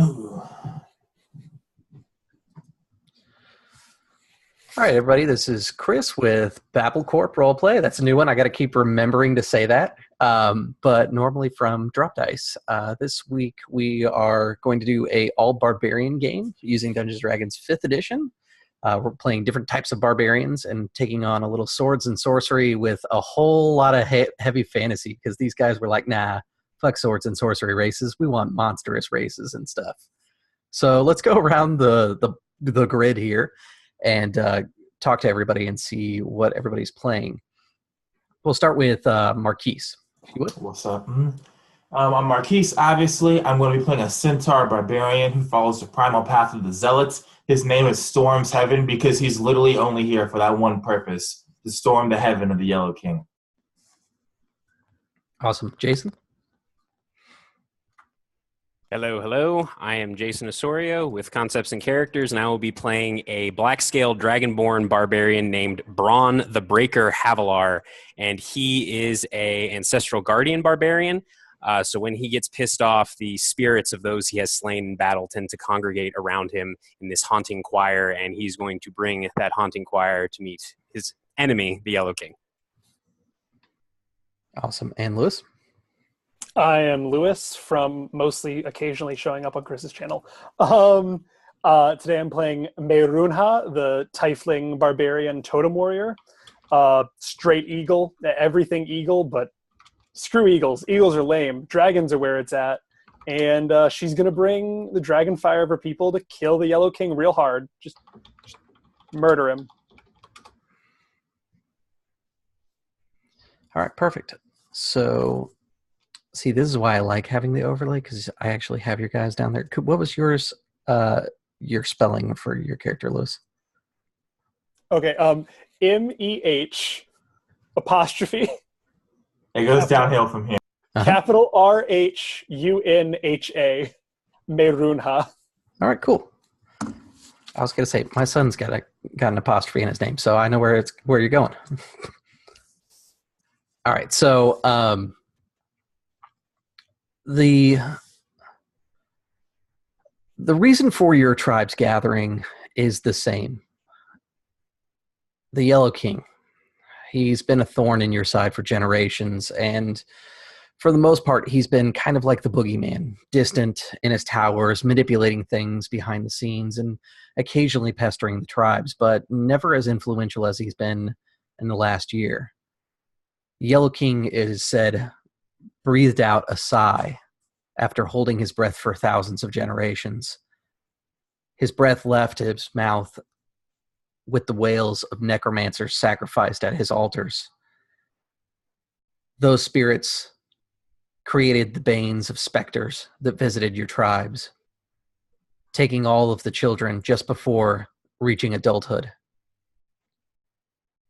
All right, everybody, this is Chris with Babel Corp Roleplay. That's a new one. I got to keep remembering to say that, but normally from Drop Dice. This week we are going to do a all-barbarian game using Dungeons & Dragons 5th edition. We're playing different types of barbarians and taking on a little swords and sorcery with a whole lot of heavy fantasy, because these guys were like, nah, fuck swords and sorcery races. We want monstrous races and stuff. So let's go around the grid here and talk to everybody and see what everybody's playing. We'll start with Marquise, if you would. What's up? I'm Marquise, obviously. I'm going to be playing a centaur barbarian who follows the primal path of the zealots. His name is Storms Heaven because he's literally only here for that one purpose, to storm the heaven of the Yellow King. Awesome. Jason? Hello. I am Jason Osorio with Concepts and Characters, and I will be playing a black-scaled dragonborn barbarian named Braun the Breaker Havilar, and he is a ancestral guardian barbarian. So when he gets pissed off, the spirits of those he has slain in battle tend to congregate around him in this haunting choir, and he's going to bring that haunting choir to meet his enemy, the Yellow King. Awesome. And Lewis? I am Lewis from mostly occasionally showing up on Chris's channel. Today I'm playing Meirunha, the Tiefling Barbarian Totem Warrior. Straight eagle, everything eagle, but screw eagles. Eagles are lame. Dragons are where it's at. And she's going to bring the dragon fire of her people to kill the Yellow King real hard. Just murder him. All right, perfect. So... see, this is why I like having the overlay, because I actually have your guys down there. What was yours, your spelling for your character, Lewis? Okay, M-E-H apostrophe. It goes downhill from here. Capital R-H-U-N-H-A. Meirunha. All right, cool. I was going to say, my son's got an apostrophe in his name, so I know where you're going. All right, so... The reason for your tribe's gathering is the same. The Yellow King. He's been a thorn in your side for generations, and for the most part, he's been kind of like the boogeyman, distant in his towers, manipulating things behind the scenes, and occasionally pestering the tribes, but never as influential as he's been in the last year. The Yellow King is said... breathed out a sigh after holding his breath for thousands of generations. His breath left his mouth with the wails of necromancers sacrificed at his altars. Those spirits created the banes of specters that visited your tribes, taking all of the children just before reaching adulthood.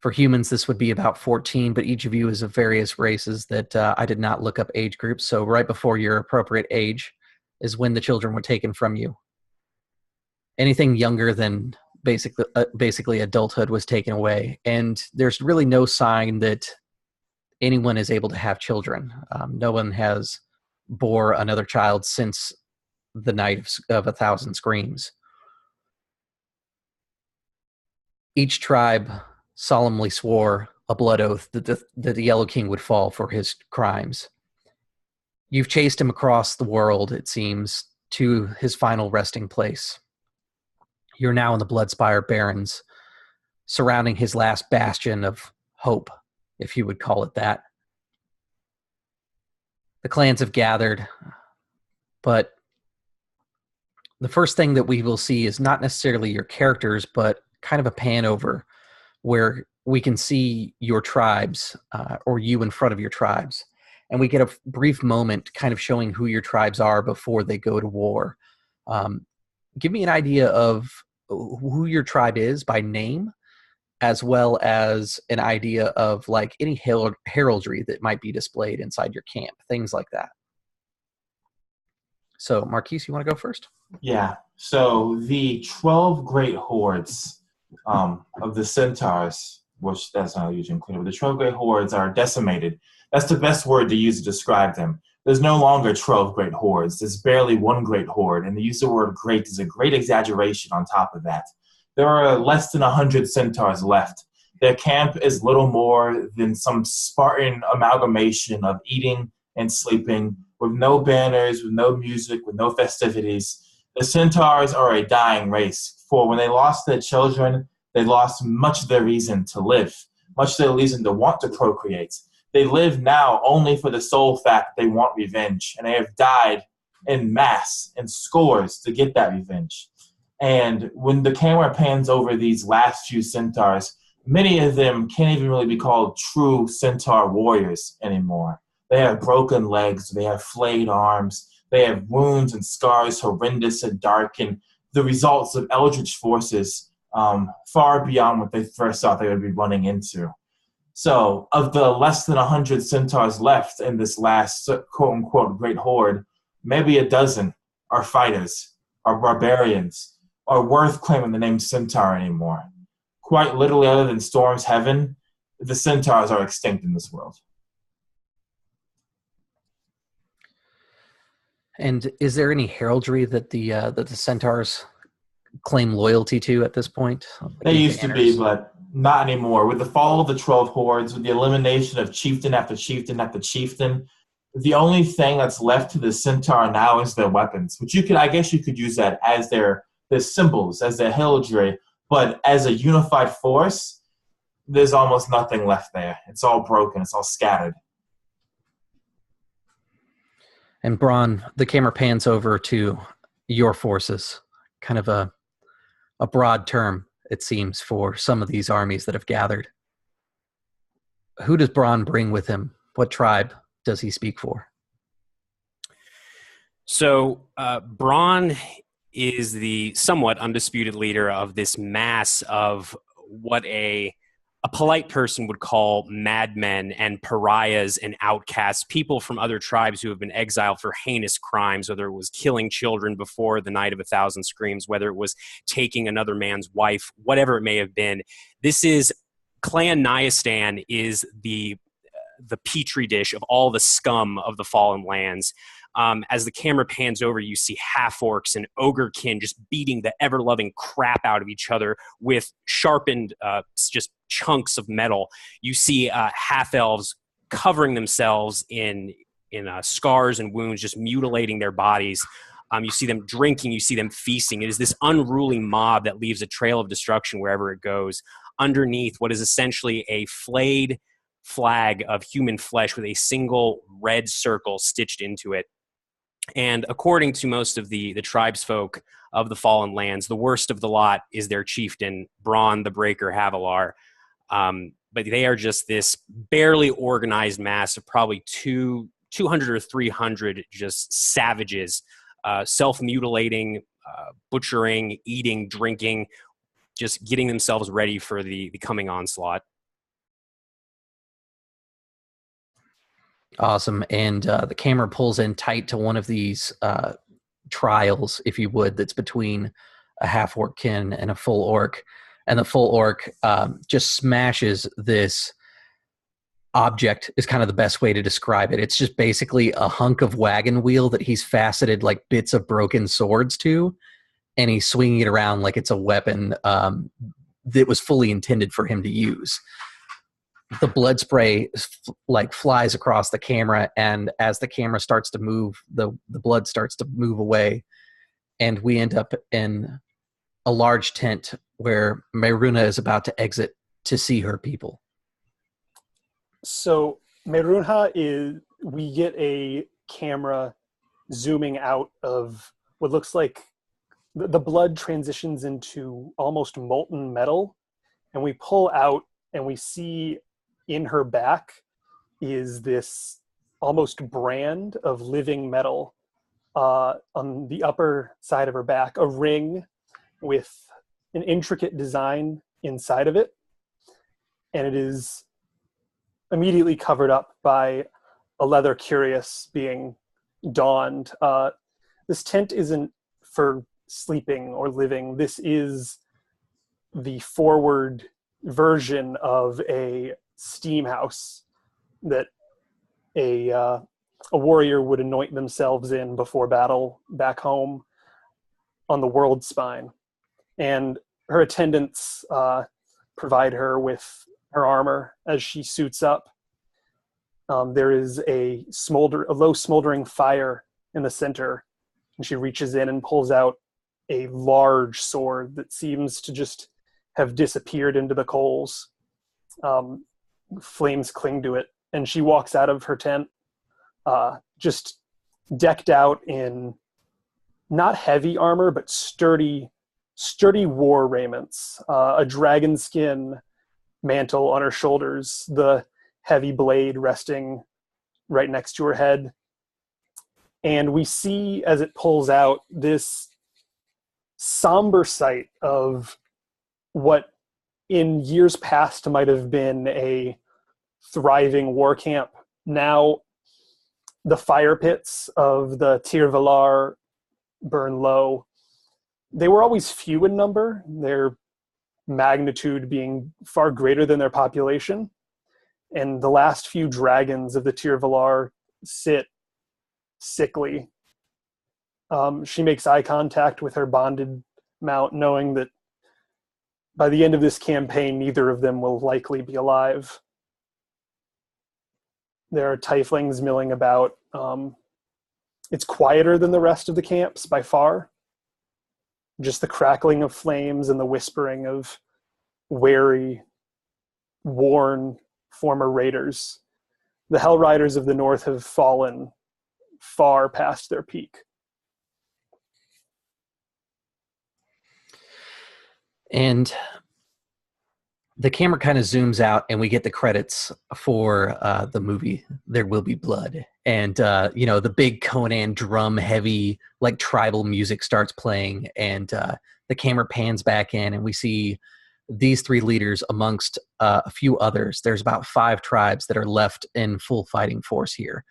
For humans, this would be about 14, but each of you is of various races that I did not look up age groups, so right before your appropriate age is when the children were taken from you. Anything younger than basically adulthood was taken away, and there's really no sign that anyone is able to have children. No one has bore another child since the Night of 1,000 Screams. Each tribe solemnly swore a blood oath that the Yellow King would fall for his crimes. You've chased him across the world, it seems, to his final resting place. You're now in the Blood Spire Barrens, surrounding his last bastion of hope, if you would call it that. The clans have gathered, but the first thing that we will see is not necessarily your characters, but kind of a pan over where we can see your tribes or you in front of your tribes. And we get a brief moment kind of showing who your tribes are before they go to war. Give me an idea of who your tribe is by name, as well as an idea of like any heraldry that might be displayed inside your camp, things like that. So, Marquise, you want to go first? Yeah. So the 12 great hordes of the centaurs, which that's not usually included, but the 12 great hordes are decimated. That's the best word to use to describe them. There's no longer 12 great hordes. There's barely one great horde, and the use of the word great is a great exaggeration on top of that. There are less than 100 centaurs left. Their camp is little more than some Spartan amalgamation of eating and sleeping, with no banners, with no music, with no festivities. The centaurs are a dying race, for when they lost their children, they lost much of their reason to live, much of their reason to want to procreate. They live now only for the sole fact they want revenge, and they have died in mass, in scores, to get that revenge. And when the camera pans over these last few centaurs, many of them can't even really be called true centaur warriors anymore. They have broken legs, they have flayed arms, they have wounds and scars horrendous and dark, and the results of eldritch forces far beyond what they first thought they would be running into. So, of the less than 100 centaurs left in this last quote-unquote great horde, maybe a dozen are fighters, are barbarians, are worth claiming the name centaur anymore. Quite literally, other than Storm's heaven, the centaurs are extinct in this world. And is there any heraldry that the centaurs claim loyalty to at this point? Like they used to be, but not anymore. With the fall of the 12 hordes, with the elimination of chieftain after chieftain after chieftain, the only thing that's left to the centaur now is their weapons, which I guess you could use that as their symbols, as their heraldry. But as a unified force, there's almost nothing left there. It's all broken. It's all scattered. And Braun, the camera pans over to your forces, kind of a broad term, it seems, for some of these armies that have gathered. Who does Braun bring with him? What tribe does he speak for? So Braun is the somewhat undisputed leader of this mass of what a polite person would call madmen and pariahs and outcasts, people from other tribes who have been exiled for heinous crimes, whether it was killing children before the Night of 1,000 Screams, whether it was taking another man's wife, whatever it may have been. This is Clan Nyastan is the petri dish of all the scum of the Fallen Lands. As the camera pans over, you see half-orcs and ogrekin just beating the ever-loving crap out of each other with sharpened just chunks of metal. You see half-elves covering themselves in scars and wounds, just mutilating their bodies. You see them drinking. You see them feasting. It is this unruly mob that leaves a trail of destruction wherever it goes. Underneath what is essentially a flayed flag of human flesh with a single red circle stitched into it. And according to most of the tribesfolk of the Fallen Lands, the worst of the lot is their chieftain, Braun the Breaker Havilar. But they are just this barely organized mass of probably 200 or 300 just savages, self-mutilating, butchering, eating, drinking, just getting themselves ready for the coming onslaught. Awesome. And the camera pulls in tight to one of these trials, if you would, that's between a half-orc-kin and a full orc. And the full orc just smashes this object is kind of the best way to describe it. It's just basically a hunk of wagon wheel that he's faceted like bits of broken swords to, and he's swinging it around like it's a weapon that was fully intended for him to use. The blood spray like flies across the camera, and as the camera starts to move, the blood starts to move away, and we end up in a large tent where Meiruna is about to exit to see her people. So Meiruna we get a camera zooming out of what looks like the blood transitions into almost molten metal, and we pull out and we see in her back is this almost brand of living metal on the upper side of her back, a ring with an intricate design inside of it, and it is immediately covered up by a leather cuirass being donned. This tent isn't for sleeping or living. This is the forward version of a steam house that a a warrior would anoint themselves in before battle back home on the world spine. And her attendants provide her with her armor as she suits up. There is a low smoldering fire in the center, and she reaches in and pulls out a large sword that seems to just have disappeared into the coals. Flames cling to it, and she walks out of her tent, just decked out in not heavy armor, but sturdy war raiments, a dragon skin mantle on her shoulders, the heavy blade resting right next to her head. And we see, as it pulls out, this somber sight of what in years past might have been a thriving war camp. Now the fire pits of the Tir Valar burn low. They were always few in number, their magnitude being far greater than their population. And the last few dragons of the Tir Valar sit sickly. She makes eye contact with her bonded mount, knowing that by the end of this campaign, neither of them will likely be alive. There are tieflings milling about. It's quieter than the rest of the camps by far. Just the crackling of flames and the whispering of wary, worn former raiders. The Hell Riders of the North have fallen far past their peak. And the camera kind of zooms out and we get the credits for the movie There Will Be Blood. And, the big Conan drum heavy, like tribal music starts playing, and the camera pans back in and we see these three leaders amongst a few others. There's about 5 tribes that are left in full fighting force here.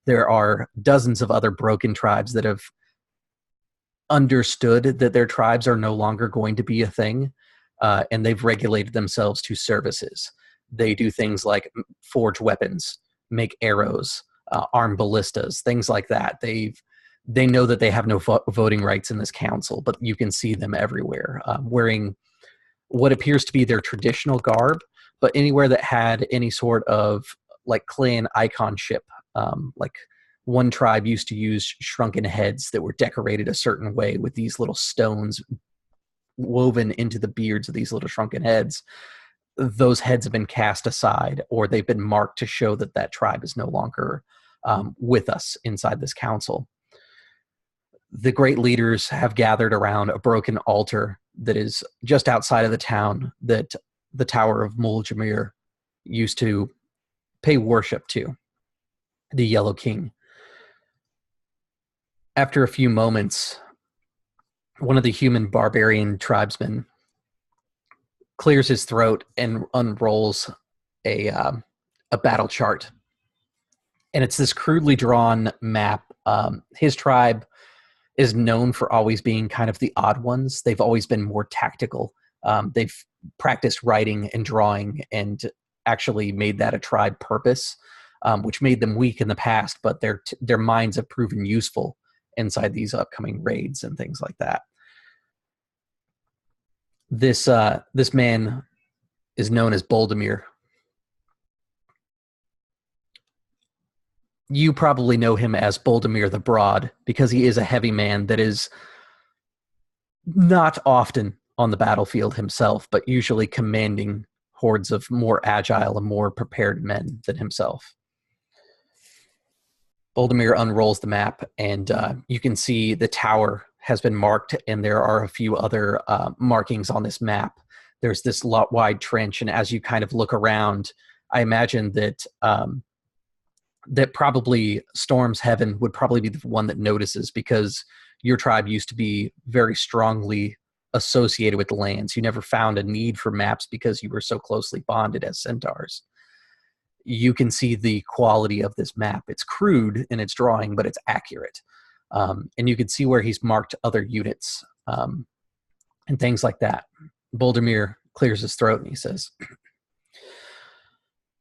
There are dozens of other broken tribes that have understood that their tribes are no longer going to be a thing, and they've regulated themselves to services. They do things like forge weapons, make arrows, arm ballistas, things like that. They know that they have no voting rights in this council, but you can see them everywhere, wearing what appears to be their traditional garb, but anywhere that had any sort of like clan iconship, like one tribe used to use shrunken heads that were decorated a certain way with these little stones woven into the beards of these little shrunken heads. Those heads have been cast aside, or they've been marked to show that that tribe is no longer with us inside this council. The great leaders have gathered around a broken altar that is just outside of the town that the Tower of Marjormyr used to pay worship to, the Yellow King. After a few moments, one of the human barbarian tribesmen clears his throat and unrolls a battle chart. And it's this crudely drawn map. His tribe is known for always being kind of the odd ones. They've always been more tactical. They've practiced writing and drawing and actually made that a tribe purpose, which made them weak in the past, but their minds have proven useful inside these upcoming raids and things like that. This man is known as Boldemir. You probably know him as Boldemir the Broad because he is a heavy man that is not often on the battlefield himself, but usually commanding hordes of more agile and more prepared men than himself. Boldemir unrolls the map, and you can see the tower has been marked, and there are a few other markings on this map. There's this lot-wide trench, and as you kind of look around, I imagine that that probably Storm's Heaven would probably be the one that notices, because your tribe used to be very strongly associated with the lands. You never found a need for maps because you were so closely bonded as centaurs. You can see the quality of this map. It's crude in its drawing, but it's accurate. And you can see where he's marked other units and things like that. Boldemir clears his throat and he says,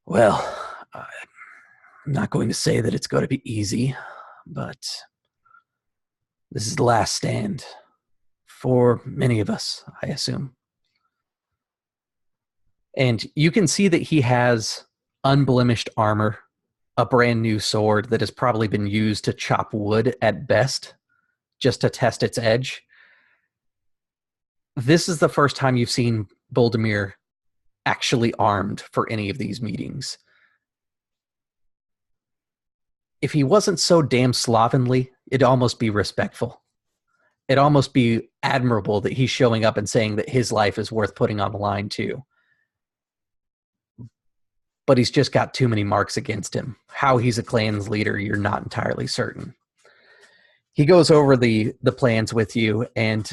well, I'm not going to say that it's going to be easy, but this is the last stand for many of us, I assume. And you can see that he has unblemished armor, a brand new sword that has probably been used to chop wood at best, just to test its edge. This is the first time you've seen Boldemir actually armed for any of these meetings. If he wasn't so damn slovenly, it'd almost be respectful. It'd almost be admirable that he's showing up and saying that his life is worth putting on the line too. But he's just got too many marks against him. How he's a clan's leader, you're not entirely certain. He goes over the plans with you, and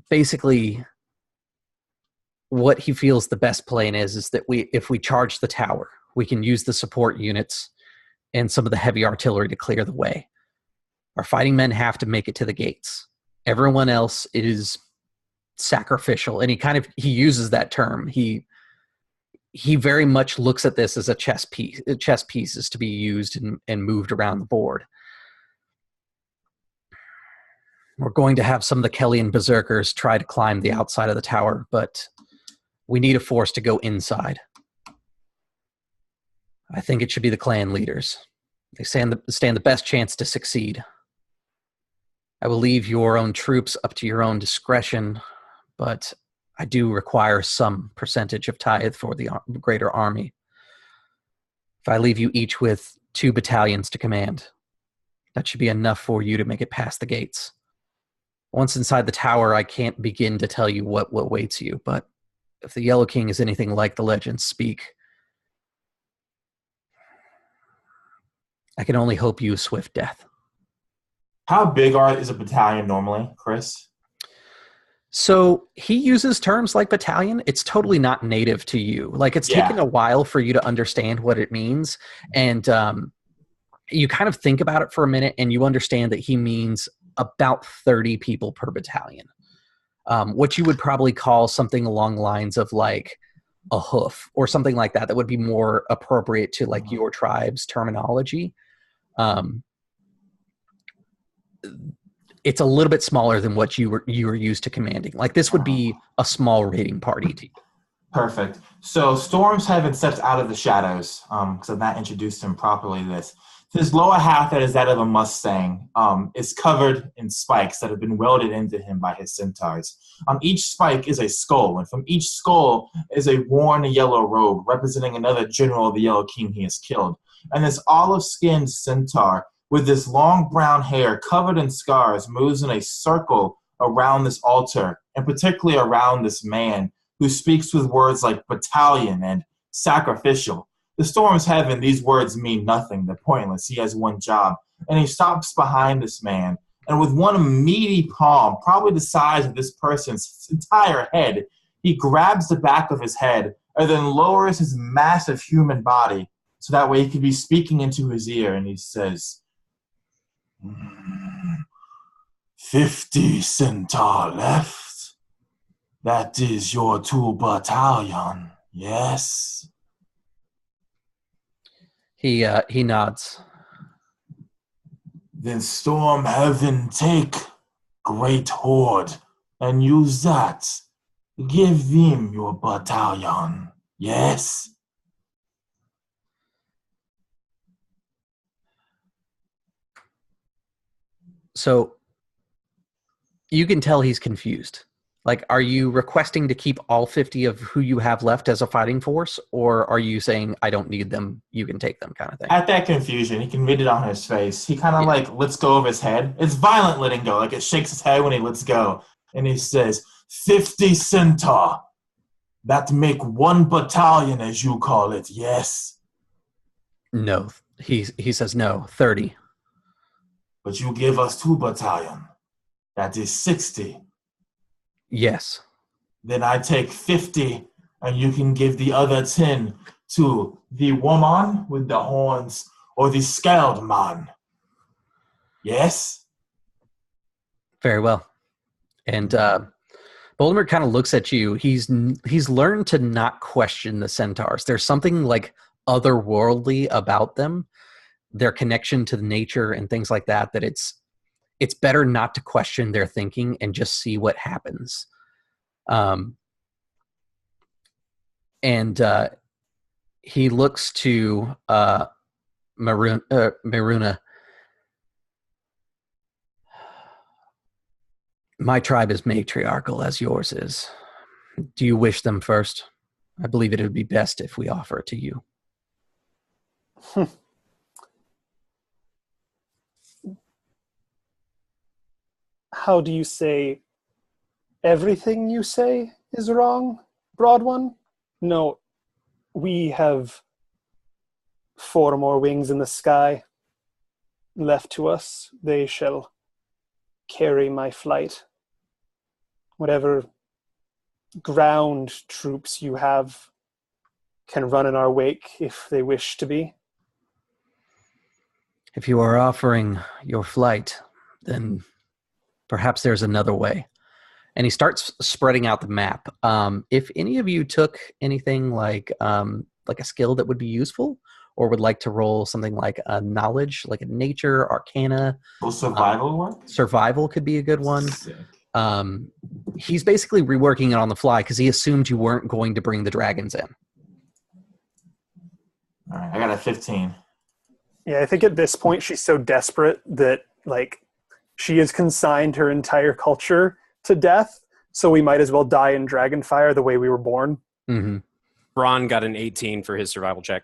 basically what he feels the best plan is that if we charge the tower, we can use the support units and some of the heavy artillery to clear the way. Our fighting men have to make it to the gates. Everyone else is sacrificial, and he uses that term. He very much looks at this as a chess piece. Chess pieces to be used and moved around the board. We're going to have some of the Kellyan berserkers try to climb the outside of the tower, but we need a force to go inside. I think it should be the clan leaders. They stand the best chance to succeed. I will leave your own troops up to your own discretion, but I do require some percentage of tithe for the greater army. If I leave you each with 2 battalions to command, that should be enough for you to make it past the gates. Once inside the tower, I can't begin to tell you what waits you, but if the Yellow King is anything like the legends speak, I can only hope you a swift death. How big is a battalion normally, Chris? So he uses terms like battalion. It's totally not native to you. Like, it's taken a while for you to understand what it means. And you kind of think about it for a minute and you understand that he means about 30 people per battalion. What you would probably call something along the lines of like a hoof or something like that would be more appropriate to like your tribe's terminology. It's a little bit smaller than what you were used to commanding. Like, this would be a small raiding party to you. Perfect. So Stormshaven steps out of the shadows, because I've not introduced him properly to this. His lower half, that is that of a Mustang, is covered in spikes that have been welded into him by his centaurs. Each spike is a skull, and from each skull is a worn yellow robe representing another general of the Yellow King he has killed. And this olive-skinned centaur with this long brown hair covered in scars moves in a circle around this altar, and particularly around this man who speaks with words like battalion and sacrificial. The Stormshaven, these words mean nothing. They're pointless. He has one job. And he stops behind this man, and with one meaty palm, probably the size of this person's entire head, he grabs the back of his head and then lowers his massive human body so that way he can be speaking into his ear, and he says, 50 centaur left. That is your 2 battalion, yes? He nods. Then Stormhaven take Great Horde and use that. Give them your battalion, yes? So you can tell he's confused. Like, are you requesting to keep all 50 of who you have left as a fighting force, or are you saying, I don't need them, you can take them, kind of thing? At that confusion, he can read it on his face. He kind of like lets go of his head. It's violent letting go. Like, it shakes his head when he lets go. And he says, 50 centaur. That make 1 battalion, as you call it, yes? No. He says no, 30. But you give us 2 battalion. That is 60. Yes. Then I take 50, and you can give the other 10 to the woman with the horns or the scaled man. Yes? Very well. And Boldemir kind of looks at you. He's learned to not question the centaurs. There's something like otherworldly about them their connection to nature and things like that, that it's better not to question their thinking and just see what happens. And he looks to Maruna. My tribe is matriarchal as yours is. Do you wish them first? I believe it would be best if we offer it to you. How do you say everything you say is wrong, Broad One? No, we have 4 more wings in the sky left to us. They shall carry my flight. Whatever ground troops you have can run in our wake if they wish to be. If you are offering your flight, then perhaps there's another way. And he starts spreading out the map. If any of you took anything like a skill that would be useful, or would like to roll something like a knowledge, like a nature, arcana. Will survival work? Survival could be a good one. Sick. He's basically reworking it on the fly because he assumed you weren't going to bring the dragons in. All right, I got a 15. Yeah, I think at this point she's so desperate that, like, she has consigned her entire culture to death, so we might as well die in Dragonfire the way we were born. Mm-hmm. Braun got an 18 for his survival check.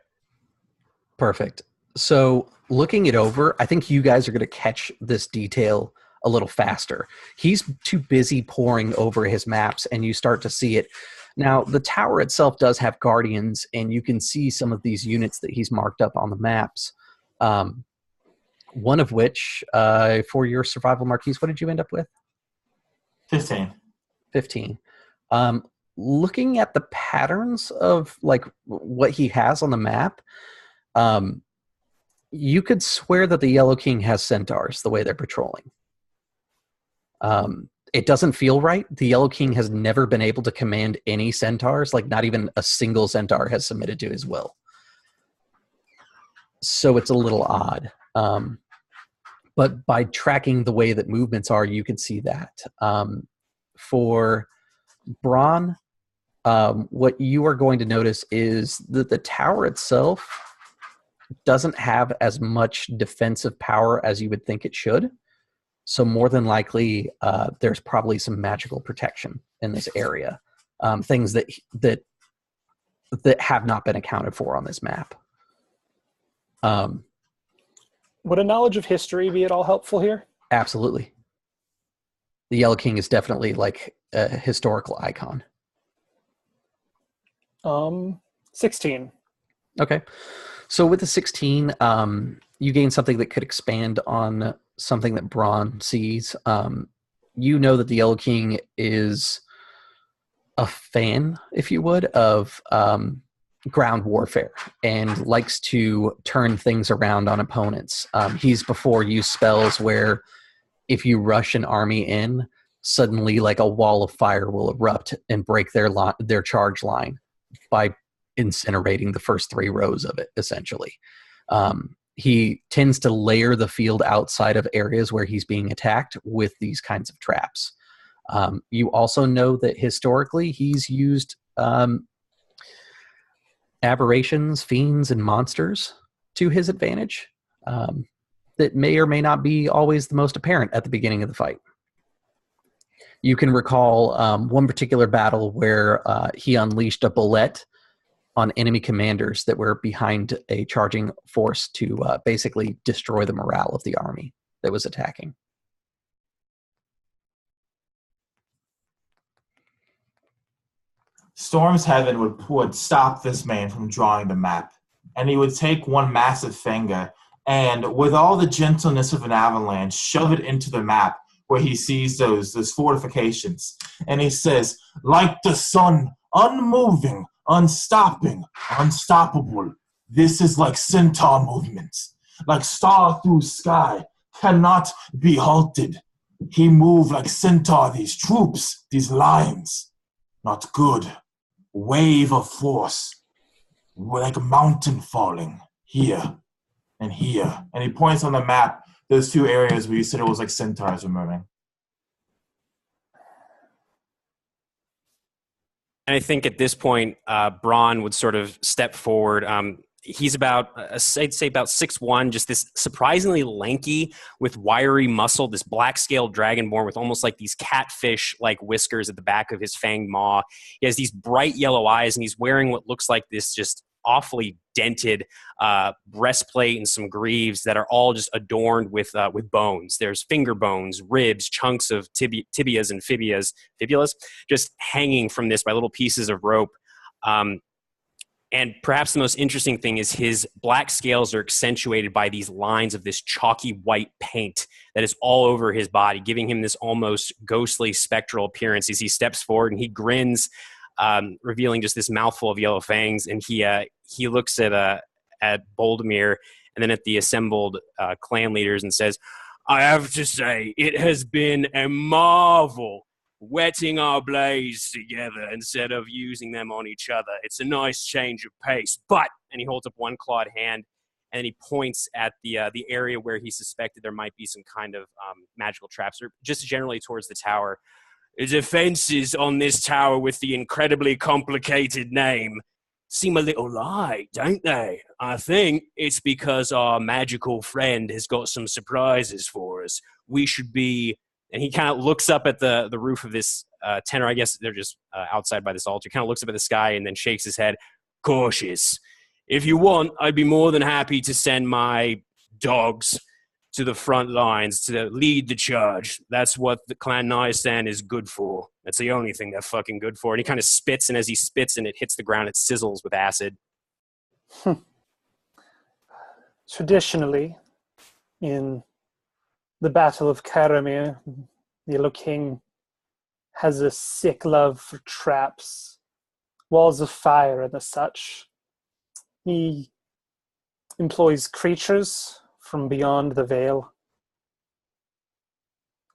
Perfect. So looking it over, I think you guys are going to catch this detail a little faster. He's too busy poring over his maps, and you start to see it. Now, the tower itself does have guardians, and you can see some of these units that he's marked up on the maps. One of which, for your survival, Marquise, what did you end up with? 15. 15. Looking at the patterns of like what he has on the map, you could swear that the Yellow King has centaurs the way they're patrolling. It doesn't feel right. The Yellow King has never been able to command any centaurs, like not even a single centaur has submitted to his will. So it's a little odd. But by tracking the way that movements are, you can see that. For Braun, what you are going to notice is that the tower itself doesn't have as much defensive power as you would think it should. So more than likely, there's probably some magical protection in this area. Things that have not been accounted for on this map. Would a knowledge of history be at all helpful here? Absolutely. The Yellow King is definitely like a historical icon. 16. Okay. So with the 16, you gain something that could expand on something that Braun sees. You know that the Yellow King is a fan, if you would, of ground warfare and likes to turn things around on opponents. He's before used spells where if you rush an army in, suddenly like a wall of fire will erupt and break their charge line by incinerating the first 3 rows of it, essentially. He tends to layer the field outside of areas where he's being attacked with these kinds of traps. You also know that historically he's used aberrations, fiends, and monsters to his advantage that may or may not be always the most apparent at the beginning of the fight. You can recall one particular battle where he unleashed a bullet on enemy commanders that were behind a charging force to basically destroy the morale of the army that was attacking. Storm's Heaven would stop this man from drawing the map, and he would take one massive finger and, with all the gentleness of an avalanche, shove it into the map where he sees those fortifications. And he says, like the sun, unmoving, unstopping, unstoppable. This is like centaur movements, like star through sky, cannot be halted. He moved like centaur, these troops, these lines. Not good. Wave of force, like a mountain falling here. and here. And he points on the map, those two areas where you said it was like centaurs were moving. And I think at this point, Braun would sort of step forward. He's about, I'd say about 6'1", just this surprisingly lanky with wiry muscle, this black-scaled dragonborn with almost like these catfish-like whiskers at the back of his fanged maw. He has these bright yellow eyes, and he's wearing what looks like this just awfully dented breastplate and some greaves that are all just adorned with bones. There's finger bones, ribs, chunks of tibias and fibulas, just hanging from this by little pieces of rope. And perhaps the most interesting thing is his black scales are accentuated by these lines of this chalky white paint that is all over his body, giving him this almost ghostly spectral appearance as he steps forward and he grins, revealing just this mouthful of yellow fangs. And he looks at Boldemir and then at the assembled clan leaders and says, "I have to say, it has been a marvel wetting our blades together instead of using them on each other. It's a nice change of pace. But," and he holds up one clawed hand, and then he points at the area where he suspected there might be some kind of magical traps, or just generally towards the tower. "The defenses on this tower with the incredibly complicated name seem a little light, don't they? I think it's because our magical friend has got some surprises for us. We should be..." And he kind of looks up at the roof of this tent, or I guess they're just outside by this altar. Kind of looks up at the sky and then shakes his head. "Cautious. If you want, I'd be more than happy to send my dogs to the front lines to lead the charge. That's what the Clan Nyasan is good for. That's the only thing they're fucking good for." And he kind of spits, and as he spits and it hits the ground, it sizzles with acid. Traditionally, in the Battle of Caramir, the Yellow King has a sick love for traps, walls of fire, and the such. He employs creatures from beyond the veil,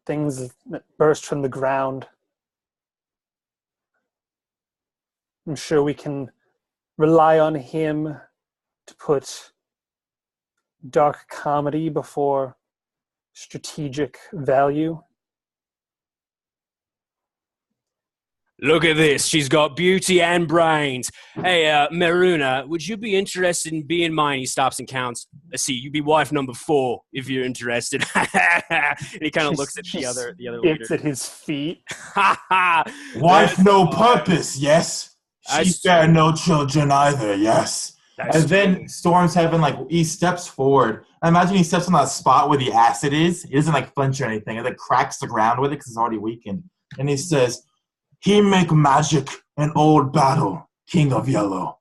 things that burst from the ground. I'm sure we can rely on him to put dark comedy before strategic value. "Look at this. She's got beauty and brains. Hey, Maruna, would you be interested in being mine?" He stops and counts. "Let's see, you'd be wife number 4 if you're interested." And he kind of looks at the other leader. It's at his feet. "Wife no purpose, yes. She bear no children either, yes." And then Stormshaven, like, he steps forward. I imagine he steps on that spot where the acid is. He doesn't, like, flinch or anything. It, like, cracks the ground with it because it's already weakened. And he says, "He make magic in old battle, King of Yellow.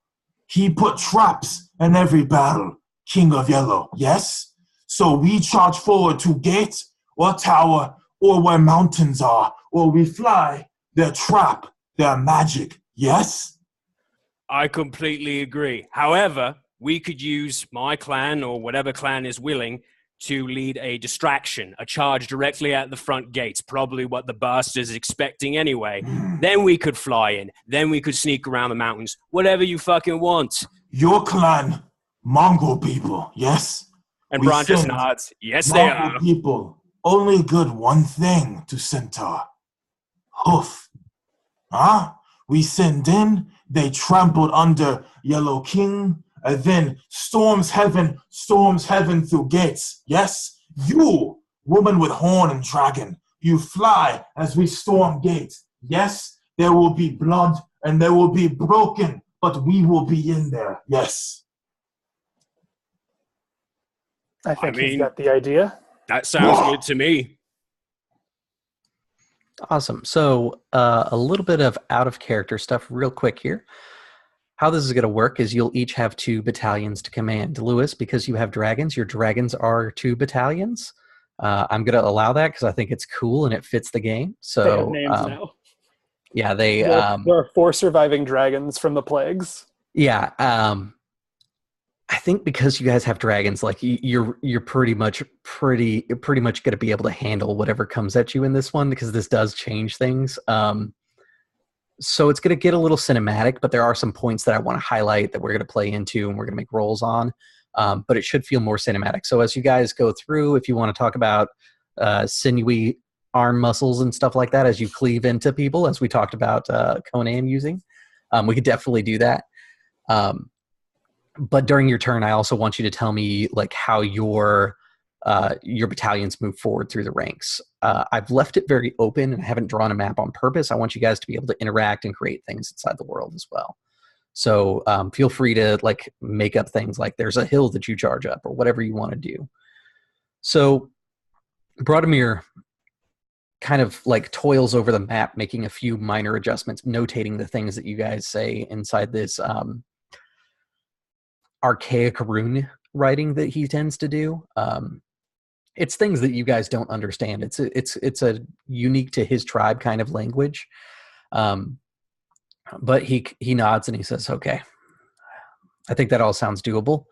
He put traps in every battle, King of Yellow, yes? So we charge forward to gate or tower or where mountains are, or we fly, their trap, their magic, yes?" "I completely agree. However, we could use my clan or whatever clan is willing to lead a distraction, a charge directly at the front gates, probably what the bastard's expecting anyway. Then we could fly in. Then we could sneak around the mountains. Whatever you fucking want." "Your clan, Mongol people, yes?" And Braun just nods. "Yes, they are." "Mongol people only good one thing to Centaur. Hoof. Huh? We send in, they trampled under Yellow King, and then storms heaven through gates. Yes? You, woman with horn and dragon, you fly as we storm gates. Yes? There will be blood and there will be broken, but we will be in there. Yes." I think he's got the idea. That sounds good to me. Awesome. So a little bit of out-of-character stuff real quick here. How this is going to work is you'll each have 2 battalions to command. Lewis, because you have dragons, your dragons are 2 battalions. I'm going to allow that because I think it's cool and it fits the game. So they have names now. Yeah, there are 4 surviving dragons from the plagues. Yeah, I think because you guys have dragons, like you're pretty much going to be able to handle whatever comes at you in this one, because this does change things. So it's going to get a little cinematic, but there are some points that I want to highlight that we're going to play into and we're going to make rolls on. but it should feel more cinematic. So as you guys go through, if you want to talk about sinewy arm muscles and stuff like that as you cleave into people, as we talked about Conan using, we could definitely do that. But during your turn, I also want you to tell me like how your battalions move forward through the ranks. I've left it very open and I haven't drawn a map on purpose. I want you guys to be able to interact and create things inside the world as well. So feel free to like make up things like there's a hill that you charge up or whatever you want to do. So Marjormyr kind of like toils over the map, making a few minor adjustments, notating the things that you guys say inside this archaic rune writing that he tends to do. It's things that you guys don't understand. It's a unique to his tribe kind of language. But he nods and he says, okay, I think that all sounds doable.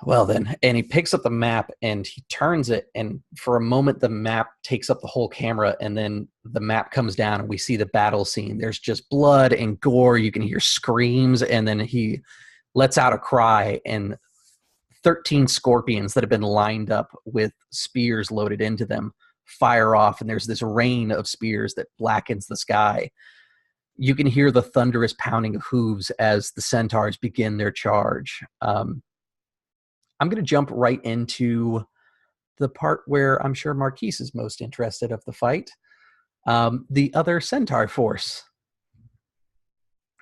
Well then, and he picks up the map and he turns it, and for a moment the map takes up the whole camera, and then the map comes down and we see the battle scene. There's just blood and gore. You can hear screams, and then he lets out a cry, and 13 scorpions that have been lined up with spears loaded into them fire off, and there's this rain of spears that blackens the sky. You can hear the thunderous pounding of hooves as the centaurs begin their charge. I'm going to jump right into the part where I'm sure Marquise is most interested of the fight. The other centaur force.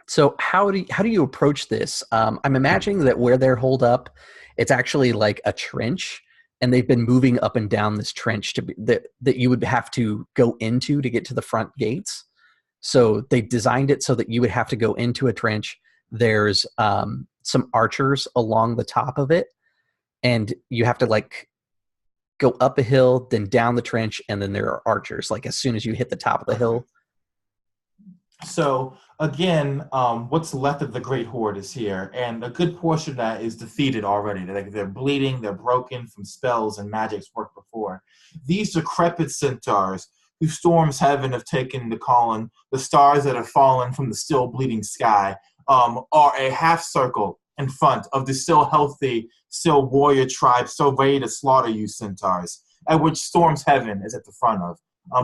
So how do you approach this? I'm imagining that where they're holed up, it's actually like a trench, and they've been moving up and down this trench that you would have to go into to get to the front gates. So they designed it so that you would have to go into a trench. There's some archers along the top of it, and you have to like go up a hill, then down the trench, and then there are archers like as soon as you hit the top of the hill. So again, what's left of the Great Horde is here, and a good portion of that is defeated already. They're bleeding, they're broken from spells and magics worked before. These decrepit centaurs who storms heaven have taken to calling the stars that have fallen from the still bleeding sky are a half circle in front of the still healthy, still warrior tribe, still ready to slaughter you centaurs, at which storms heaven is at the front of,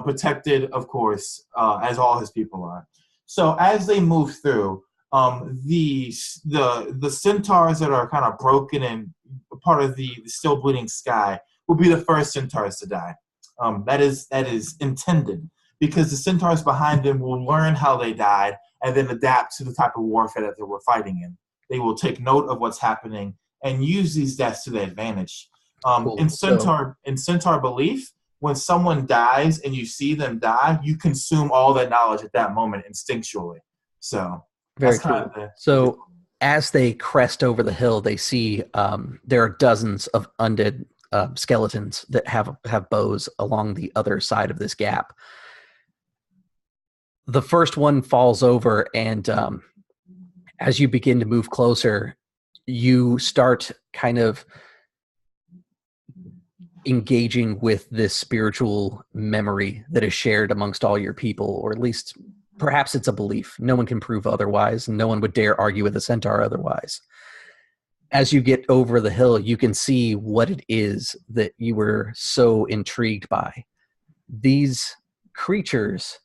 protected, of course, as all his people are. So as they move through, the centaurs that are kind of broken and part of the still bleeding sky will be the first centaurs to die. That is intended, because the centaurs behind them will learn how they died and then adapt to the type of warfare that they were fighting in. They will take note of what's happening and use these deaths to their advantage. Cool. In centaur belief, when someone dies and you see them die, you consume all that knowledge at that moment instinctually. So very cool. So as they crest over the hill, they see there are dozens of undead skeletons that have bows along the other side of this gap. The first one falls over, and as you begin to move closer, you start kind of engaging with this spiritual memory that is shared amongst all your people, or at least perhaps it's a belief. No one can prove otherwise, and no one would dare argue with a centaur otherwise. As you get over the hill, you can see what it is that you were so intrigued by. These creatures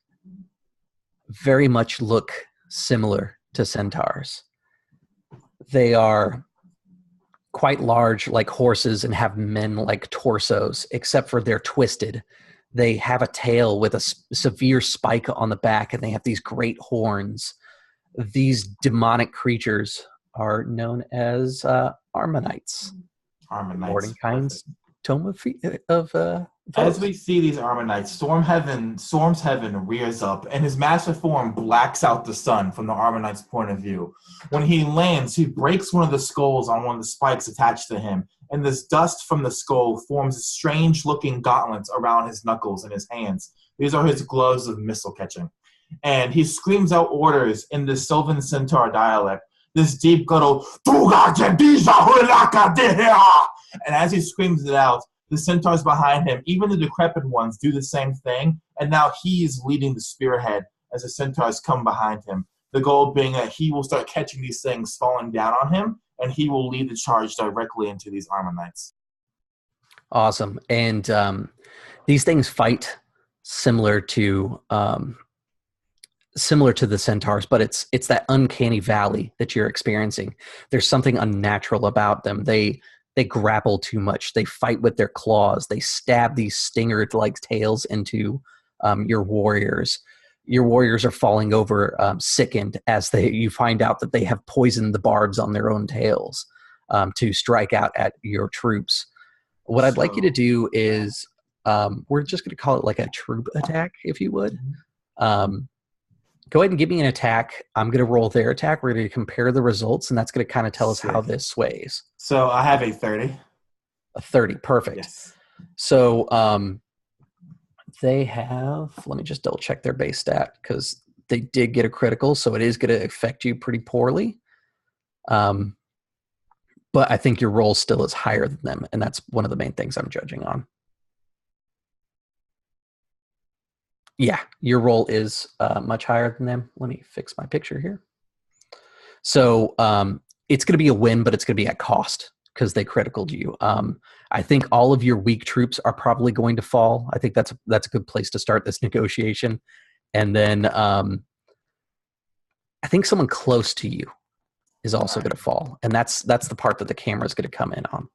very much look similar to centaurs. They are quite large, like horses, and have men-like torsos, except for they're twisted. They have a tail with a severe spike on the back, and they have these great horns. These demonic creatures are known as Ammonites. Mordenkainen's Tome of As we see these Ammonites, Storm's heaven rears up, and his massive form blacks out the sun from the Ammonites' point of view. When he lands, he breaks one of the skulls on one of the spikes attached to him, and this dust from the skull forms strange-looking gauntlets around his knuckles and his hands. These are his gloves of missile catching. And he screams out orders in the Sylvan Centaur dialect, this deep guttural, and as he screams it out, the centaurs behind him, even the decrepit ones, do the same thing, and now he is leading the spearhead as the centaurs come behind him. The goal being that he will start catching these things falling down on him, and he will lead the charge directly into these armor knights. Awesome. And these things fight similar to the centaurs, but it's that uncanny valley that you're experiencing. There's something unnatural about them. They grapple too much. They fight with their claws. They stab these stinger-like tails into your warriors. Your warriors are falling over sickened as you find out that they have poisoned the barbs on their own tails to strike out at your troops. What I'd like you to do is, we're just going to call it like a troop attack, if you would. Go ahead and give me an attack. I'm going to roll their attack. We're going to compare the results, and that's going to kind of tell us how this sways. So I have a 30. A 30, perfect. Yes. So they have, let me just double check their base stat, because they did get a critical, so it is going to affect you pretty poorly. But I think your roll still is higher than them, and that's one of the main things I'm judging on. Yeah, your roll is much higher than them. Let me fix my picture here. So it's going to be a win, but it's going to be at cost because they criticaled you. I think all of your weak troops are probably going to fall. I think that's a good place to start this negotiation. And then I think someone close to you is also going to fall. And that's the part that the camera is going to come in on.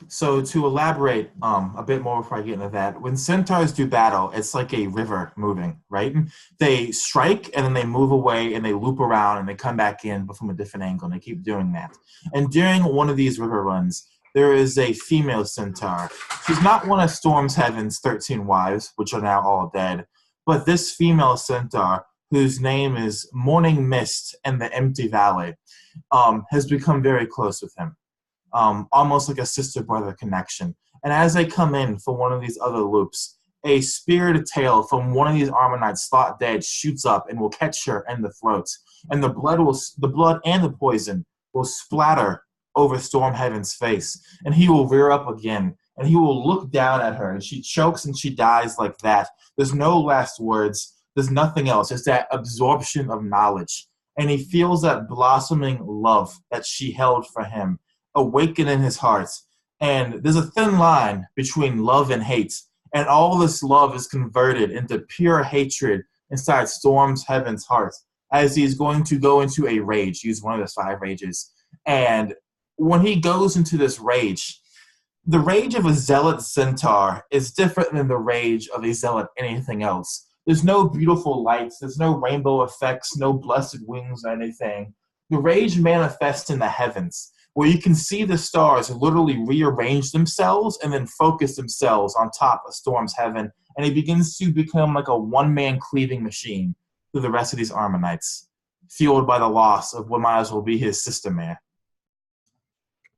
So to elaborate a bit more before I get into that, when centaurs do battle, it's like a river moving, right? They strike and then they move away and they loop around and they come back in, but from a different angle, and they keep doing that. And during one of these river runs, there is a female centaur. She's not one of Stormhaven's 13 wives, which are now all dead, but this female centaur, whose name is Morning Mist and the Empty Valley, has become very close with him. Almost like a sister-brother connection. And as they come in for one of these other loops, a speared tail from one of these armor knights thought dead shoots up and will catch her in the throat. And the blood and the poison will splatter over Stormhaven's face. And he will rear up again. And he will look down at her. And she chokes and she dies like that. There's no last words. There's nothing else. It's that absorption of knowledge. And he feels that blossoming love that she held for him awaken in his heart. And there's a thin line between love and hate. And all this love is converted into pure hatred inside Stormhaven's heart as he's going to go into a rage. Use one of his 5 rages. And when he goes into this rage, the rage of a zealot centaur is different than the rage of a zealot anything else. There's no beautiful lights. There's no rainbow effects, no blessed wings or anything. The rage manifests in the heavens, where you can see the stars literally rearrange themselves and then focus themselves on top of Stormhaven, and he begins to become like a one-man cleaving machine through the rest of these armor knights, fueled by the loss of what might as well be his sister mare.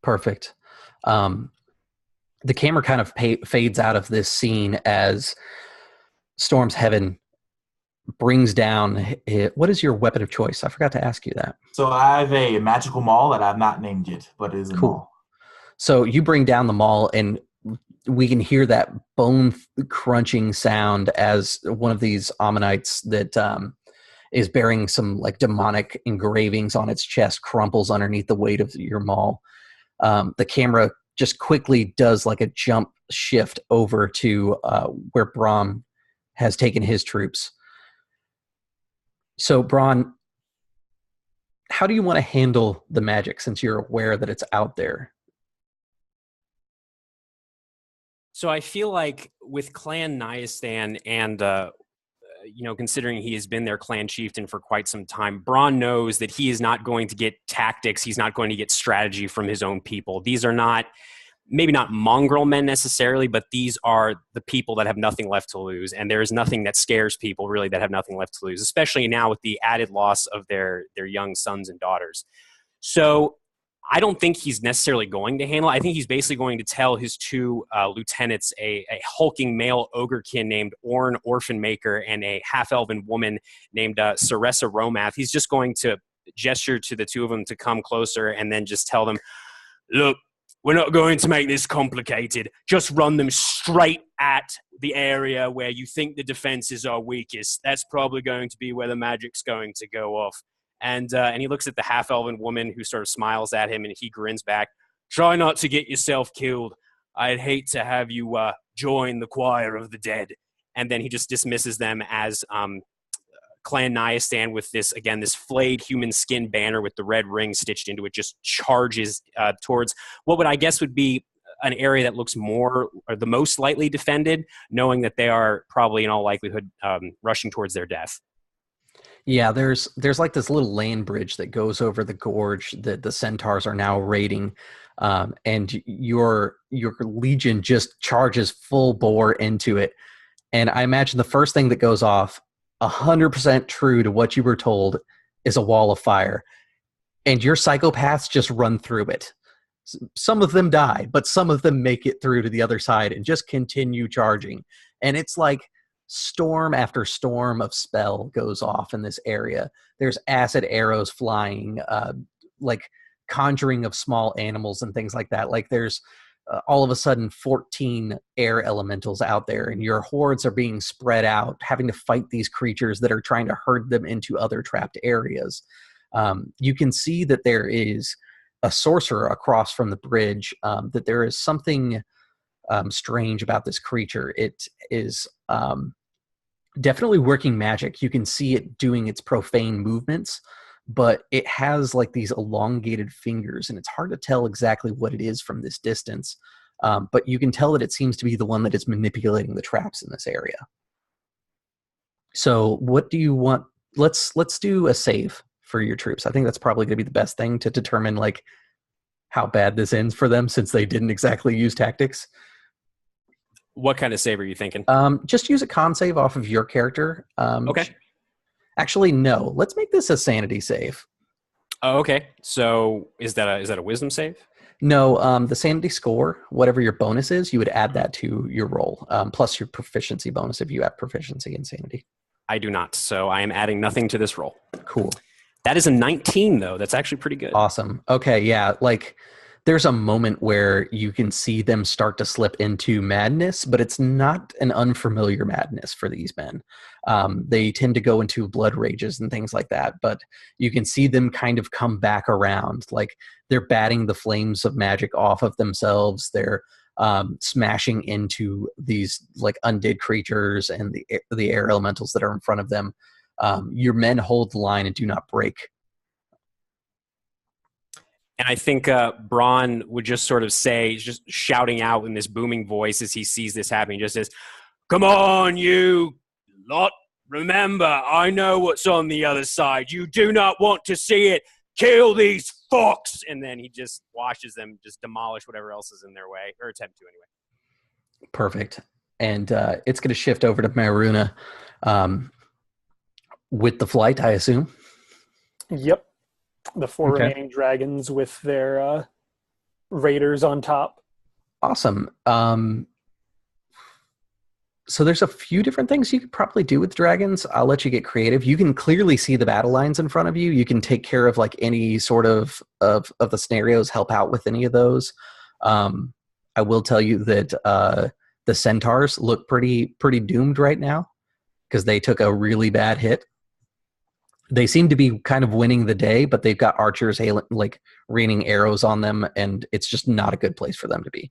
Perfect. The camera kind of fades out of this scene as Stormhaven brings down what is your weapon of choice? I forgot to ask you that. So I have a magical maul that I've not named yet, but it is a maul. So you bring down the maul, and we can hear that bone crunching sound as one of these Ammonites that is bearing some like demonic engravings on its chest crumples underneath the weight of your maul. The camera just quickly does like a jump shift over to where Braun has taken his troops. So, Braun, how do you want to handle the magic since you're aware that it's out there? So I feel like with Clan Nyastan and, considering he has been their clan chieftain for quite some time, Braun knows that he is not going to get tactics. He's not going to get strategy from his own people. These are not, maybe not mongrel men necessarily, but these are the people that have nothing left to lose. And there is nothing that scares people really that have nothing left to lose, especially now with the added loss of their young sons and daughters. So I don't think he's necessarily going to handle it. I think he's basically going to tell his 2 lieutenants, a hulking male ogrekin named Orn Orphanmaker and a half-elven woman named Saressa Romath. He's just going to gesture to the 2 of them to come closer and then just tell them, look, we're not going to make this complicated. Just run them straight at the area where you think the defenses are weakest. That's probably going to be where the magic's going to go off. And he looks at the half-elven woman who sort of smiles at him, and he grins back. Try not to get yourself killed. I'd hate to have you join the choir of the dead. And then he just dismisses them as Clan Naya stand with this flayed human skin banner with the red ring stitched into it just charges towards what would be an area that looks more or the most lightly defended, knowing that they are probably in all likelihood rushing towards their death. Yeah, there's like this little land bridge that goes over the gorge that the centaurs are now raiding, and your legion just charges full bore into it. And I imagine the first thing that goes off, 100% true to what you were told, is a wall of fire, and your psychopaths just run through it. Some of them die, but some of them make it through to the other side and just continue charging. And it's like storm after storm of spell goes off in this area. There's acid arrows flying, like conjuring of small animals and things like that. Like there's all of a sudden 14 air elementals out there, and your hordes are being spread out, having to fight these creatures that are trying to herd them into other trapped areas. You can see that there is a sorcerer across from the bridge, that there is something strange about this creature. It is definitely working magic. You can see it doing its profane movements, but it has like these elongated fingers, and it's hard to tell exactly what it is from this distance. But you can tell that it seems to be the one that is manipulating the traps in this area. So what do you want? Let's do a save for your troops. I think that's probably going to be the best thing to determine like how bad this ends for them, since they didn't exactly use tactics. What kind of save are you thinking? Just use a con save off of your character. Okay. Actually, no. Let's make this a sanity save. Oh, okay. So is that a wisdom save? No, the sanity score, whatever your bonus is, you would add that to your roll, plus your proficiency bonus if you have proficiency in sanity. I do not, so I am adding nothing to this roll. Cool. That is a 19, though. That's actually pretty good. Awesome. Okay, yeah, like there's a moment where you can see them start to slip into madness, but it's not an unfamiliar madness for these men. They tend to go into blood rages and things like that, but you can see them kind of come back around. Like they're batting the flames of magic off of themselves. They're smashing into these like undead creatures and the air elementals that are in front of them. Your men hold the line and do not break. And I think Braun would just sort of say, just shouting out in this booming voice as he sees this happening, just says, "Come on, you lot. Remember, I know what's on the other side. You do not want to see it. Kill these fucks." And then he just watches them just demolish whatever else is in their way, or attempt to anyway. Perfect. And it's going to shift over to Maruna with the flight, I assume. Yep. The four remaining dragons with their raiders on top. Awesome. So there's a few different things you could probably do with dragons. I'll let you get creative. You can clearly see the battle lines in front of you. You can take care of like any sort of the scenarios, help out with any of those. I will tell you that the centaurs look pretty doomed right now because they took a really bad hit. They seem to be kind of winning the day, but they've got archers like raining arrows on them, and it's just not a good place for them to be.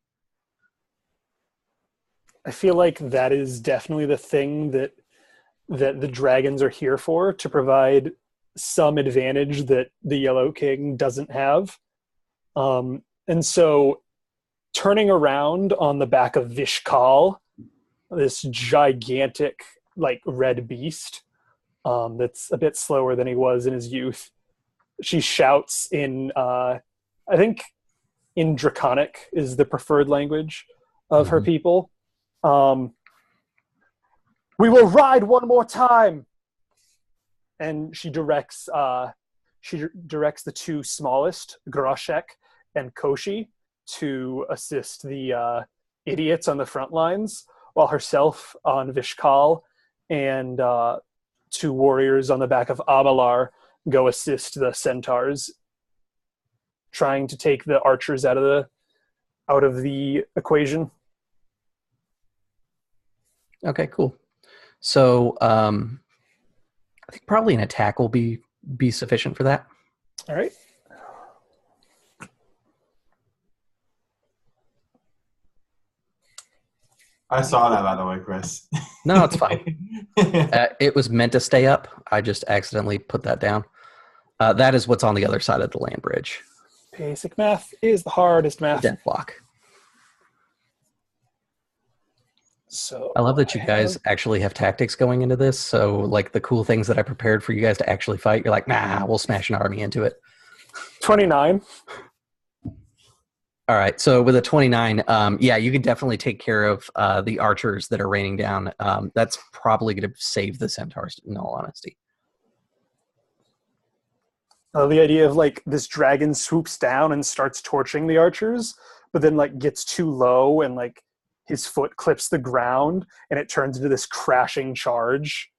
I feel like that is definitely the thing that the dragons are here for, to provide some advantage that the Yellow King doesn't have. And so turning around on the back of Vishkal, this gigantic like red beast, that's a bit slower than he was in his youth. She shouts in, I think in Draconic is the preferred language of her people. "We will ride one more time!" And she directs the two smallest, Groshek and Koshi, to assist the idiots on the front lines, while herself on Vishkal and two warriors on the back of Abalar go assist the centaurs, trying to take the archers out of the equation. Okay, cool. So I think probably an attack will be be sufficient for that. All right. I saw that, by the way, Chris. No, it's fine. It was meant to stay up. I just accidentally put that down. That is what's on the other side of the land bridge. Basic math is the hardest math. Death block. So I love that you guys actually have tactics going into this. So, like, the cool things that I prepared for you guys to actually fight, you're like, nah, we'll smash an army into it. 29. All right. So with a 29, yeah, you can definitely take care of the archers that are raining down. That's probably going to save the centaurs, in all honesty. The idea of like this dragon swoops down and starts torching the archers, but then like gets too low and like his foot clips the ground and it turns into this crashing charge.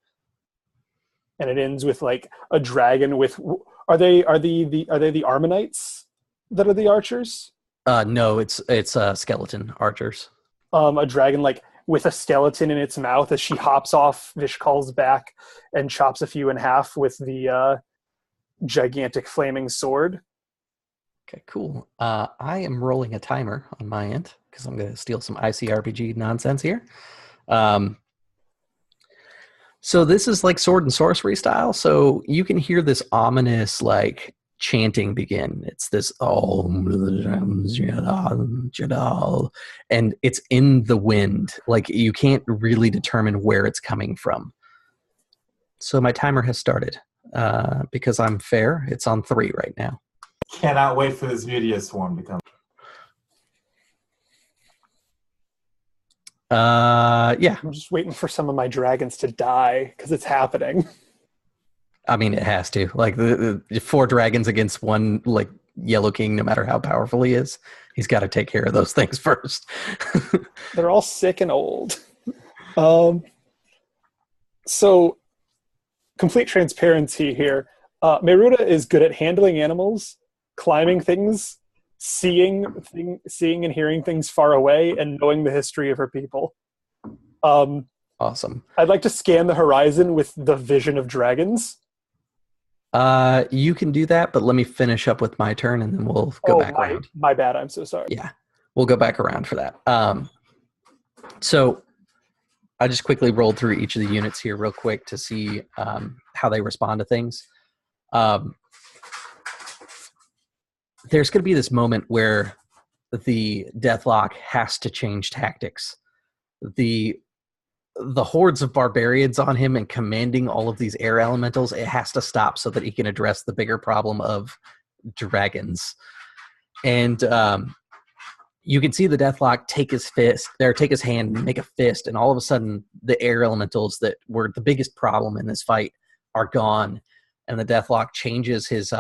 And it ends with like a dragon with are they the Ammonites that are the archers? No, it's skeleton archers. A dragon like with a skeleton in its mouth as she hops off Vishkal's back and chops a few in half with the gigantic flaming sword. Okay, cool. I am rolling a timer on my end because I'm going to steal some ICRPG nonsense here. So this is like sword and sorcery style. So you can hear this ominous like chanting begin. It's this and it's in the wind. Like you can't really determine where it's coming from. So my timer has started. Because I'm fair, it's on 3 right now. Cannot wait for this video swarm to come. Yeah. I'm just waiting for some of my dragons to die because it's happening. I mean, it has to. Like the 4 dragons against 1 like Yellow King, no matter how powerful he is, he's got to take care of those things first. They're all sick and old. So, complete transparency here. Meruda is good at handling animals, climbing things, seeing and hearing things far away, and knowing the history of her people. Awesome. I'd like to scan the horizon with the vision of dragons. You can do that, but let me finish up with my turn, and then we'll go back around. My bad. I'm so sorry. Yeah, we'll go back around for that. So I just quickly rolled through each of the units here real quick to see how they respond to things. There's going to be this moment where the Deathlock has to change tactics. The hordes of barbarians on him and commanding all of these air elementals, it has to stop so that he can address the bigger problem of dragons. And you can see the Deathlock take his hand and make a fist, and all of a sudden the air elementals that were the biggest problem in this fight are gone, and the Deathlock changes his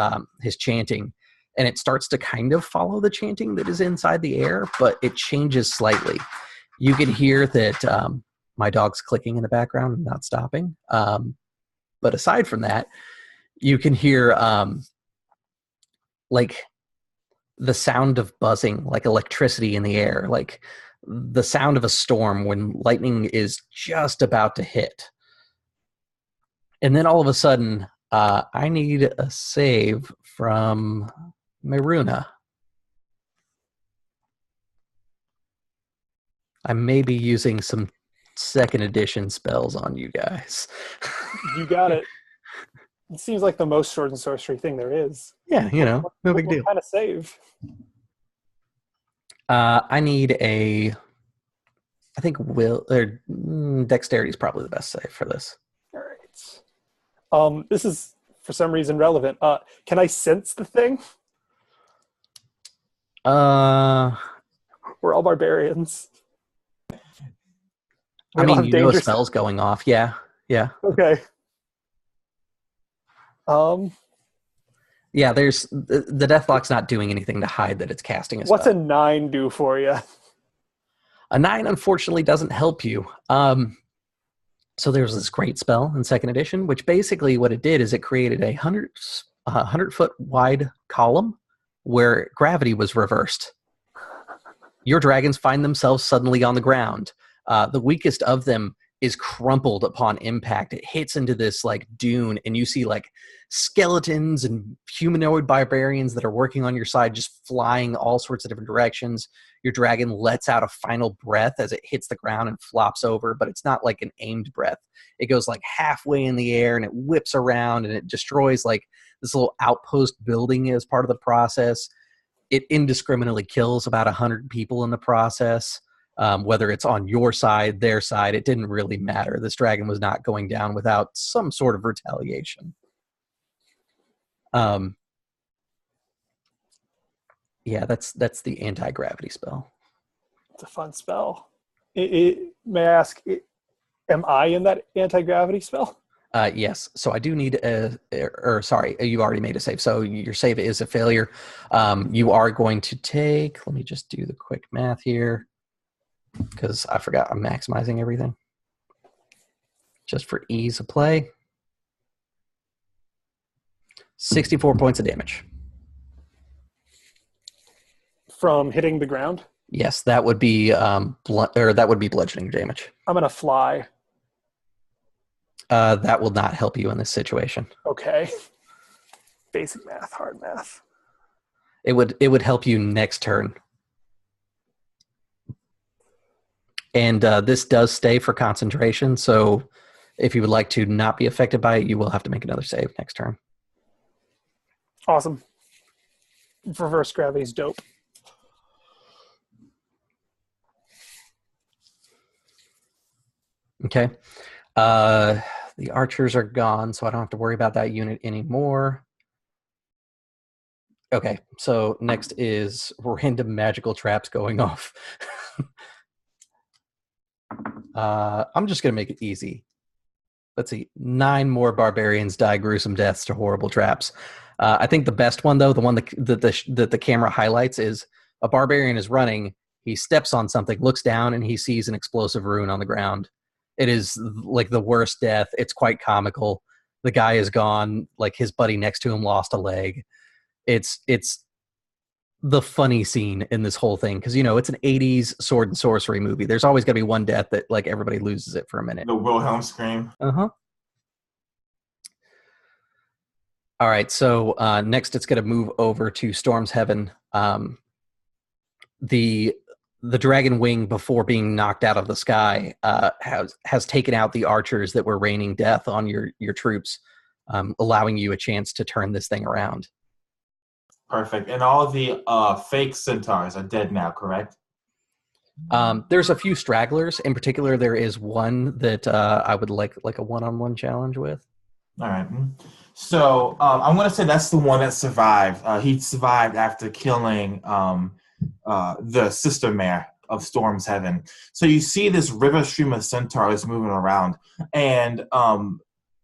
chanting, and it starts to kind of follow the chanting that is inside the air, but it changes slightly. You can hear that my dog's clicking in the background and not stopping. But aside from that, you can hear like the sound of buzzing, like electricity in the air, like the sound of a storm when lightning is just about to hit. And then all of a sudden, I need a save from Maruna. I may be using some 2nd edition spells on you guys. You got it. It seems like the most sword and sorcery thing there is. Yeah, no big deal. What kind of save? I need I think dexterity is probably the best save for this. All right. This is for some reason relevant. Can I sense the thing? We're all barbarians. I mean, you know a spell's going off. Yeah. Okay. Yeah, there's the Deathlock's not doing anything to hide that it's casting a spell. What's a 9 do for you? A 9, unfortunately, doesn't help you. So there's this great spell in 2nd edition, which basically what it did is it created a 100-foot wide column where gravity was reversed. Your dragons find themselves suddenly on the ground. The weakest of them is crumpled upon impact. It hits into this like dune, and you see like skeletons and humanoid barbarians that are working on your side, just flying all sorts of different directions. Your dragon lets out a final breath as it hits the ground and flops over, but it's not like an aimed breath. It goes like halfway in the air and it whips around and it destroys like this little outpost building as part of the process. It indiscriminately kills about 100 people in the process. Whether it's on your side, their side, it didn't really matter. This dragon was not going down without some sort of retaliation. Yeah, that's the anti-gravity spell. It's a fun spell. May I ask, am I in that anti-gravity spell? Yes. So I do need sorry, you already made a save. So your save is a failure. You are going to take, let me just do the quick math here, because I forgot I'm maximizing everything just for ease of play. 64 points of damage. From hitting the ground? Yes, that would be that would be bludgeoning damage. I'm gonna fly. That will not help you in this situation. Okay. Basic math, hard math. It would help you next turn. And this does stay for concentration, so if you would like to not be affected by it, you will have to make another save next turn. Awesome. Reverse gravity's dope. Okay. The archers are gone, so I don't have to worry about that unit anymore. Okay, so next is random magical traps going off. I'm just going to make it easy. Let's see. 9 more barbarians die gruesome deaths to horrible traps. I think the best one, though, the one that the camera highlights, is a barbarian is running. He steps on something, looks down, and he sees an explosive rune on the ground. It is like the worst death. It's quite comical. The guy is gone. Like his buddy next to him lost a leg. It's the funny scene in this whole thing, because it's an 80s sword and sorcery movie. There's always got to be one death that like everybody loses it for a minute. The Wilhelm scream. Uh-huh. All right, so next it's going to move over to Storm's Heaven. The dragon wing, before being knocked out of the sky, has taken out the archers that were raining death on your troops, allowing you a chance to turn this thing around. Perfect. And all of the fake centaurs are dead now, correct? There's a few stragglers. In particular, there is one that I would like a one-on-one challenge with. All right. So I'm going to say that's the one that survived. He survived after killing the sister mare of Storm's Heaven. So you see this river stream of centaurs moving around, and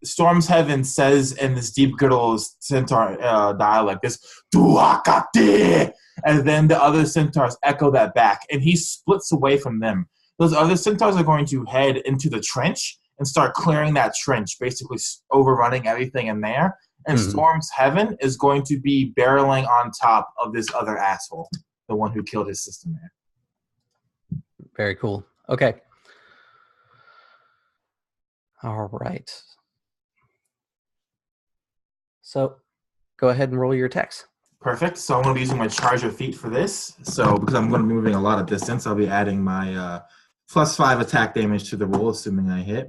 Storm's Heaven says in this deep guttural centaur dialect, this "Duakati," and then the other centaurs echo that back, and he splits away from them. Those other centaurs are going to head into the trench and start clearing that trench, basically overrunning everything in there. And Storm's Heaven is going to be barreling on top of this other asshole, the one who killed his sister man. Very cool. Okay. All right. So go ahead and roll your attacks. Perfect. So I'm going to be using my charge of feet for this. So because I'm going to be moving a lot of distance, I'll be adding my +5 attack damage to the roll, assuming I hit.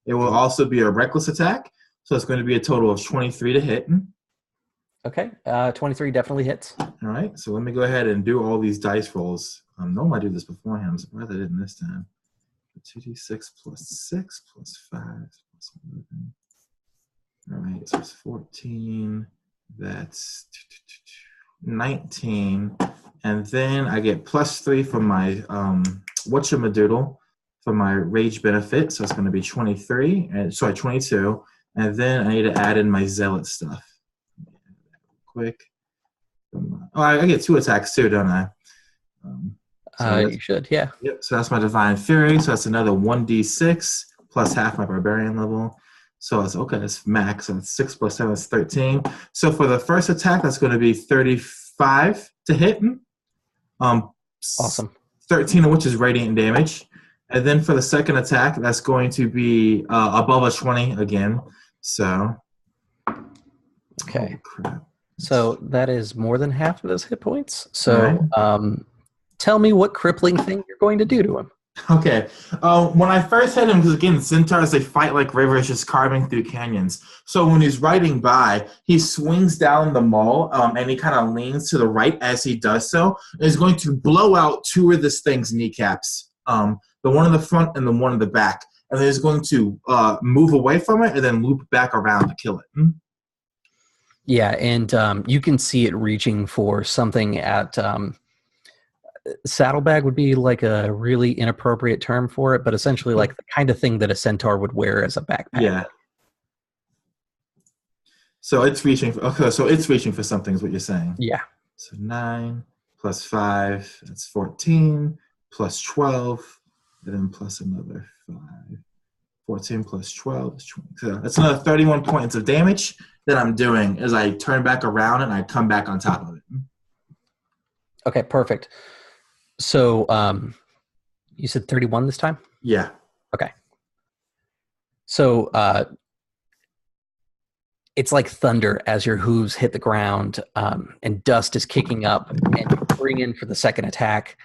It will also be a reckless attack. So it's going to be a total of 23 to hit. Okay. 23 definitely hits. All right. So let me go ahead and do all these dice rolls. I know I do this beforehand. I'm surprised I didn't this time. 2d6 plus 6 plus 5 plus 11. All right. So it's 14. That's 19. And then I get +3 from my whatchamadoodle for my rage benefit. So it's going to be 22. And then I need to add in my zealot stuff. Quick. Oh, I get 2 attacks too, don't I? You should, yeah. Yep. So that's my Divine Fury. So that's another 1d6 plus half my Barbarian level. So it's okay. It's max. So it's 6 plus 7 is 13. So for the first attack, that's going to be 35 to hit. Awesome. 13 of which is radiant damage. And then for the second attack, that's going to be above a 20 again. So. Okay. Oh, crap. So that is more than half of those hit points. So Right. Tell me what crippling thing you're going to do to him. Okay. When I first hit him, because again, centaurs, they fight like rivers, just carving through canyons. So when he's riding by, he swings down the mall, and he kind of leans to the right as he does so, and is going to blow out two of this thing's kneecaps, the one in the front and the one in the back. And then he's going to move away from it and then loop back around to kill it. Yeah, and you can see it reaching for something at... saddlebag would be like a really inappropriate term for it, but essentially like the kind of thing that a centaur would wear as a backpack. Yeah. So it's reaching for something is what you're saying. Yeah. So 9 plus 5, that's 14, plus 12, and then plus another 5. 14 plus 12 is 20. So that's another 31 points of damage that I'm doing as I turn back around and I come back on top of it. Okay, perfect. So, you said 31 this time? Yeah. Okay. So, it's like thunder as your hooves hit the ground, and dust is kicking up, and you bring in for the second attack.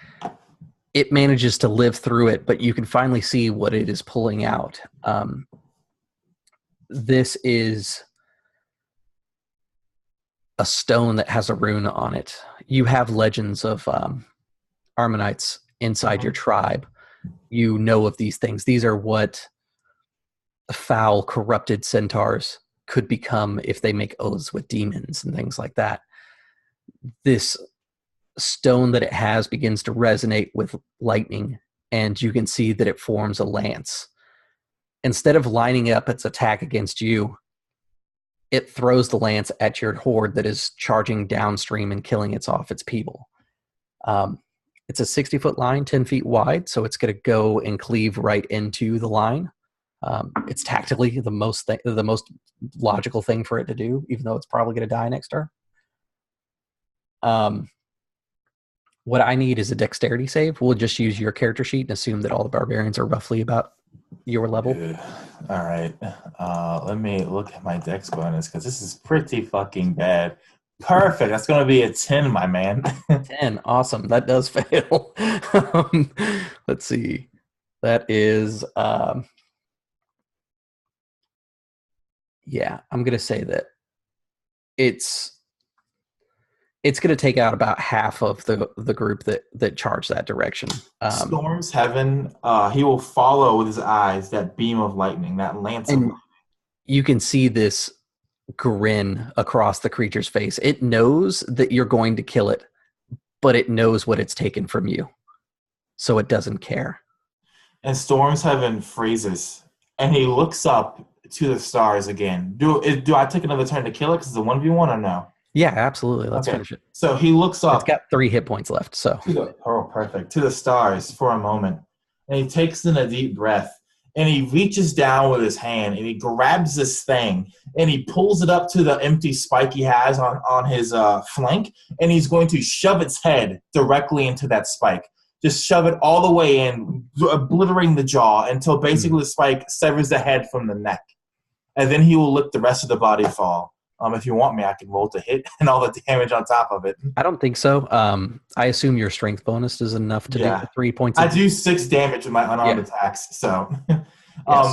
It manages to live through it, but you can finally see what it is pulling out. This is a stone that has a rune on it. You have legends of Ammonites inside your tribe. You know of these things. These are what foul, corrupted centaurs could become if they make oaths with demons and things like that. This stone that it has begins to resonate with lightning, and you can see that it forms a lance. Instead of lining up its attack against you, it throws the lance at your horde that is charging downstream and killing its people. It's a 60-foot line, 10 feet wide, so it's going to go and cleave right into the line. It's tactically the most logical thing for it to do, even though it's probably going to die next turn. What I need is a dexterity save. We'll just use your character sheet and assume that all the barbarians are roughly about your level. All right. Let me look at my dex bonus because this is pretty fucking bad. Perfect. That's going to be a 10, my man. 10. Awesome. That does fail. Let's see. That is... yeah, I'm going to say that it's going to take out about half of the group that charge that direction. Storm's Heaven, he will follow with his eyes that beam of lightning, that lance of lightning. You can see this grin across the creature's face. It knows that you're going to kill it, but it knows what it's taken from you, so it doesn't care. And Storm's Heaven freezes, and he looks up to the stars again. Do I take another turn to kill it because it's a 1v1 or no? Yeah, absolutely. Let's finish it. So he looks up. It's got 3 hit points left. So perfect. To the stars for a moment. And he takes in a deep breath. And he reaches down with his hand and he grabs this thing and he pulls it up to the empty spike he has on his flank, and he's going to shove its head directly into that spike. Just shove it all the way in, obliterating the jaw until basically the spike severs the head from the neck. And then he will let the rest of the body fall. If you want me, I can roll to hit and all the damage on top of it. I don't think so. I assume your strength bonus is enough to do the 3 points. I do 6 damage with my unarmed attacks, so...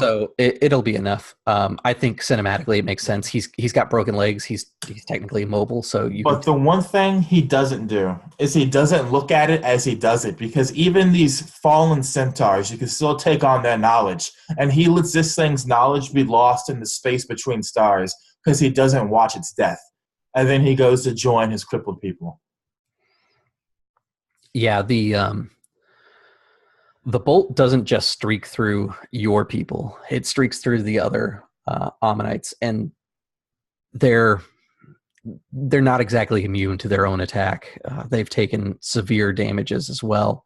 so it'll be enough. I think cinematically it makes sense. He's got broken legs. He's technically immobile, so you. But the one thing he doesn't do is he doesn't look at it as he does it, because even these fallen centaurs, you can still take on their knowledge, and he lets this thing's knowledge be lost in the space between stars because he doesn't watch its death, and then he goes to join his crippled people. Yeah, the bolt doesn't just streak through your people. It streaks through the other Ammonites, and they're not exactly immune to their own attack. They've taken severe damages as well.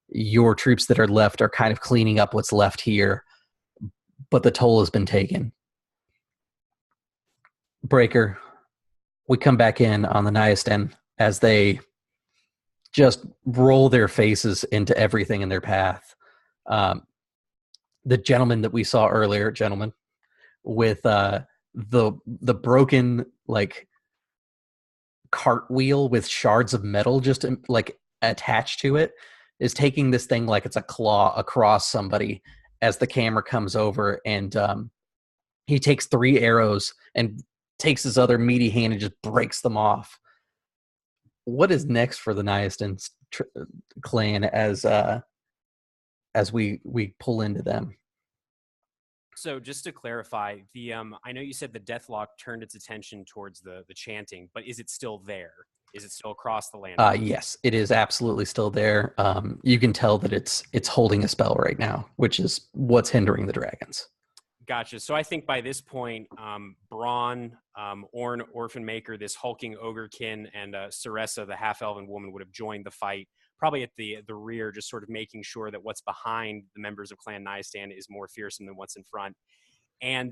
Your troops that are left are kind of cleaning up what's left here, but the toll has been taken. Breaker, we come back in on the Nyastan as they just roll their faces into everything in their path. The gentleman that we saw earlier, with the broken like cartwheel with shards of metal just like attached to it, is taking this thing like it's a claw across somebody as the camera comes over, and he takes 3 arrows and takes his other meaty hand and just breaks them off. What is next for the Nyastin clan as we pull into them? So just to clarify, I know you said the Deathlock turned its attention towards the chanting, but is it still there? Is it still across the land? Yes, it is absolutely still there. You can tell that it's holding a spell right now, which is what's hindering the dragons. Gotcha. So I think by this point, Braun, Orn, Orphan Maker, this hulking ogrekin, and Ceressa, the half-elven woman, would have joined the fight, probably at the rear, just sort of making sure that what's behind the members of Clan Nyastin is more fearsome than what's in front. And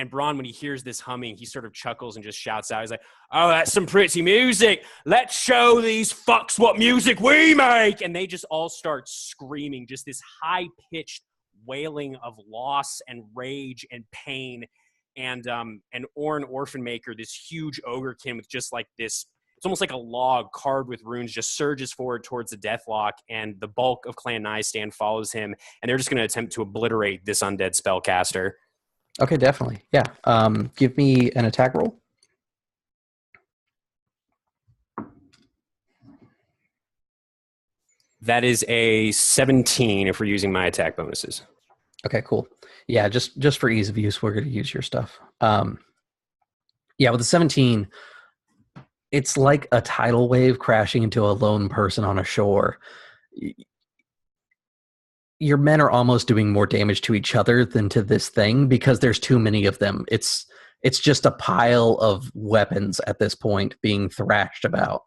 Braun, when he hears this humming, he sort of chuckles and just shouts out, he's like, "Oh, that's some pretty music. Let's show these fucks what music we make." And they just all start screaming, just this high-pitched wailing of loss and rage and pain. And Orn, Orphan Maker, this huge ogrekin with just like this, it's almost like a log carved with runes, just surges forward towards the Deathlock, and the bulk of Clan Nyastin follows him, and they're just going to attempt to obliterate this undead spellcaster. Okay, definitely. Yeah. Give me an attack roll. That is a 17 if we're using my attack bonuses. Okay, cool. Yeah, just for ease of use, we're going to use your stuff. Yeah, with the 17, it's like a tidal wave crashing into a lone person on a shore. Your men are almost doing more damage to each other than to this thing because there's too many of them. It's just a pile of weapons at this point being thrashed about.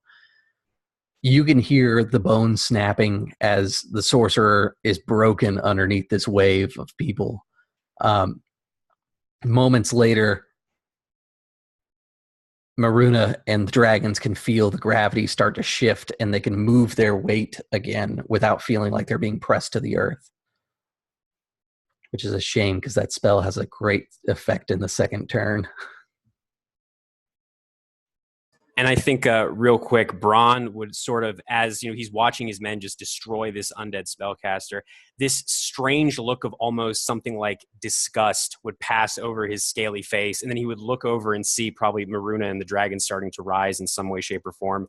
You can hear the bones snapping as the sorcerer is broken underneath this wave of people. Moments later, Maruna and the dragons can feel the gravity start to shift, and they can move their weight again without feeling like they're being pressed to the earth. Which is a shame, because that spell has a great effect in the second turn. And I think real quick, Braun would sort of, as he's watching his men just destroy this undead spellcaster, this strange look of almost something like disgust would pass over his scaly face, and then he would look over and see probably Maruna and the dragon starting to rise in some way, shape, or form.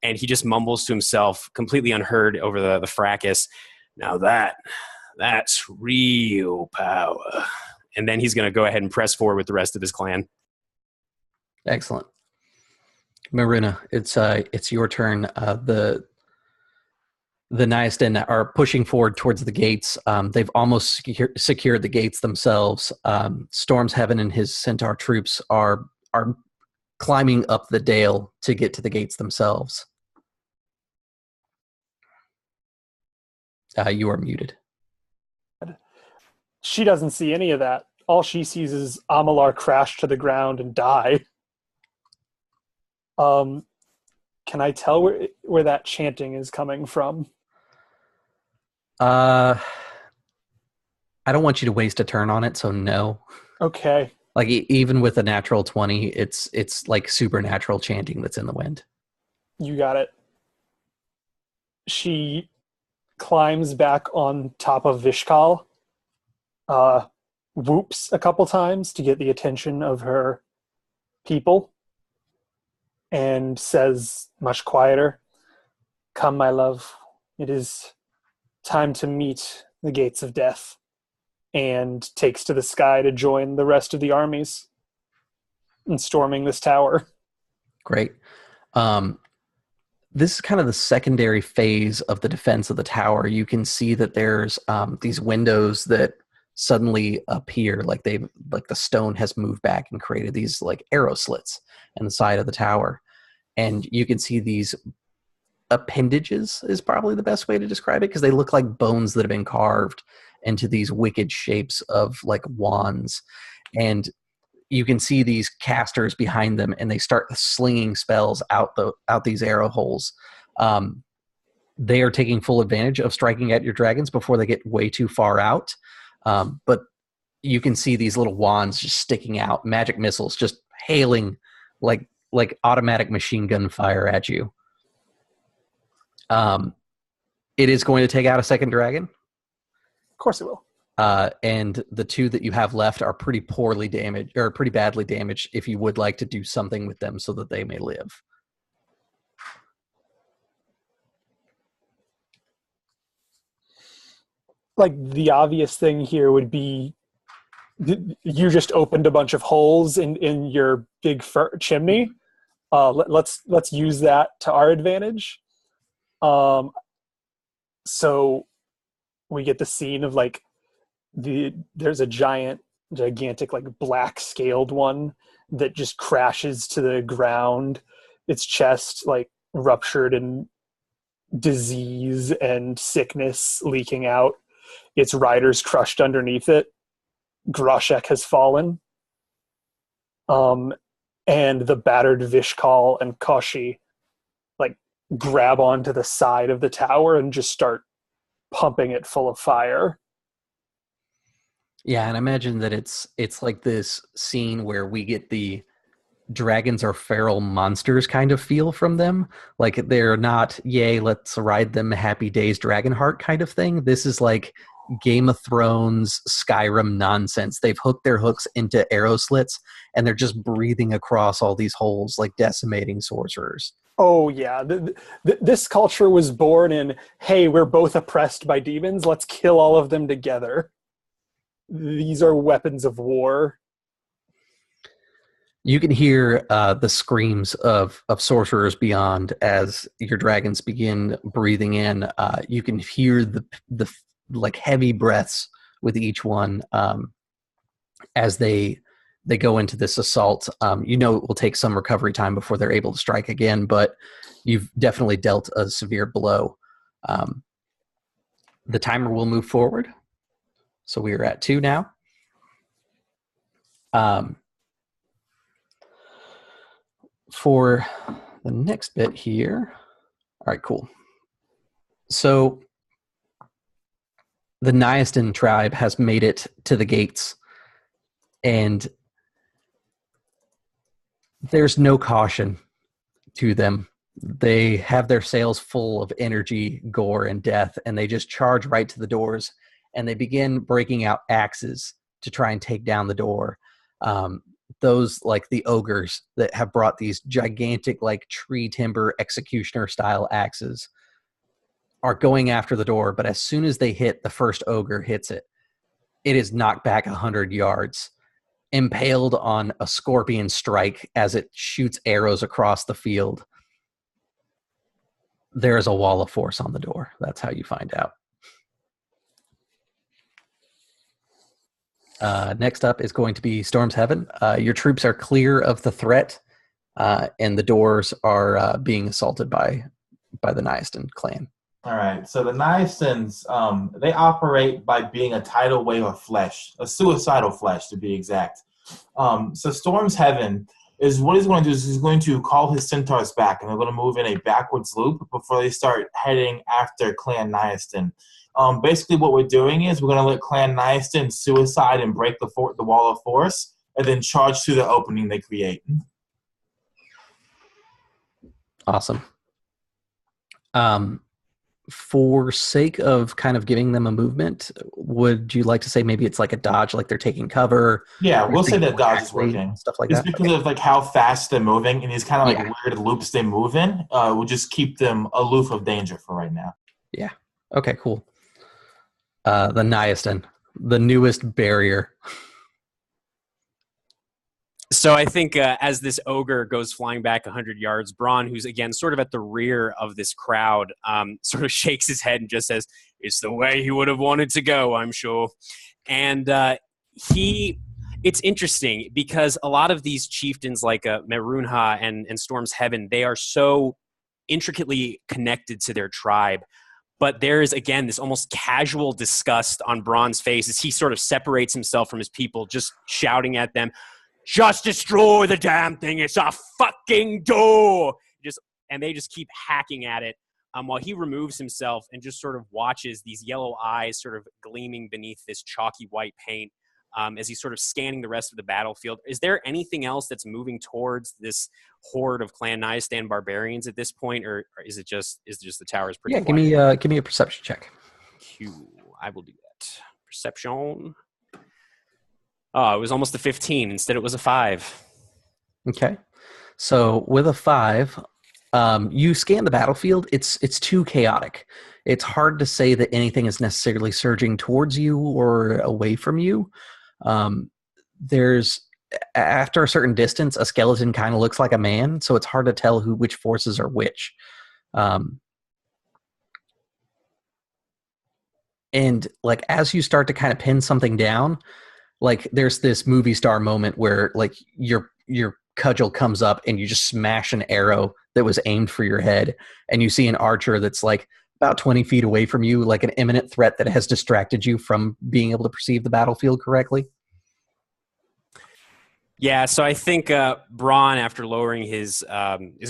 And he just mumbles to himself, completely unheard over the fracas, "Now that's real power." And then he's going to go ahead and press forward with the rest of his clan. Excellent. Maruna, it's your turn. The Nyastin are pushing forward towards the gates. They've almost secured the gates themselves. Storm's Heaven and his centaur troops are climbing up the dale to get to the gates themselves. You are muted. She doesn't see any of that. All she sees is Amalar crash to the ground and die. Can I tell where that chanting is coming from? I don't want you to waste a turn on it, so no. Okay. Like even with a natural 20, it's like supernatural chanting that's in the wind. You got it. She climbs back on top of Vishkal, whoops a couple times to get the attention of her people, and says much quieter, "Come, my love, it is time to meet the gates of death," and takes to the sky to join the rest of the armies in storming this tower. Great. This is kind of the secondary phase of the defense of the tower. You can see that there's these windows that suddenly appear, like the stone has moved back and created these like arrow slits in the side of the tower. And you can see these appendages is probably the best way to describe it, because they look like bones that have been carved into these wicked shapes of like wands. And you can see these casters behind them, and they start slinging spells out these arrow holes. they are taking full advantage of striking at your dragons before they get way too far out. But you can see these little wands just sticking out, magic missiles just hailing like automatic machine gun fire at you. It is going to take out a second dragon. Of course it will. And the two that you have left are pretty poorly damaged, or pretty badly damaged, if you would like to do something with them so that they may live. Like, the obvious thing here would be you just opened a bunch of holes in your big chimney. Let's use that to our advantage. So we get the scene of like there's a gigantic like black scaled one that just crashes to the ground, its chest like ruptured and disease and sickness leaking out, its riders crushed underneath it. Groshek has fallen. And the battered Vishkal and Koshi like grab onto the side of the tower and just start pumping it full of fire. Yeah, and I imagine that it's like this scene where we get the dragons are feral monsters kind of feel from them. Like, they're not, yay, let's ride them happy days Dragonheart kind of thing. This is like Game of Thrones, Skyrim nonsense. They've hooked their hooks into arrow slits, and they're just breathing across all these holes like decimating sorcerers. Oh, yeah. This culture was born in, hey, we're both oppressed by demons. Let's kill all of them together. These are weapons of war. You can hear the screams of sorcerers beyond as your dragons begin breathing in. You can hear the like heavy breaths with each one as they go into this assault. It will take some recovery time before they're able to strike again, but you've definitely dealt a severe blow. The timer will move forward. So we are at 2 now. For the next bit here. All right, cool. So the Nyastan tribe has made it to the gates, and there's no caution to them. They have their sails full of energy, gore, and death, and they just charge right to the doors, and they begin breaking out axes to try and take down the door. Those, like the ogres that have brought these gigantic, like tree timber executioner style axes, are going after the door, but as soon as they hit, the first ogre hits it. It is knocked back 100 yards, impaled on a scorpion strike as it shoots arrows across the field. There is a wall of force on the door. That's how you find out. Next up is going to be Storm's Heaven. Your troops are clear of the threat, and the doors are being assaulted by the Nyastan clan. All right, so the Nyastans, they operate by being a tidal wave of flesh, a suicidal flesh to be exact. So Storm's Heaven is what he's going to do is he's going to call his centaurs back, and they're going to move in a backwards loop before they start heading after Clan Nyastan. Basically what we're doing is we're going to let Clan Nyastan suicide and break the wall of force, and then charge through the opening they create. Awesome. For sake of kind of giving them a movement, would you like to say maybe it's like a dodge, like they're taking cover? Yeah, we'll say that dodge is working. Stuff like it's that. It's because of like how fast they're moving and these kind of like weird loops they move in. We'll just keep them aloof of danger for right now. Yeah. Okay, cool. The Nyastan, the newest barrier. So I think as this ogre goes flying back 100 yards, Braun, who's again sort of at the rear of this crowd, sort of shakes his head and just says, "It's the way he would have wanted to go, I'm sure." And it's interesting because a lot of these chieftains like Merunha and Storm's Heaven, they are so intricately connected to their tribe. But there is, again, this almost casual disgust on Braun's face as he sort of separates himself from his people, just shouting at them, "Just destroy the damn thing. It's a fucking door." And they just keep hacking at it. while he removes himself and just sort of watches these yellow eyes sort of gleaming beneath this chalky white paint as he's sort of scanning the rest of the battlefield. Is there anything else that's moving towards this horde of Clan Nystan barbarians at this point, or is it just the tower's pretty quiet? Give me a perception check. Cool. I will do that. Perception. Oh, it was almost a 15. Instead, it was a 5. Okay. So with a 5, you scan the battlefield. It's too chaotic. It's hard to say that anything is necessarily surging towards you or away from you. There's after a certain distance, a skeleton kind of looks like a man, so it's hard to tell which forces are which. And like as you start to kind of pin something down, like there's this movie star moment where like your cudgel comes up and you just smash an arrow that was aimed for your head, and you see an archer that's like about 20 feet away from you, like an imminent threat that has distracted you from being able to perceive the battlefield correctly. Yeah, so I think Braun, after lowering his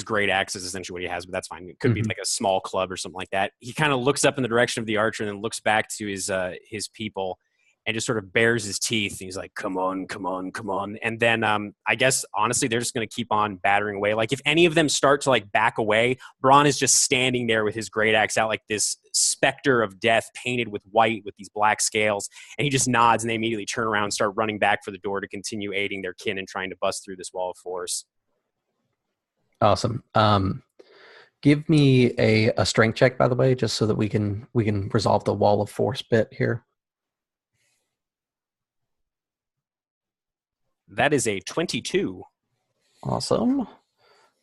great axe, is essentially what he has, but that's fine. It could be like a small club or something like that. He kind of looks up in the direction of the archer and then looks back to his people and just sort of bares his teeth. And he's like, come on, come on, come on. And then I guess, honestly, they're just going to keep on battering away. Like, if any of them start to, like, back away, Braun is just standing there with his great axe out like this specter of death painted with white with these black scales. And he just nods, and they immediately turn around and start running back for the door to continue aiding their kin and trying to bust through this wall of force. Awesome. Give me a strength check, by the way, just so that we can resolve the wall of force bit here. That is a 22. Awesome.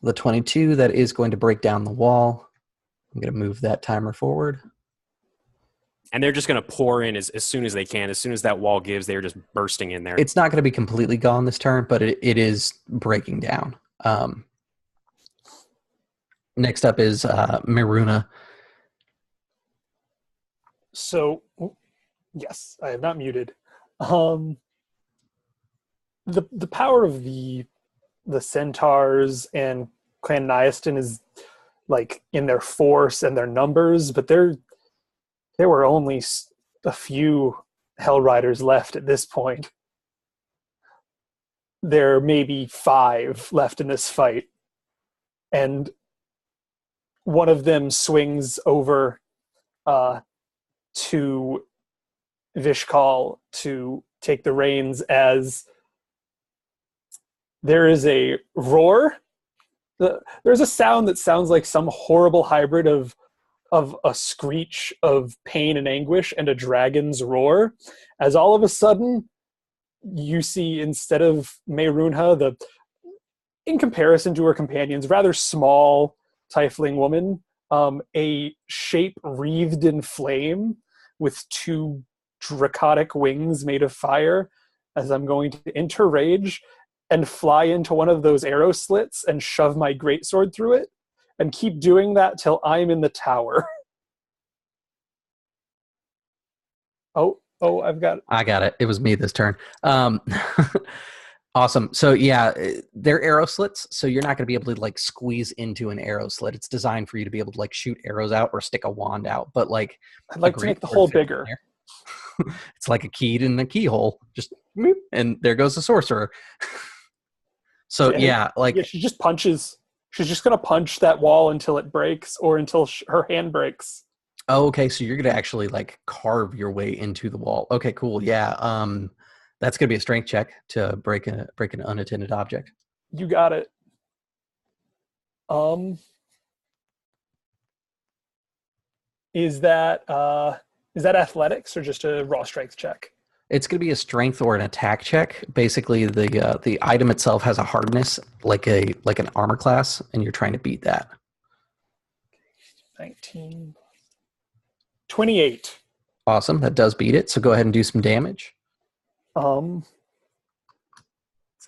The 22, that is going to break down the wall. I'm going to move that timer forward. And they're just going to pour in as soon as they can. As soon as that wall gives, they're just bursting in there. It's not going to be completely gone this turn, but it is breaking down. Next up is Maruna. So, yes, I have not muted. The power of the centaurs and Clan Nystan is like in their force and their numbers, but there were only a few Hell Riders left at this point. There may be 5 left in this fight, and one of them swings over to Vishkal to take the reins as there is a roar. There's a sound that sounds like some horrible hybrid of a screech of pain and anguish and a dragon's roar, as all of a sudden you see, instead of Meirunha, in comparison to her companions, rather small tiefling woman, a shape wreathed in flame with 2 draconic wings made of fire, as I'm going to enter rage and fly into one of those arrow slits and shove my greatsword through it, and keep doing that till I'm in the tower. I got it. It was me this turn. Awesome. So yeah, they're arrow slits, so you're not going to be able to like squeeze into an arrow slit. It's designed for you to be able to like shoot arrows out or stick a wand out. But like, I'd like to make the hole bigger. It's like a key in the keyhole. Just and there goes the sorcerer. So she just punches. She's just going to punch that wall until it breaks, or until her hand breaks. Oh, okay. So you're going to actually like carve your way into the wall. Okay, cool. Yeah. That's going to be a strength check to break an unattended object. You got it. Is that athletics or just a raw strength check? It's going to be a strength or an attack check. Basically, the item itself has a hardness like an armor class, and you're trying to beat that. 19. 28. Awesome. That does beat it. So go ahead and do some damage. So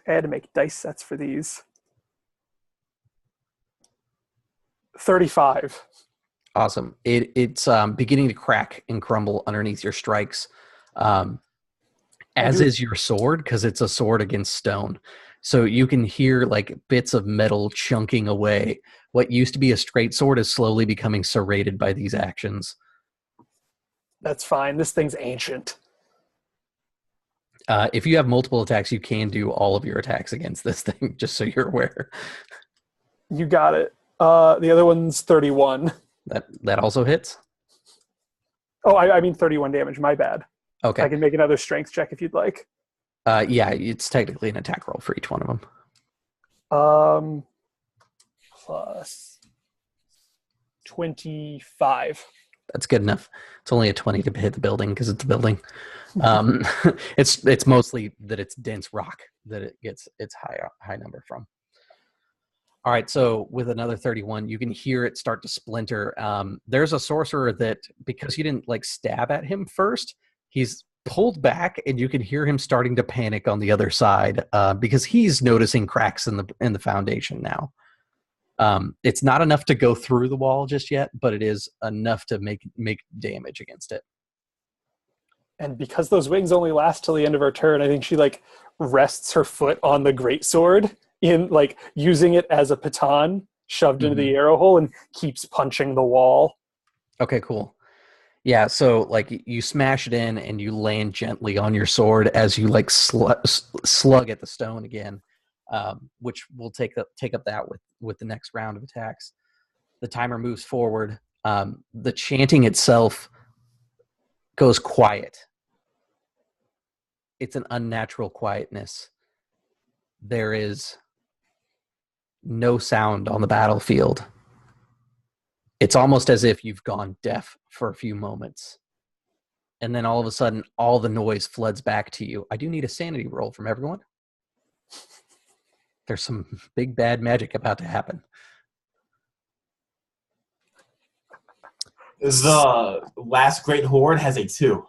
I had to make dice sets for these. 35. Awesome. It's beginning to crack and crumble underneath your strikes, as is your sword, because it's a sword against stone. So you can hear like bits of metal chunking away. What used to be a straight sword is slowly becoming serrated by these actions. That's fine. This thing's ancient. If you have multiple attacks, you can do all of your attacks against this thing, just so you're aware. You got it. The other one's 31. That also hits? Oh, I mean 31 damage. My bad. Okay. I can make another strength check if you'd like. Yeah, it's technically an attack roll for each one of them. Plus 25. That's good enough. It's only a 20 to hit the building because it's a building. It's mostly that it's dense rock that it gets its high number from. All right, so with another 31, you can hear it start to splinter. There's a sorcerer that, because you didn't like stab at him first, he's pulled back, and you can hear him starting to panic on the other side because he's noticing cracks in the foundation now. It's not enough to go through the wall just yet, but it is enough to make damage against it. And because those wings only last till the end of her turn, I think she like rests her foot on the greatsword, in like using it as a baton shoved into the arrow hole, and keeps punching the wall. Okay, cool. Yeah, so like you smash it in and you land gently on your sword as you like slug at the stone again, which will take up that with the next round of attacks. The timer moves forward. The chanting itself goes quiet. It's an unnatural quietness. There is no sound on the battlefield. It's almost as if you've gone deaf for a few moments. And then all of a sudden, all the noise floods back to you. I do need a sanity roll from everyone. There's some big bad magic about to happen. The last great horde has a 2.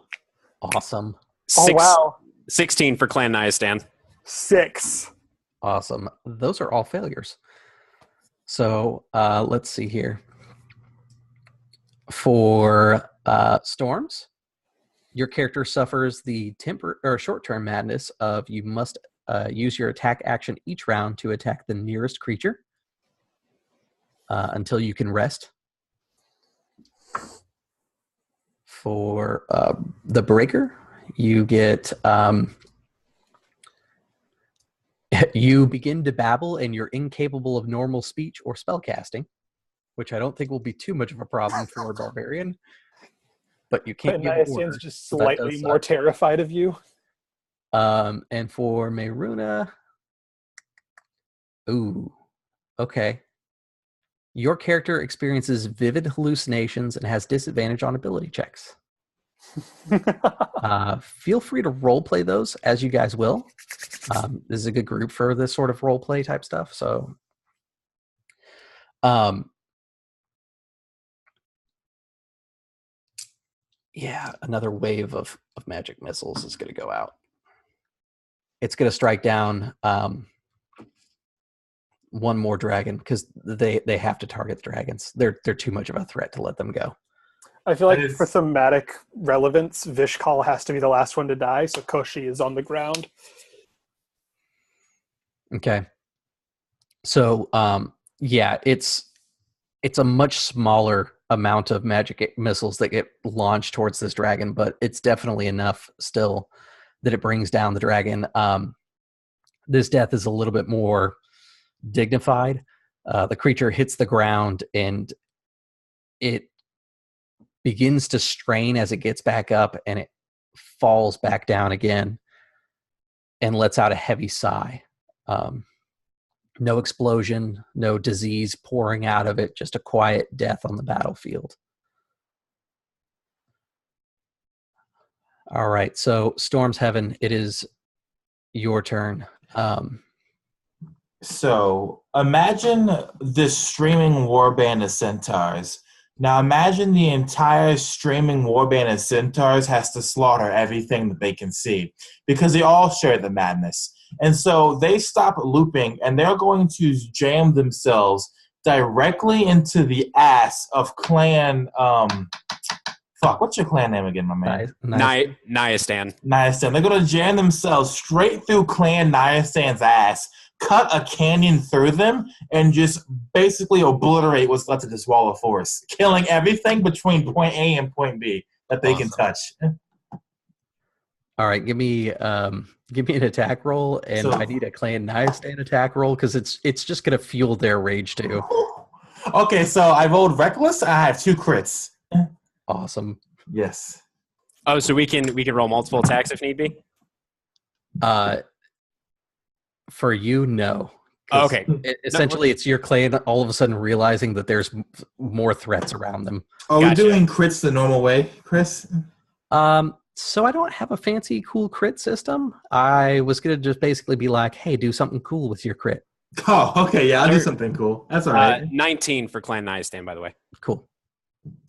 Awesome. Oh, wow. 16 for Clan Nyastan. 6. Awesome. Those are all failures. So let's see here. For storms, your character suffers the short-term madness of you must use your attack action each round to attack the nearest creature until you can rest. For the breaker, you get you begin to babble and you're incapable of normal speech or spellcasting, which I don't think will be too much of a problem for a barbarian. But you can't give orders. Just slightly more terrified of you. And for Meiruna, ooh, okay. Your character experiences vivid hallucinations and has disadvantage on ability checks. Feel free to roleplay those as you guys will. This is a good group for this sort of roleplay type stuff. So, yeah, another wave of magic missiles is going to go out. It's going to strike down one more dragon because they have to target the dragons. They're too much of a threat to let them go. I feel like for thematic relevance, Vishkal has to be the last one to die, so Koshi is on the ground. Okay. So, yeah, it's a much smaller amount of magic missiles that get launched towards this dragon, but it's definitely enough still that it brings down the dragon. This death is a little bit more dignified. The creature hits the ground and it begins to strain as it gets back up, and it falls back down again and lets out a heavy sigh. No explosion, no disease pouring out of it, just a quiet death on the battlefield. All right, so Storm's Heaven, it is your turn. So imagine this streaming warband of centaurs. Now imagine the entire streaming warband of centaurs has to slaughter everything that they can see because they all share the madness. And so they stop looping and they're going to jam themselves directly into the ass of clan... what's your clan name again, my man? Nyastan. Nyastan. They're going to jam themselves straight through clan Nyastan's ass cut a canyon through them and just basically obliterate what's left of this wall of force, killing everything between point A and point B that they can touch. All right, give me an attack roll, and I need a Clan Nyastand attack roll because it's just gonna fuel their rage too. Okay, so I rolled reckless. I have 2 crits. Awesome. Yes. Oh, so we can roll multiple attacks if need be? For you, no. Okay. Essentially, it's your clan all of a sudden realizing that there's more threats around them. Are we doing crits the normal way, Chris? So I don't have a fancy cool crit system. I was going to just basically be like, hey, do something cool with your crit. Oh, okay. Yeah, I'll do something cool. That's all right. 19 for Clan Nyastand, by the way. Cool.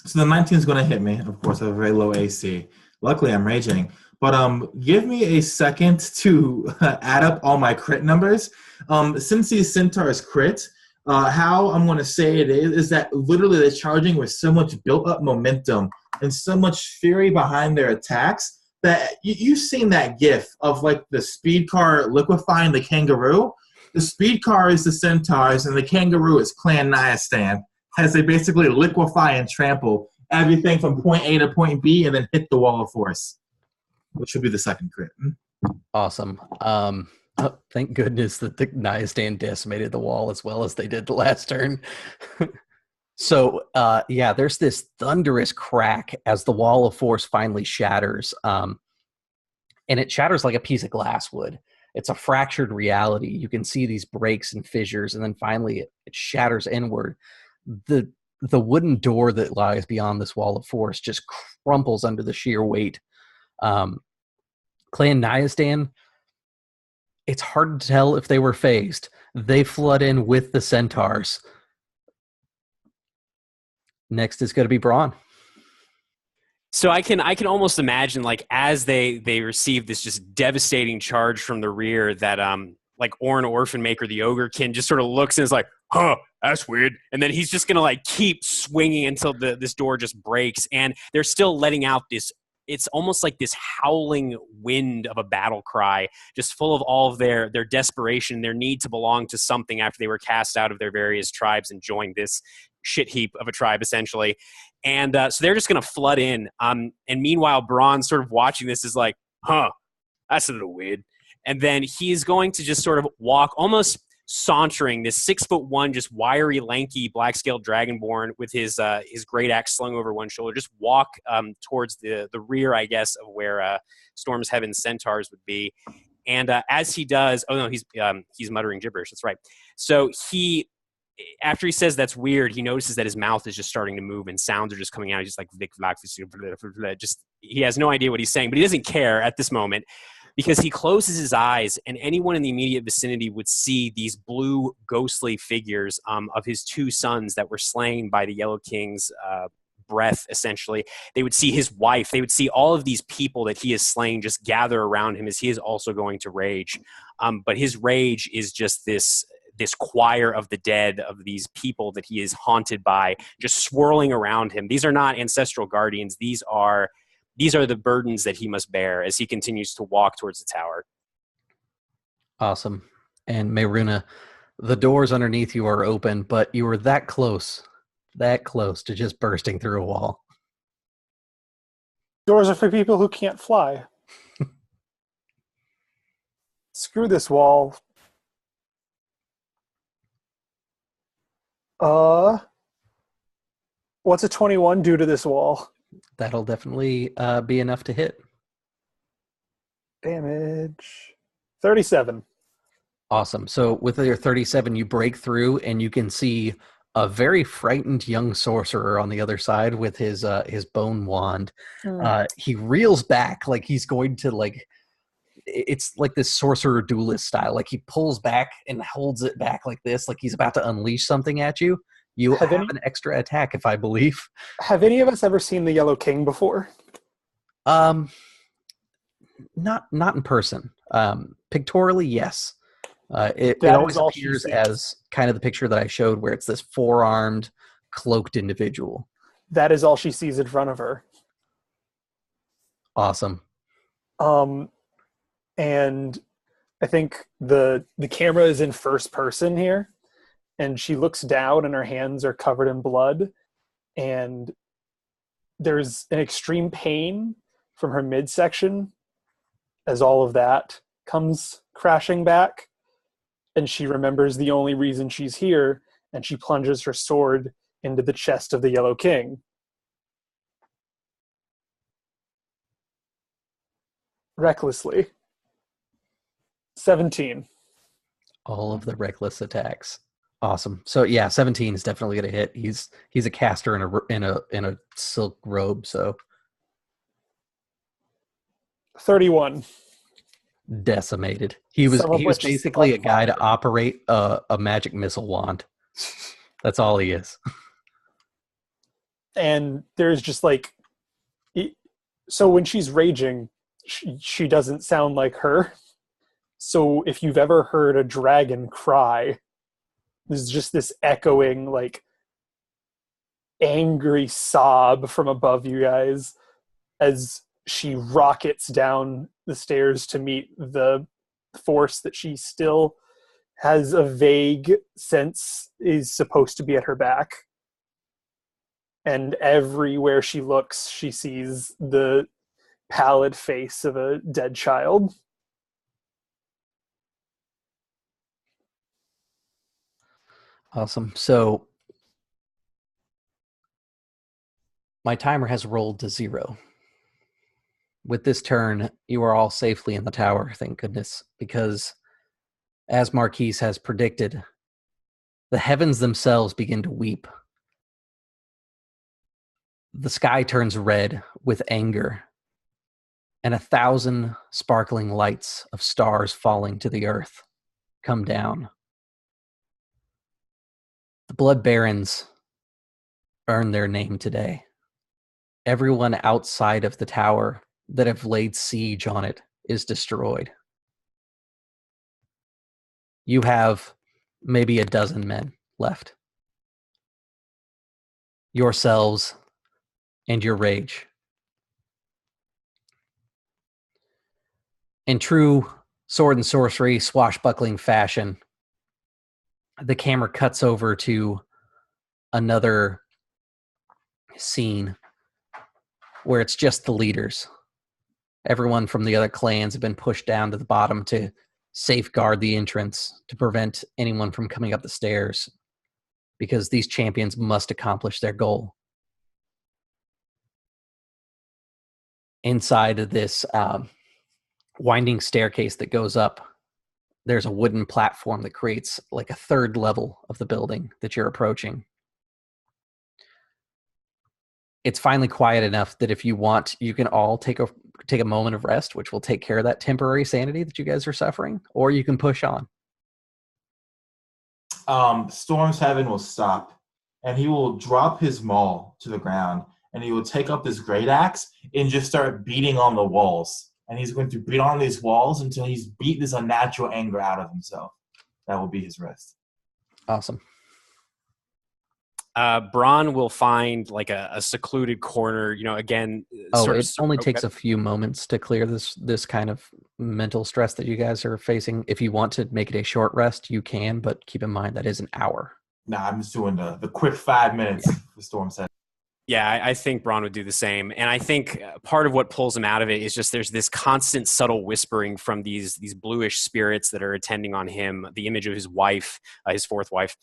So the 19 is going to hit me. Of course, I have a very low AC. Luckily, I'm raging. But give me a second to add up all my crit numbers. Since these centaurs crit, how I'm going to say it is that literally they're charging with so much built-up momentum and so much fury behind their attacks that you've seen that gif of like the speed car liquefying the kangaroo. The speed car is the centaurs, and the kangaroo is Clan Nyastand, as they basically liquefy and trample everything from point A to point B and then hit the wall of force, which would be the second crit. Awesome. Thank goodness that the Nyastand decimated the wall as well as they did the last turn. So, there's this thunderous crack as the wall of force finally shatters. And it shatters like a piece of glass would. It's a fractured reality. You can see these breaks and fissures, and then finally it shatters inward. The wooden door that lies beyond this wall of force just crumples under the sheer weight. Clan Nyastand, it's hard to tell if they were phased. They flood in with the centaurs. Next is going to be Braun. So I can almost imagine, like, as they receive this just devastating charge from the rear, that like Orn Orphanmaker, the ogrekin, just sort of looks and is like, huh, that's weird. And then he's just going to like keep swinging until this door just breaks. And they're still letting out this, it's almost like this howling wind of a battle cry, just full of all of their desperation, their need to belong to something after they were cast out of their various tribes and joined this shit heap of a tribe, essentially. And so they're just going to flood in. And meanwhile, Braun sort of watching this is like, huh, that's a little weird. And then he's going to just sort of walk, almost sauntering, this 6'1", just wiry, lanky, black-scaled dragonborn with his great axe slung over one shoulder, just walk towards the rear, I guess, of where Storm's Heaven centaurs would be. And as he does, oh no, he's muttering gibberish. That's right. So after he says that's weird, he notices that his mouth is just starting to move and sounds are just coming out. He's just like, he has no idea what he's saying, but he doesn't care at this moment, because he closes his eyes, and anyone in the immediate vicinity would see these blue ghostly figures of his 2 sons that were slain by the Yellow King's breath, essentially. They would see his wife. They would see all of these people that he has slain just gather around him as he is also going to rage. But his rage is just this choir of the dead, of these people that he is haunted by, just swirling around him. These are not ancestral guardians. These are the burdens that he must bear as he continues to walk towards the tower. Awesome. And Meyruna, the doors underneath you are open, but you were that close to just bursting through a wall. Doors are for people who can't fly. Screw this wall. What's a 21 do to this wall? That'll definitely be enough to hit. Damage 37. Awesome. So with your 37, you break through, and you can see a very frightened young sorcerer on the other side with his bone wand. He reels back like he's going to it's like this sorcerer duelist style. Like he pulls back and holds it back like this, like he's about to unleash something at you. You have an extra attack, if I believe. Have any of us ever seen the Yellow King before? Not in person. Pictorially, yes. It always appears as kind of the picture that I showed, where it's this 4-armed, cloaked individual. That is all she sees in front of her. Awesome. And I think the camera is in first person here, and she looks down and her hands are covered in blood, and there's an extreme pain from her midsection as all of that comes crashing back, and she remembers the only reason she's here, and she plunges her sword into the chest of the Yellow King. Recklessly. 17. All of the reckless attacks. Awesome. So yeah, 17 is definitely going to hit. He's a caster in a silk robe, so 31. decimated. He was Some of which is basically a plus guy to 5. operate a magic missile wand. That's all he is. And there's just like, so when she's raging, she doesn't sound like her. So if you've ever heard a dragon cry, there's just this echoing, like, angry sob from above you guys as she rockets down the stairs to meet the force that she still has a vague sense is supposed to be at her back. And everywhere she looks, she sees the pallid face of a dead child. Awesome. So my timer has rolled to 0. With this turn, you are all safely in the tower, thank goodness, because as Marquise has predicted, the heavens themselves begin to weep. The sky turns red with anger, and 1,000 sparkling lights of stars falling to the earth come down. The Blood Barrens earn their name today. Everyone outside of the tower that have laid siege on it is destroyed. You have maybe a dozen men left. Yourselves and your rage. In true sword and sorcery swashbuckling fashion, the camera cuts over to another scene where it's just the leaders. Everyone from the other clans have been pushed down to the bottom to safeguard the entrance, to prevent anyone from coming up the stairs, because these champions must accomplish their goal. Inside of this winding staircase that goes up, there's a wooden platform that creates like a third level of the building that you're approaching. It's finally quiet enough that if you want, you can all take a moment of rest, which will take care of that temporary sanity that you guys are suffering, or you can push on. Storm's Heaven will stop, and he will drop his maul to the ground, and he will take up his great axe and just start beating on the walls. And he's going to beat on these walls until he's beat this unnatural anger out of himself. That will be his rest. Awesome. Bronn will find like a secluded corner, again. It only takes a few moments to clear this kind of mental stress that you guys are facing. If you want to make it a short rest, you can, but keep in mind that is an hour. Nah, I'm just doing the quick 5 minutes for Storm's Heaven. Yeah, I think Bronn would do the same. And I think part of what pulls him out of it is just there's this constant subtle whispering from these bluish spirits that are attending on him, the image of his wife, his fourth wife,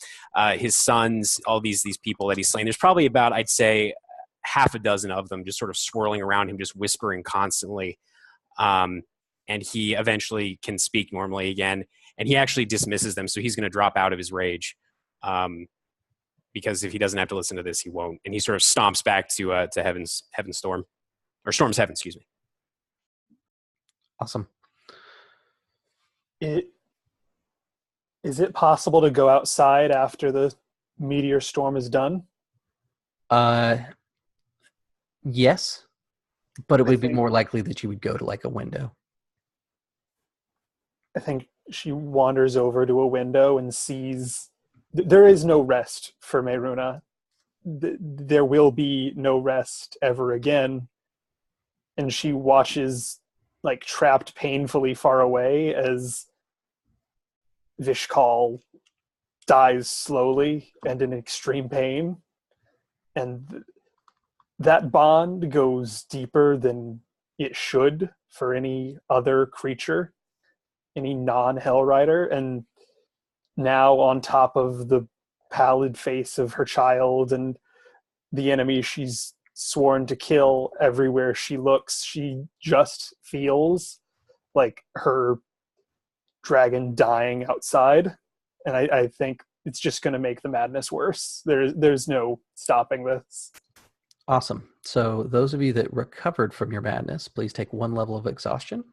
his sons, all these people that he's slain. There's probably about, I'd say, half a dozen of them just sort of swirling around him, just whispering constantly. And he eventually can speak normally again. And he actually dismisses them, so he's going to drop out of his rage. Because if he doesn't have to listen to this, he won't. And he sort of stomps back to Heaven's Storm, or Storm's Heaven, excuse me. Awesome. Is it possible to go outside after the meteor storm is done? Yes, but it would be more likely that you would go to like a window. I think she wanders over to a window and sees. There is no rest for Meiruna. There will be no rest ever again. And she watches, like, trapped painfully far away as Vishkal dies slowly and in extreme pain. And that bond goes deeper than it should for any other creature, any non-Hell Rider. And now on top of the pallid face of her child and the enemy she's sworn to kill everywhere she looks, she just feels like her dragon dying outside. And I think it's just going to make the madness worse. There's no stopping this. Awesome. So those of you that recovered from your madness, please take 1 level of exhaustion.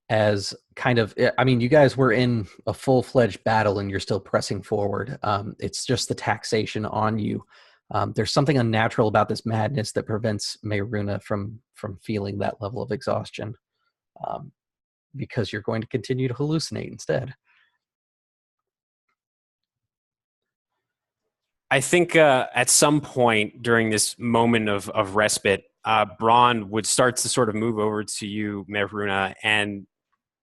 As kind of, I mean, you guys were in a full-fledged battle and you're still pressing forward. It's just the taxation on you. There's something unnatural about this madness that prevents Meyruna from feeling that level of exhaustion, because you're going to continue to hallucinate instead. I think at some point during this moment of respite, Braun would start to sort of move over to you, Mehruna, and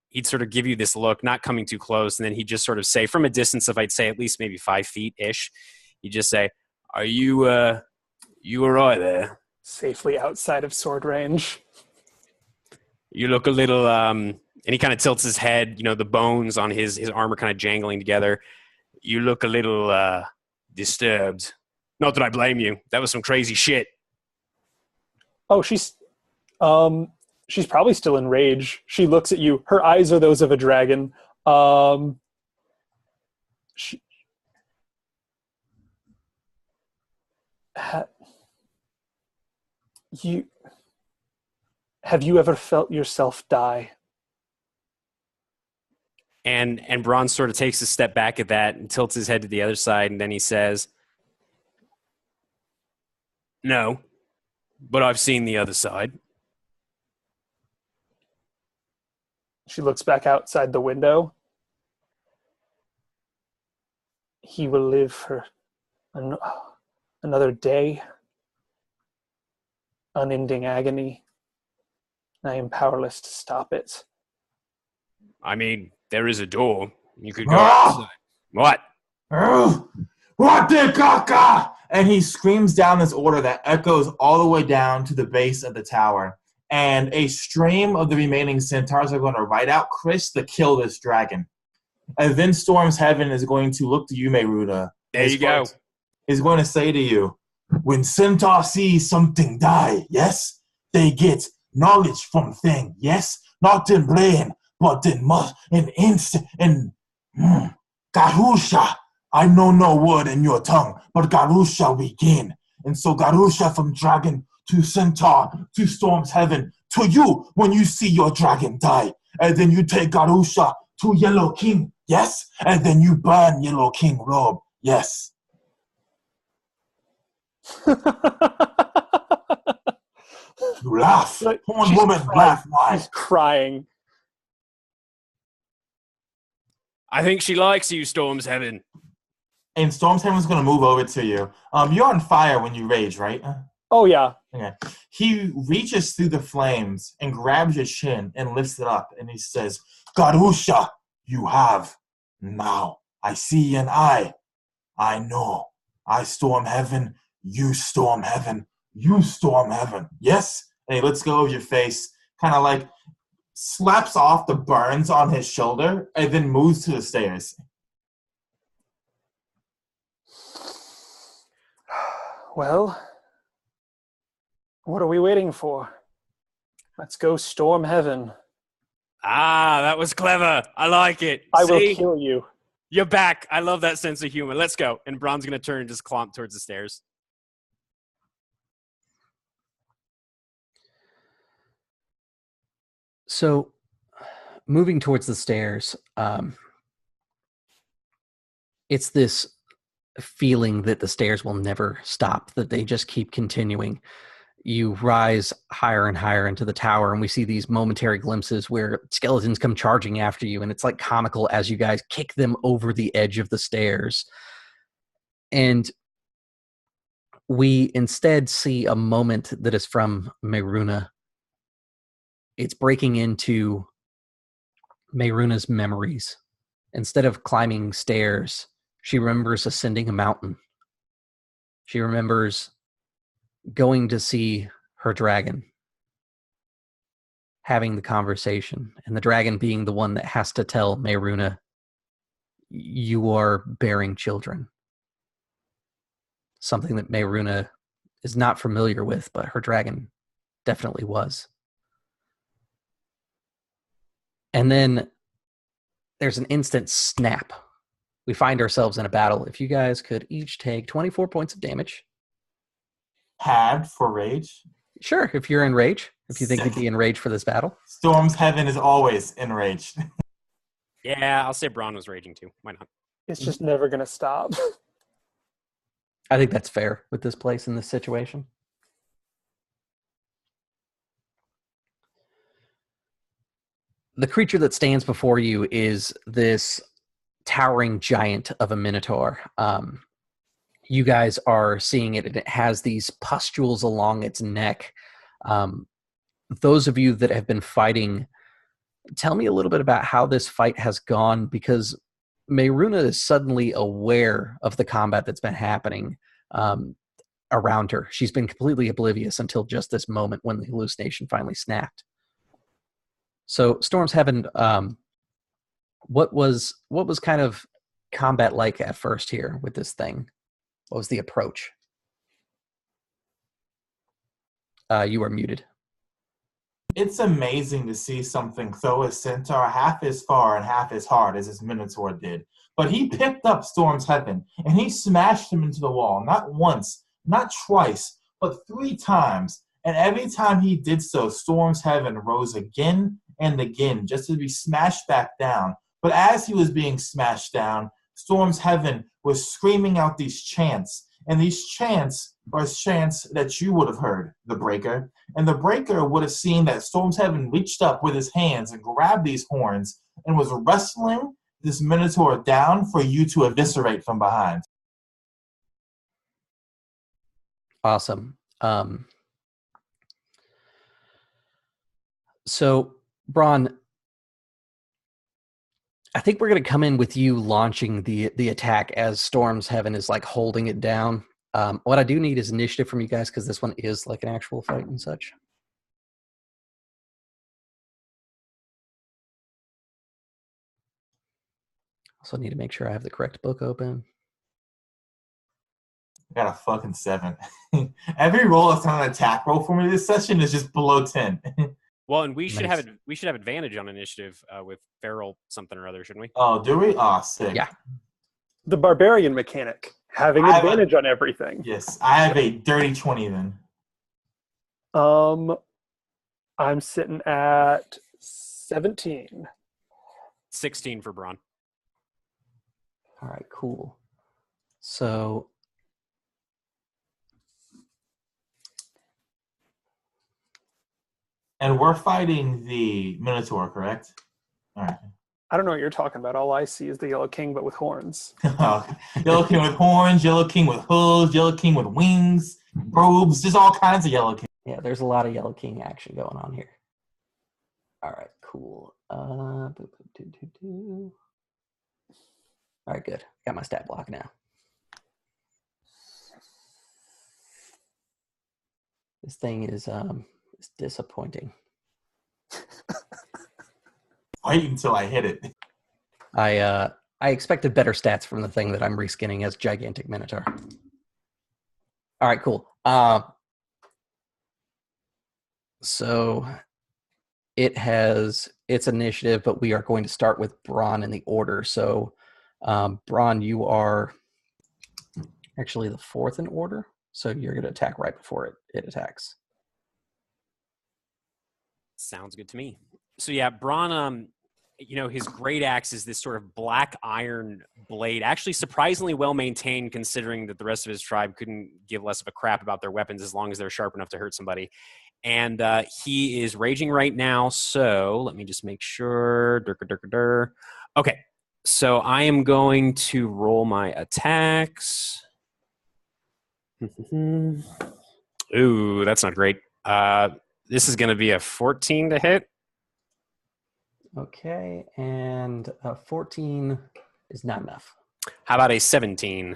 he'd sort of give you this look, not coming too close, and then he'd just sort of say, from a distance of, I'd say, at least maybe 5 feet-ish, he'd just say, "Are you all right there? Safely outside of sword range." You look a little, and he kind of tilts his head, the bones on his armor kind of jangling together. You look a little disturbed. Not that I blame you. That was some crazy shit. Oh, she's probably still in rage. She looks at you. Her eyes are those of a dragon. Have you ever felt yourself die? And Braun sort of takes a step back at that and tilts his head to the other side, and then he says, "No, but I've seen the other side." She looks back outside the window. He will live for another day. Unending agony. I am powerless to stop it. I mean, there is a door. You could go outside. What? What the caca? And he screams down this order that echoes all the way down to the base of the tower. And a stream of the remaining centaurs are going to ride out Chris to kill this dragon. And then Storm's Heaven is going to look to you, Meyruna. There you go. Is going to say to you, when centaur sees something die, yes, they get knowledge from thing, yes, not in brain, but in instant, in Garusha. I know no word in your tongue, but Garusha we gain. And so Garusha from dragon to centaur to Storm's Heaven to you when you see your dragon die. And then you take Garusha to Yellow King, yes? And then you burn Yellow King robe, yes. You laugh. Horn woman, laugh. Why? She's crying. I think she likes you, Storm's Heaven. And Storm's Heaven's going to move over to you. You're on fire when you rage, right? Oh, yeah. Okay. He reaches through the flames and grabs your chin and lifts it up. And he says, Garusha, you have. Now, I see an eye. I know. I storm heaven. You storm heaven. You storm heaven. Yes? And he lets go of your face, kind of like slaps off the burns on his shoulder, and then moves to the stairs. Well, what are we waiting for? Let's go storm heaven. Ah, that was clever. I like it. I will kill you. You're back. I love that sense of humor. Let's go. And Braun's going to turn and just clomp towards the stairs. So, moving towards the stairs, it's this feeling that the stairs will never stop, that they just keep continuing. You rise higher and higher into the tower, and we see these momentary glimpses where skeletons come charging after you, and it's like comical as you guys kick them over the edge of the stairs. And we instead see a moment that is from Meyruna. It's breaking into Meiruna's memories. Instead of climbing stairs, she remembers ascending a mountain. She remembers going to see her dragon, having the conversation, and the dragon being the one that has to tell Meiruna, you are bearing children. Something that Meiruna is not familiar with, but her dragon definitely was. And then there's an instant snap. We find ourselves in a battle. If you guys could each take 24 points of damage. Had for rage. Sure, if you're in rage. If you think Sick. you'd be in rage for this battle. Storm's Heaven is always enraged. Yeah, I'll say Braun was raging too. Why not? It's just never going to stop. I think that's fair with this place in this situation. The creature that stands before you is this towering giant of a minotaur. You guys are seeing it, and it has these pustules along its neck. Those of you that have been fighting, tell me a little bit about how this fight has gone, because Meiruna is suddenly aware of the combat that's been happening around her. She's been completely oblivious until just this moment when the hallucination finally snapped. So, Storm's Heaven, what was kind of combat like at first here with this thing? What was the approach? You are muted. It's amazing to see something throw a centaur half as far and half as hard as his Minotaur did. But he picked up Storm's Heaven, and he smashed him into the wall, not once, not twice, but 3 times. And every time he did so, Storm's Heaven rose again and again, just to be smashed back down. But as he was being smashed down, Storm's Heaven was screaming out these chants. And these chants are chants that you would have heard, the Breaker. And the Breaker would have seen that Storm's Heaven reached up with his hands and grabbed these horns and was wrestling this Minotaur down for you to eviscerate from behind. Awesome. So, Braun, I think we're going to come in with you launching the attack as Storm's Heaven is like holding it down. What I do need is initiative from you guys, because this one is like an actual fight and such. Also need to make sure I have the correct book open. I got a fucking 7. Every roll that's not an attack roll for me this session is just below 10. Well, and we should Nice. have advantage on initiative with feral something or other, shouldn't we? Oh, do we? Oh, sick. Yeah. The barbarian mechanic, having I have advantage on everything. Yes, I have a dirty 20 then. I'm sitting at 17. 16 for Braun. All right, cool. So And we're fighting the Minotaur, correct? All right. I don't know what you're talking about. All I see is the Yellow King, but with horns. Yellow King with horns, Yellow King with hooves, Yellow King with wings, robes, just all kinds of Yellow King. yeah, there's a lot of Yellow King action going on here. All right, cool. All right, good. Got my stat block now. This thing is disappointing. Wait until I hit it. I expected better stats from the thing that I'm reskinning as Gigantic Minotaur. All right, cool. So it has its initiative, but we are going to start with Braun in the order. So Braun, you are actually the 4th in order, so you're going to attack right before it attacks. Sounds good to me. So yeah, Braun, his great axe is this sort of black iron blade, actually surprisingly well maintained considering that the rest of his tribe couldn't give less of a crap about their weapons as long as they're sharp enough to hurt somebody. And he is raging right now, so let me just make sure. Okay, so I am going to roll my attacks. Ooh, that's not great. This is going to be a 14 to hit. Okay, and 14 is not enough. How about a 17?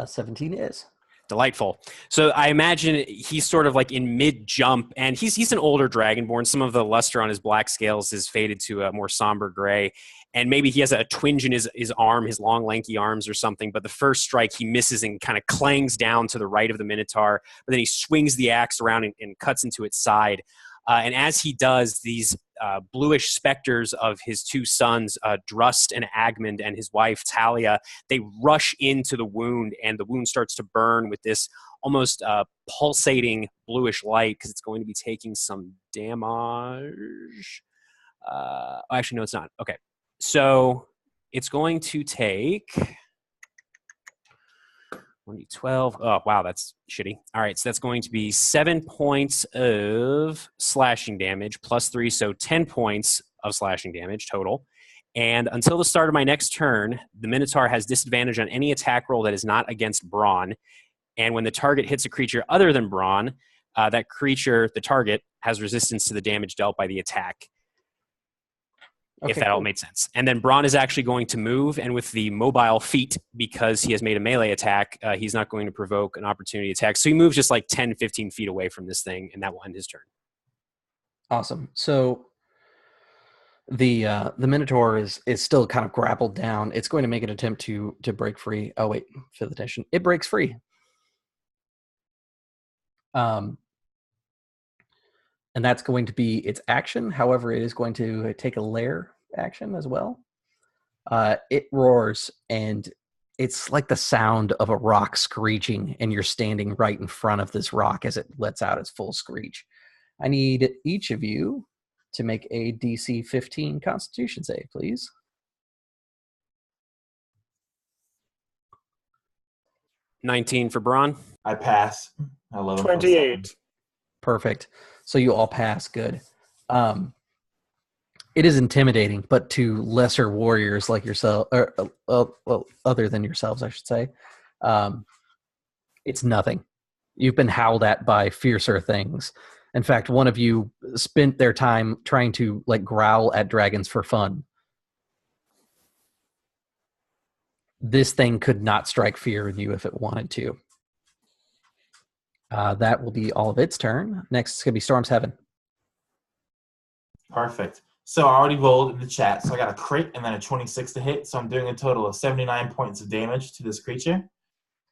17 is. Delightful. So I imagine he's sort of like in mid-jump, and he's an older dragonborn. Some of the luster on his black scales is faded to a more somber gray, and maybe he has a twinge in his arm, his long, lanky arms or something, but the first strike he misses and kind of clangs down to the right of the Minotaur, but then he swings the axe around and cuts into its side. And as he does, these bluish specters of his two sons, Drust and Agmund, and his wife, Talia, they rush into the wound, and the wound starts to burn with this almost pulsating bluish light because it's going to be taking some damage. Actually, no, it's not. Okay. So it's going to take 1d12. Oh, wow, that's shitty. All right, so that's going to be 7 points of slashing damage plus 3, so 10 points of slashing damage total. And until the start of my next turn, the Minotaur has disadvantage on any attack roll that is not against Brawn. And when the target hits a creature other than Brawn, that creature, the target, has resistance to the damage dealt by the attack. Okay, if that all made sense. And then Braun is actually going to move, and with the mobile feat, because he has made a melee attack, he's not going to provoke an opportunity attack. So he moves just like 10, 15 feet away from this thing, and that will end his turn. Awesome. So the Minotaur is still kind of grappled down. It's going to make an attempt to break free. Oh, wait, 5th edition. It breaks free. And that's going to be its action. However, it is going to take a lair action as well. It roars, and it's like the sound of a rock screeching, and you're standing right in front of this rock as it lets out its full screech. I need each of you to make a DC 15 Constitution save, please. $19 for Braun. I pass. 28. Perfect. So you all pass. Good. It is intimidating, but to lesser warriors like yourself, or well, other than yourselves, I should say, it's nothing. You've been howled at by fiercer things. In fact, one of you spent their time trying to like growl at dragons for fun. This thing could not strike fear in you if it wanted to. That will be all of its turn. Next is going to be Storm's Heaven. Perfect. So I already rolled in the chat. So I got a crit and then a 26 to hit. So I'm doing a total of 79 points of damage to this creature.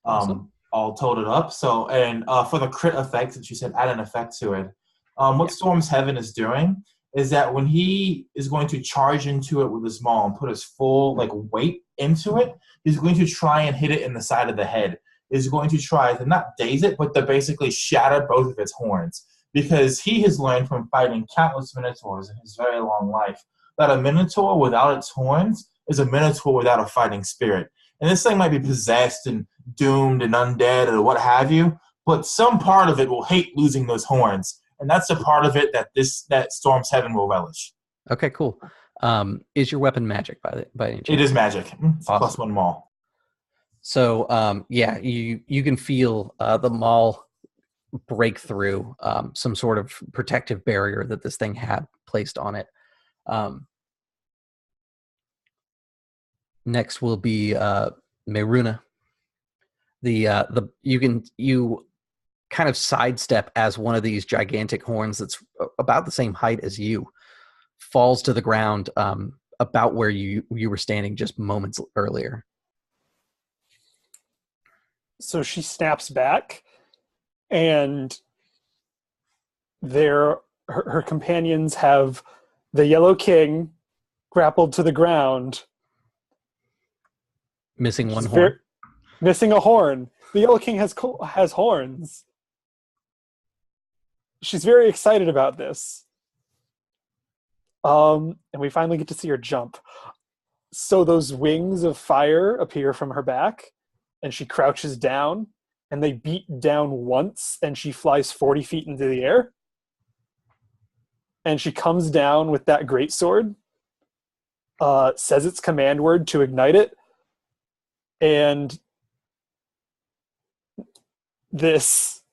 Awesome. All totaled up. So, and for the crit effect, that you said add an effect to it. What Storm's Heaven is doing is that when he is going to charge into it with his maul and put his full weight into it, he's going to try and hit it in the side of the head. He's going to try to not daze it, but to basically shatter both of its horns. Because he has learned from fighting countless Minotaurs in his very long life that a Minotaur without its horns is a Minotaur without a fighting spirit. And this thing might be possessed and doomed and undead or what have you, but some part of it will hate losing those horns. And that's the part of it that Storm's Heaven will relish. Okay, cool. Is your weapon magic by any chance? It is magic. It's Awesome. +1 maul. So, you can feel the maul break through some sort of protective barrier that this thing had placed on it. Next will be Meruna. You kind of sidestep as one of these gigantic horns that's about the same height as you falls to the ground about where you were standing just moments earlier. So she snaps back, and her companions have the Yellow King grappled to the ground. Missing one horn. Missing a horn. The Yellow King has horns. She's very excited about this. And we finally get to see her jump. So those wings of fire appear from her back, and she crouches down, and they beat down once, and she flies 40 feet into the air. And she comes down with that greatsword, says its command word to ignite it, and this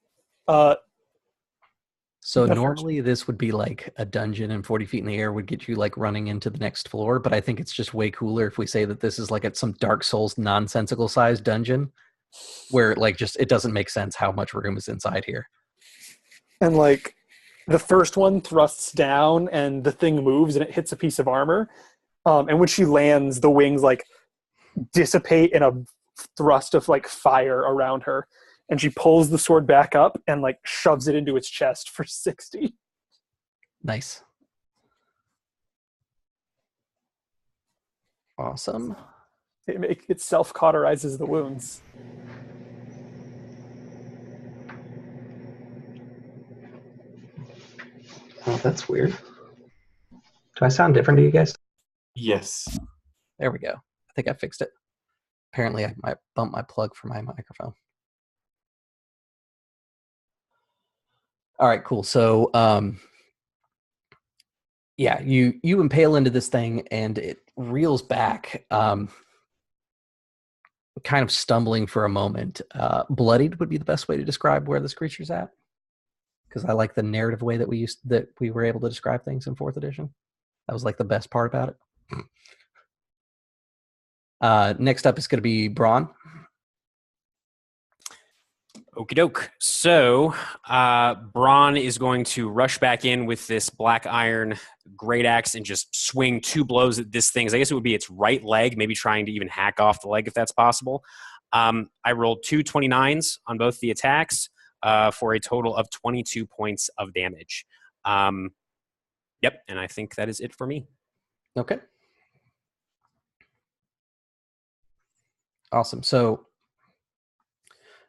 So Definitely. normally this would be like a dungeon, and 40 feet in the air would get you like running into the next floor. But I think it's just way cooler if we say that this is like at some Dark Souls nonsensical sized dungeon where like just it doesn't make sense how much room is inside here. And like the first one thrusts down and the thing moves and it hits a piece of armor. And when she lands, the wings like dissipate in a thrust of like fire around her. And she pulls the sword back up and like shoves it into its chest for 60. Nice. Awesome. It self-cauterizes the wounds. Oh, that's weird. Do I sound different to you guys? Yes. There we go. I think I fixed it. Apparently, I might bump my plug for my microphone. All right, cool. So, yeah, you impale into this thing, and it reels back, kind of stumbling for a moment. Bloodied would be the best way to describe where this creature's at, because I like the narrative way that we were able to describe things in 4th edition. That was like the best part about it. Next up is going to be Braun. Okie doke. So, Braun is going to rush back in with this black iron great axe and just swing 2 blows at this thing. I guess it would be its right leg, maybe trying to even hack off the leg if that's possible. I rolled 2 29s on both the attacks for a total of 22 points of damage. Yep, and I think that is it for me. Okay. Awesome. So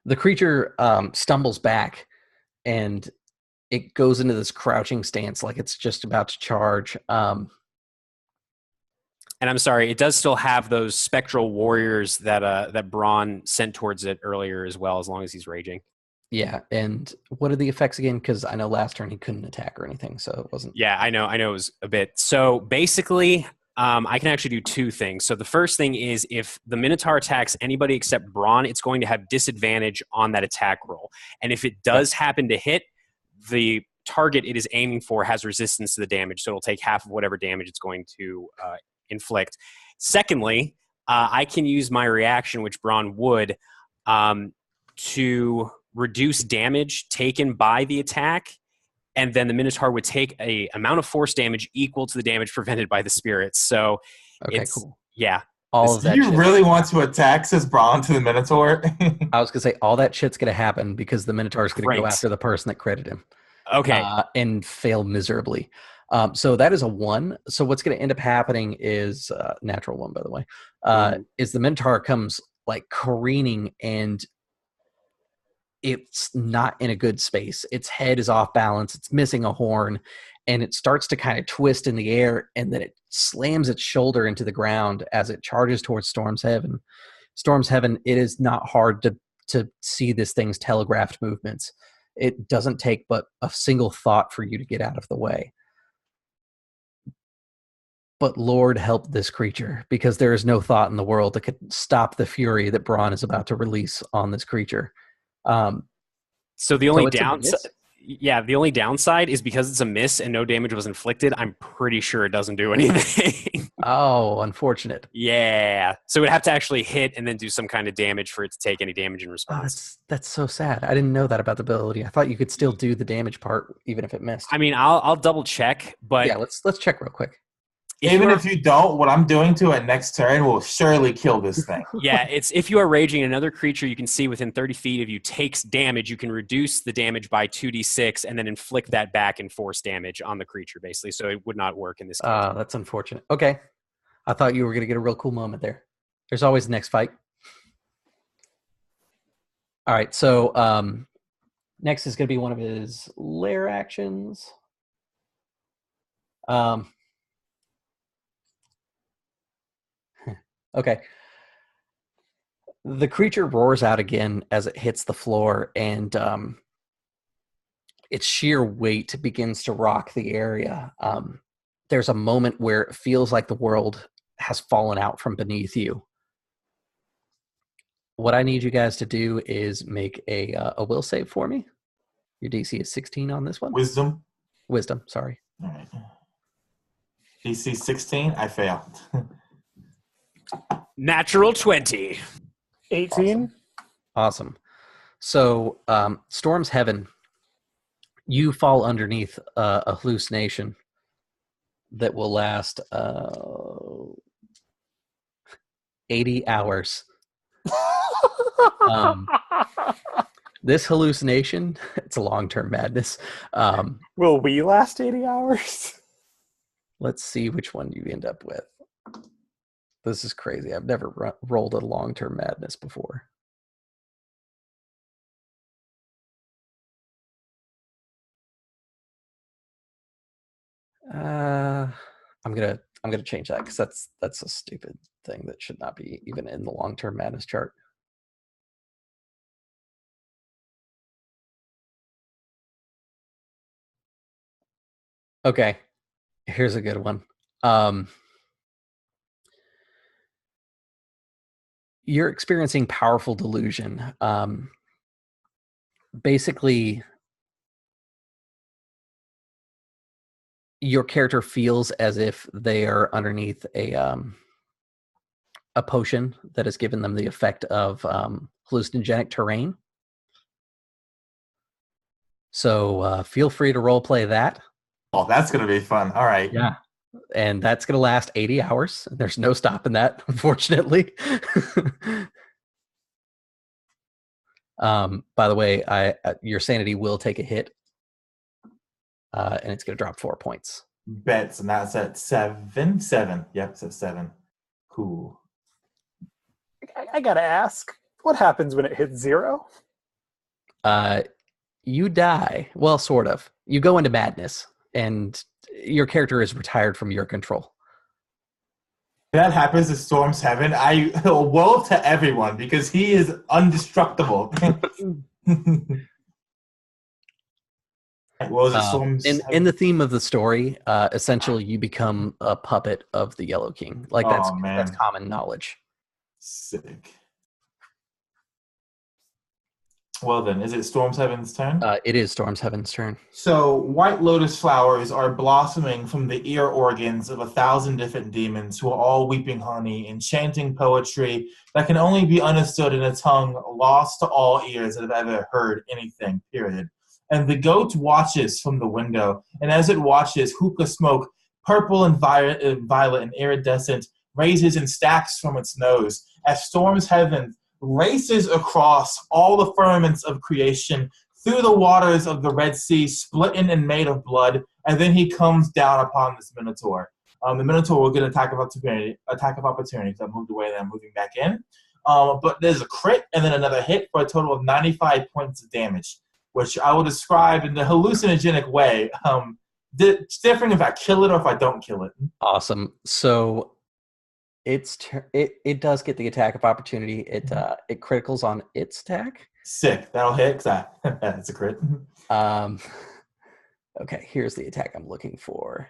the creature stumbles back, and it goes into this crouching stance like it's just about to charge. And I'm sorry, it does still have those spectral warriors that Braun sent towards it earlier as well, as long as he's raging. Yeah, and what are the effects again? Because I know last turn he couldn't attack or anything, so it wasn't... Yeah, I know it was a bit. So basically, I can actually do 2 things. So the first thing is if the Minotaur attacks anybody except Braun, it's going to have disadvantage on that attack roll. And if it does happen to hit, the target it is aiming for has resistance to the damage, so it'll take half of whatever damage it's going to inflict. Secondly, I can use my reaction, which Braun would, to reduce damage taken by the attack, and then the Minotaur would take a amount of force damage equal to the damage prevented by the spirits. So Okay, cool. Yeah. All of Do that you shit. really want to attack, says Braun to the Minotaur? I was going to say, all that shit's going to happen because the Minotaur is going to go Great. after the person that critted him. Okay. And fail miserably. So that is a 1. So what's going to end up happening is, natural 1, by the way, is the Minotaur comes like careening, and it's not in a good space. Its head is off balance. It's missing a horn, and it starts to kind of twist in the air, and then it slams its shoulder into the ground as it charges towards Storm's Heaven. Storm's Heaven, it is not hard to see this thing's telegraphed movements. It doesn't take but a single thought for you to get out of the way. But Lord help this creature, because there is no thought in the world that could stop the fury that Braun is about to release on this creature. So the only it's a miss? the only downside is because it's a miss and no damage was inflicted, I'm pretty sure it doesn't do anything. Oh, unfortunate. Yeah. So it would have to actually hit and then do some kind of damage for it to take any damage in Oh, response. that's so sad. I didn't know that about the ability. I thought you could still do the damage part even if it missed. I mean, I'll double check, but Yeah, let's check real quick. Even if you don't, what I'm doing to it next turn will surely kill this thing. yeah, it's if you are raging, another creature you can see within 30 feet of you takes damage, you can reduce the damage by 2d6 and then inflict that back and force damage on the creature, basically. So it would not work in this case. That's unfortunate. Okay. I thought you were going to get a real cool moment there. There's always the next fight. All right, so next is going to be one of his lair actions. Okay. The creature roars out again as it hits the floor, and its sheer weight begins to rock the area. There's a moment where it feels like the world has fallen out from beneath you. What I need you guys to do is make a will save for me. Your DC is 16 on this one? Wisdom. Wisdom, sorry. All right. DC 16, I failed. Natural 20. 18. Awesome. So, Storm's Heaven, you fall underneath a hallucination that will last 80 hours. This hallucination, it's a long-term madness. Will we last 80 hours? Let's see which one you end up with. This is crazy. I've never rolled a long-term madness before. I'm gonna change that because that's a stupid thing that should not be even in the long-term madness chart. Okay, here's a good one. You're experiencing powerful delusion. Basically, your character feels as if they are underneath a potion that has given them the effect of hallucinogenic terrain. So feel free to roleplay that. Oh, that's going to be fun. All right. Yeah. And that's going to last 80 hours. There's no stopping that, unfortunately. By the way, your sanity will take a hit. And it's going to drop 4 points. Bets, and that's at 7. 7. Yep, it's at 7. Cool. I gotta ask, what happens when it hits 0? You die. Well, sort of. You go into madness, and your character is retired from your control. If that happens to Storm's Heaven, woe to everyone, because he is indestructible. What was it, Storm's in the theme of the story, essentially you become a puppet of the Yellow King. Like that's common knowledge. Sick. Well then, is it Storm's Heaven's turn? It is Storm's Heaven's turn. So, white lotus flowers are blossoming from the ear organs of 1,000 different demons who are all weeping honey and chanting poetry that can only be understood in a tongue lost to all ears that have ever heard anything, period. And the goat watches from the window, and as it watches, hookah smoke, purple and violet and iridescent, raises and stacks from its nose as Storm's Heaven races across all the firmaments of creation through the waters of the Red Sea, splitting and made of blood, and then he comes down upon this Minotaur. The Minotaur will get an attack of opportunity because I moved away and I'm moving back in. But there's a crit and then another hit for a total of 95 points of damage, which I will describe in the hallucinogenic way. It's different if I kill it or if I don't kill it. Awesome. So it does get the attack of opportunity. It criticals on its attack. Sick. That'll hit because that's a crit. Okay, here's the attack I'm looking for.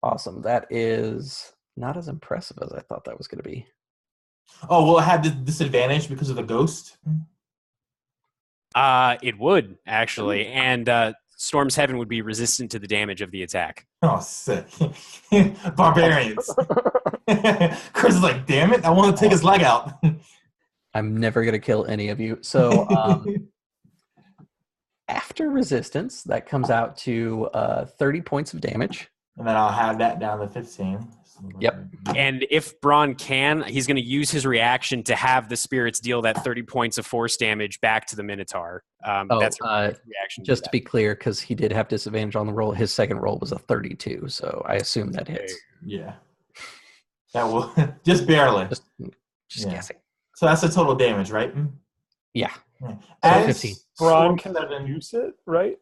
Awesome. That is not as impressive as I thought that was going to be. Oh, will it have the disadvantage because of the ghost? It would, actually. And Storm's Heaven would be resistant to the damage of the attack. Oh, sick. Barbarians. Chris is like, damn it, I want to take his leg out. I'm never going to kill any of you. So after resistance, that comes out to 30 points of damage. And then I'll have that down to 15. Yep. And if Braun can, he's going to use his reaction to have the spirits deal that 30 points of force damage back to the Minotaur. That's a reaction. Just to be clear, because he did have disadvantage on the roll, his second roll was a 32, so I assume that hits. Yeah. That will just barely. Just guessing. So that's the total damage, right? Yeah. As 15. Braun can use it, right?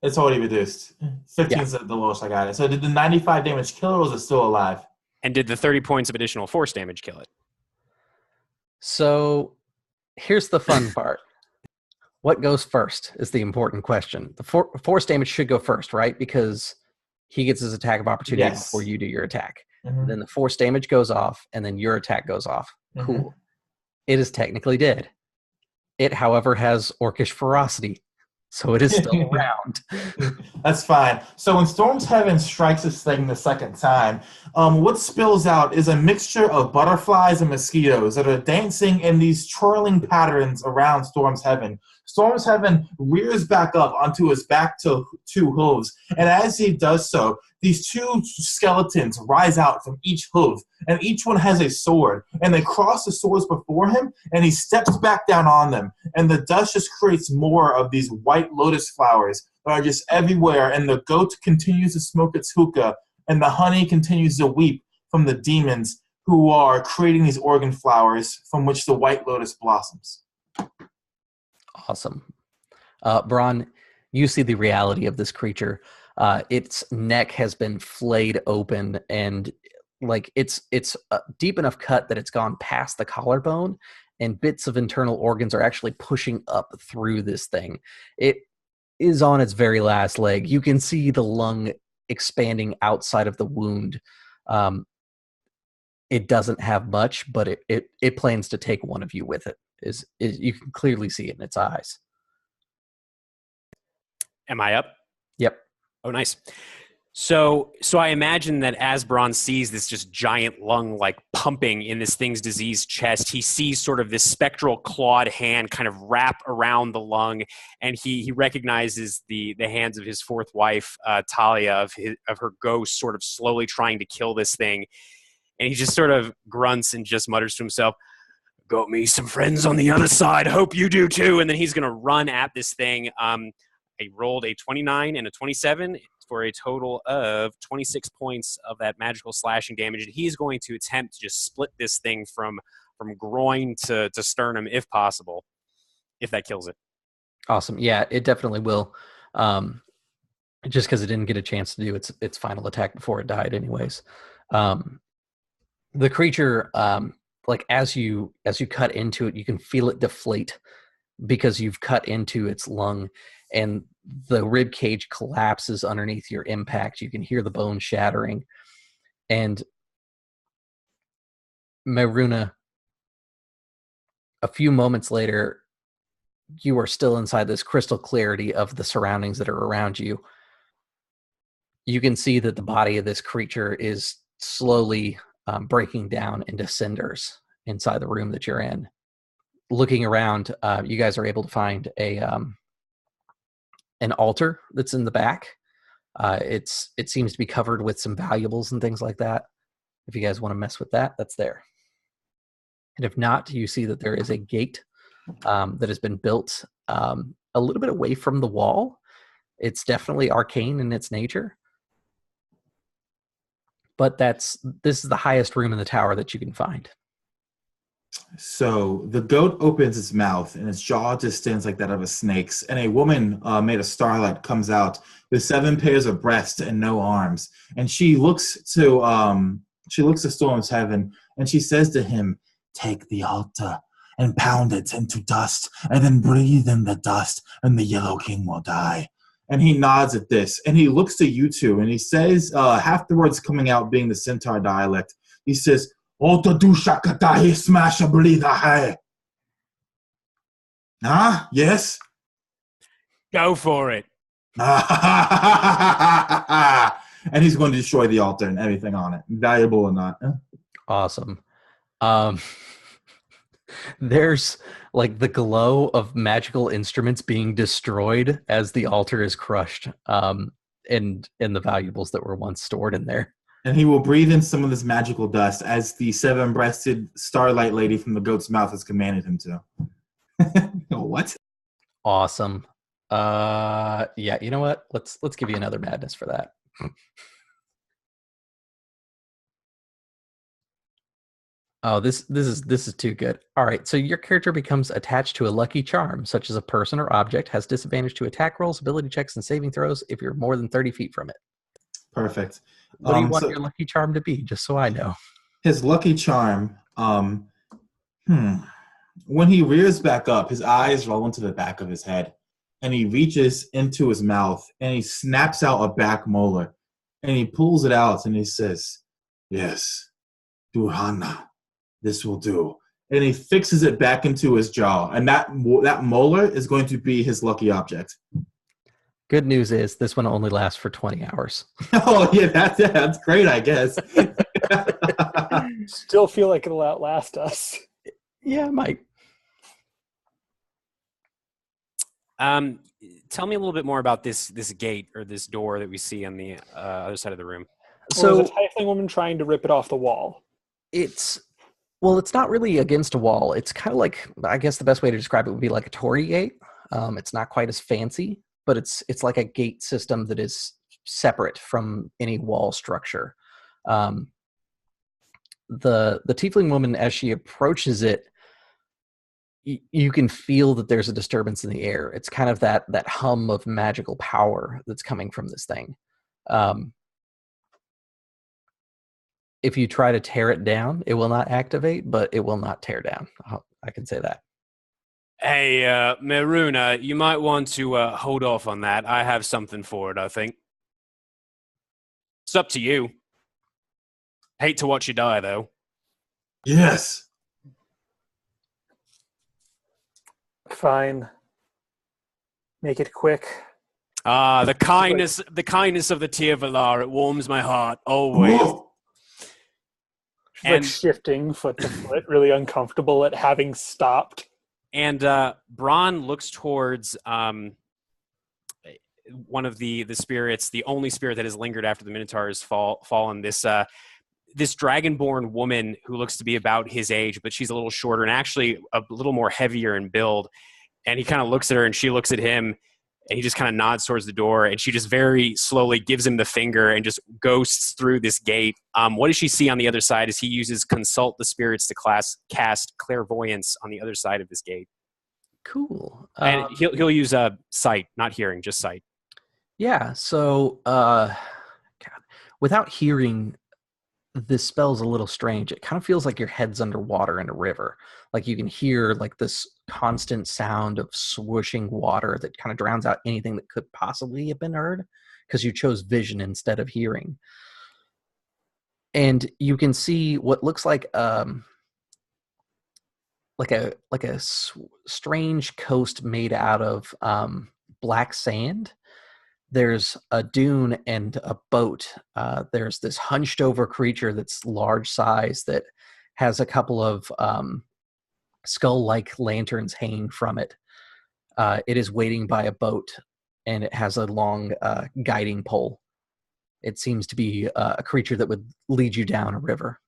It's already reduced. 15 is the lowest I got it. So did the 95 damage kill it, or was it still alive? And did the 30 points of additional force damage kill it? So here's the fun part. What goes first is the important question. The force damage should go first, right? Because he gets his attack of opportunity before you do your attack. Mm-hmm. Then the force damage goes off, and then your attack goes off. Mm-hmm. Cool. It is technically dead. It, however, has orcish ferocity. so it is still around. That's fine. So when Storm's Heaven strikes this thing the second time, what spills out is a mixture of butterflies and mosquitoes that are dancing in these twirling patterns around Storm's Heaven. Storm's Heaven rears back up onto his back to two hooves, and as he does so, these two skeletons rise out from each hoof, and each one has a sword, and they cross the swords before him, and he steps back down on them, and the dust just creates more of these white lotus flowers that are just everywhere, and the goat continues to smoke its hookah, and the honey continues to weep from the demons who are creating these organ flowers from which the white lotus blossoms. Awesome. Braun, you see the reality of this creature. Its neck has been flayed open, and like it's a deep enough cut that it's gone past the collarbone, and bits of internal organs are actually pushing up through this thing. It is on its very last leg. You can see the lung expanding outside of the wound. It doesn't have much, but it plans to take one of you with it. Is you can clearly see it in its eyes. Am I up? Yep. Oh, nice. So I imagine that as Braun sees this just giant lung like pumping in this thing's diseased chest, he sees sort of this spectral clawed hand kind of wrap around the lung, and he recognizes the hands of his fourth wife, Talia, of her ghost, sort of slowly trying to kill this thing, and he just sort of grunts and just mutters to himself, "Got me some friends on the other side. Hope you do too." And then he's gonna run at this thing. I rolled a 29 and a 27 for a total of 26 points of that magical slashing damage. He's going to attempt to just split this thing from groin to sternum if possible, if that kills it. Awesome. Yeah, it definitely will. Just because it didn't get a chance to do its final attack before it died anyways. The creature, like as you cut into it, you can feel it deflate because you've cut into its lung, and the rib cage collapses underneath your impact. You can hear the bone shattering. And Maruna, a few moments later, you are still inside this crystal clarity of the surroundings that are around you. You can see that the body of this creature is slowly breaking down into cinders inside the room that you're in. Looking around, you guys are able to find an altar that's in the back. It seems to be covered with some valuables and things like that. If you guys want to mess with that, that's there. And if not, you see that there is a gate that has been built a little bit away from the wall. It's definitely arcane in its nature. But this is the highest room in the tower that you can find. So the goat opens its mouth, and its jaw distends like that of a snake's, and a woman made of starlight comes out with 7 pairs of breasts and no arms, and she looks to Storm's Heaven, and she says to him, "Take the altar and pound it into dust, and then breathe in the dust, and the Yellow King will die." And he nods at this, and he looks to you two, and he says, half the words coming out being the Centaur dialect, he says, "Ota du shakatahi smash a breathe a Huh? Yes? Go for it. And he's going to destroy the altar and everything on it, valuable or not. Awesome. There's like the glow of magical instruments being destroyed as the altar is crushed, and the valuables that were once stored in there. And he will breathe in some of this magical dust as the 7-breasted starlight lady from the goat's mouth has commanded him to. What? Awesome. Yeah, you know what? Let's give you another madness for that. Oh, this is too good. All right, so your character becomes attached to a lucky charm, such as a person or object, has disadvantage to attack rolls, ability checks, and saving throws if you're more than 30 feet from it. Perfect. What do you want your lucky charm to be, just so I know? His lucky charm, when he rears back up, his eyes roll into the back of his head, and he reaches into his mouth, and he snaps out a back molar, and he pulls it out, and he says, "Yes, Durhana, this will do." and he fixes it back into his jaw. And that molar is going to be his lucky object. Good news is this one only lasts for 20 hours. Oh, yeah, that's great, I guess. Still feel like it'll outlast us. Yeah, it might. Tell me a little bit more about this gate or this door that we see on the other side of the room. So there's a tiefling woman trying to rip it off the wall. It's not really against a wall. It's kind of like, I guess the best way to describe it would be like a torii gate. It's not quite as fancy, but it's like a gate system that is separate from any wall structure. The tiefling woman, as she approaches it, you can feel that there's a disturbance in the air. It's kind of that hum of magical power that's coming from this thing. If you try to tear it down, it will not activate, but it will not tear down. I can say that. Hey, Maruna, you might want to hold off on that. I have something for it, I think. It's up to you. Hate to watch you die, though. Yes. Fine. Make it quick. The kindness of the Tir Valar, it warms my heart, always. Whoa. She's like shifting foot to foot, really uncomfortable at having stopped. And Bronn looks towards one of the spirits, the only spirit that has lingered after the Minotaur has fallen. This dragonborn woman who looks to be about his age, but she's a little shorter and actually a little more heavier in build. And he kind of looks at her, and she looks at him, and he just kind of nods towards the door, and she just very slowly gives him the finger and just ghosts through this gate. What does she see on the other side as he uses consult the spirits to cast clairvoyance on the other side of this gate? Cool. And he'll use sight, not hearing, just sight. Yeah, so God, without hearing, this spell's a little strange. It kind of feels like your head's underwater in a river. Like you can hear like this constant sound of swooshing water that kind of drowns out anything that could possibly have been heard because you chose vision instead of hearing. And you can see what looks like a strange coast made out of black sand. There's a dune and a boat. There's this hunched over creature that's large size that has a couple of skull-like lanterns hanging from it. It is waiting by a boat, and it has a long guiding pole. It seems to be a creature that would lead you down a river.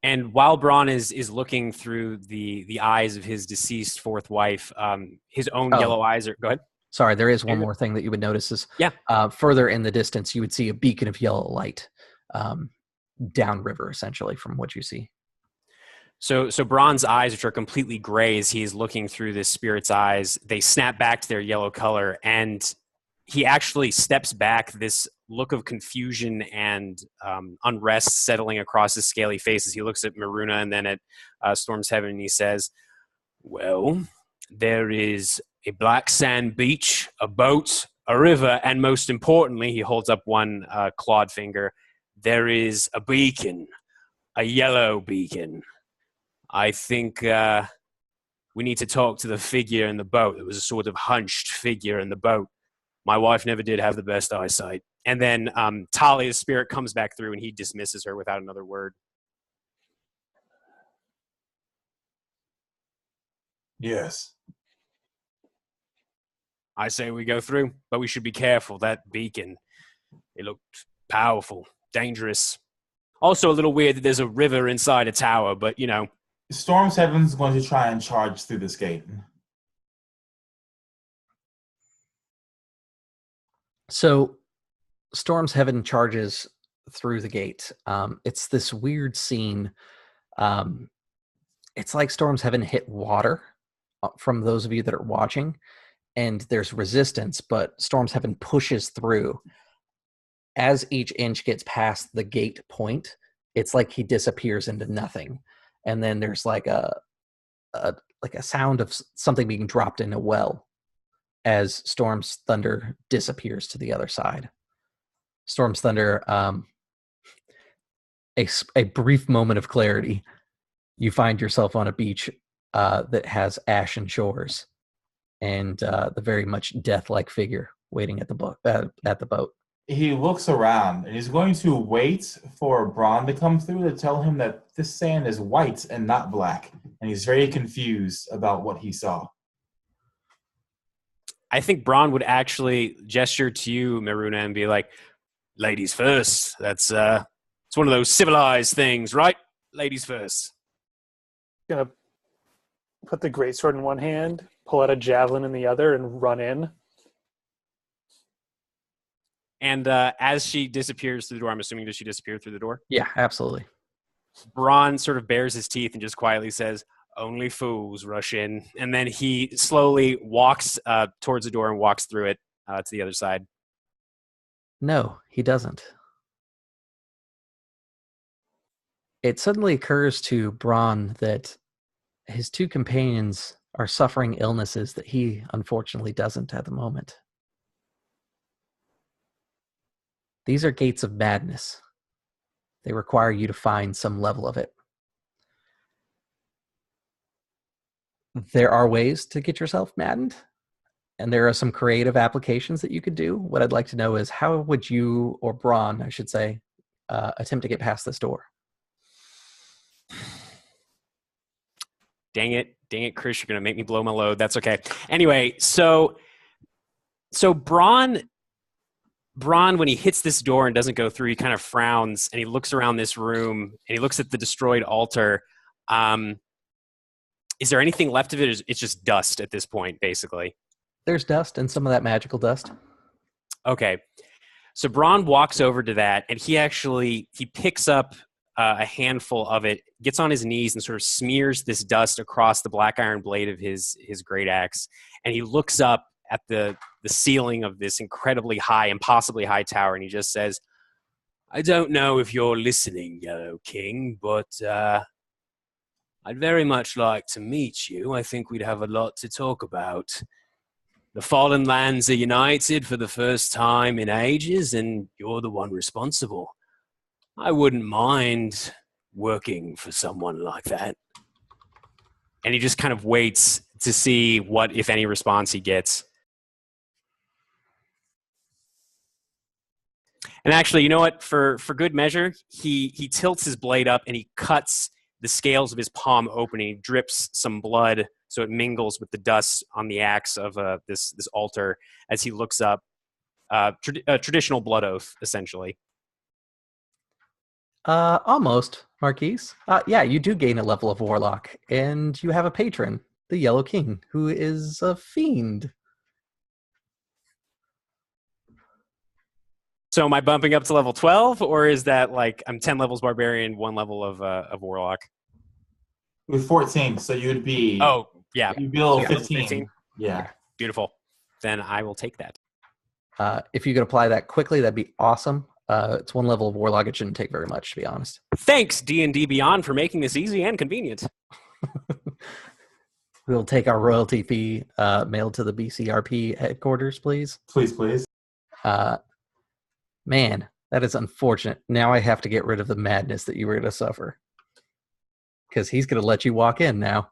And while Bronn is looking through the eyes of his deceased fourth wife, his own yellow eyes are... Go ahead. Sorry, there is one more thing that you would notice is further in the distance, you would see a beacon of yellow light downriver, essentially, from what you see. So Bronn's eyes, which are completely gray as he is looking through this spirit's eyes, they snap back to their yellow color, and he actually steps back, this look of confusion and unrest settling across his scaly face as he looks at Maruna and then at Stormshaven, and he says, well, there is a black sand beach, a boat, a river, and most importantly, he holds up one clawed finger, there is a beacon, a yellow beacon. I think we need to talk to the figure in the boat. It was a sort of hunched figure in the boat. My wife never did have the best eyesight. And then Talia's spirit comes back through, and he dismisses her without another word. Yes. I say we go through, but we should be careful. That beacon, it looked powerful, dangerous. Also a little weird that there's a river inside a tower, but, you know. Stormshaven's going to try and charge through this gate. So Stormshaven charges through the gate. It's this weird scene. It's like Stormshaven hit water from those of you that are watching, and there's resistance, but Stormshaven pushes through. As each inch gets past the gate point, it's like he disappears into nothing. And then there's like a sound of something being dropped in a well as Storm's Thunder disappears to the other side. Storm's Thunder, a brief moment of clarity. you find yourself on a beach that has ashen shores and the very much death-like figure waiting at the boat. He looks around and he's going to wait for Braun to come through to tell him that this sand is white and not black. And he's very confused about what he saw. I think Braun would actually gesture to you, Maruna, and be like, ladies first. That's it's one of those civilized things, right? Ladies first. Gonna put the greatsword in one hand, pull out a javelin in the other, and run in. And as she disappears through the door, I'm assuming, does she disappear through the door? Yeah, absolutely. Braun sort of bares his teeth and just quietly says, only fools rush in. And then he slowly walks towards the door and walks through it to the other side. No, he doesn't. It suddenly occurs to Braun that his two companions are suffering illnesses that he unfortunately doesn't at the moment. These are gates of madness. They require you to find some level of it. There are ways to get yourself maddened, and there are some creative applications that you could do. What I'd like to know is how would you, or Braun, I should say, attempt to get past this door? Dang it, Chris, you're going to make me blow my load. That's okay. Anyway, so Braun, when he hits this door and doesn't go through, he kind of frowns and he looks around this room and he looks at the destroyed altar. Is there anything left of it? It's just dust at this point, basically. There's dust and some of that magical dust. Okay. So Braun walks over to that and he picks up a handful of it, gets on his knees and sort of smears this dust across the black iron blade of his great axe. And he looks up at the ceiling of this incredibly high, impossibly high tower, and he just says, I don't know if you're listening, Yellow King, but I'd very much like to meet you. I think we'd have a lot to talk about. The Fallen Lands are united for the first time in ages, and you're the one responsible. I wouldn't mind working for someone like that. And he just kind of waits to see what, if any, response he gets. And actually, you know what? For good measure, he tilts his blade up and he cuts the scales of his palm open and he drips some blood so it mingles with the dust on the axe of this altar as he looks up. A traditional blood oath, essentially. Almost, Marquise. Yeah, you do gain a level of warlock, and you have a patron, the Yellow King, who is a fiend. So am I bumping up to level 12, or is that like I'm 10 levels barbarian, 1 level of warlock? With 14, so you'd be... Oh, yeah. You'd be level Yeah, 15. Yeah. Beautiful. Then I will take that. If you could apply that quickly, that'd be awesome. It's 1 level of warlock. It shouldn't take very much, to be honest. Thanks, D&D Beyond, for making this easy and convenient. We'll take our royalty fee mailed to the BCRP headquarters, please. Please. Man, that is unfortunate. Now I have to get rid of the madness that you were going to suffer. Because he's going to let you walk in now.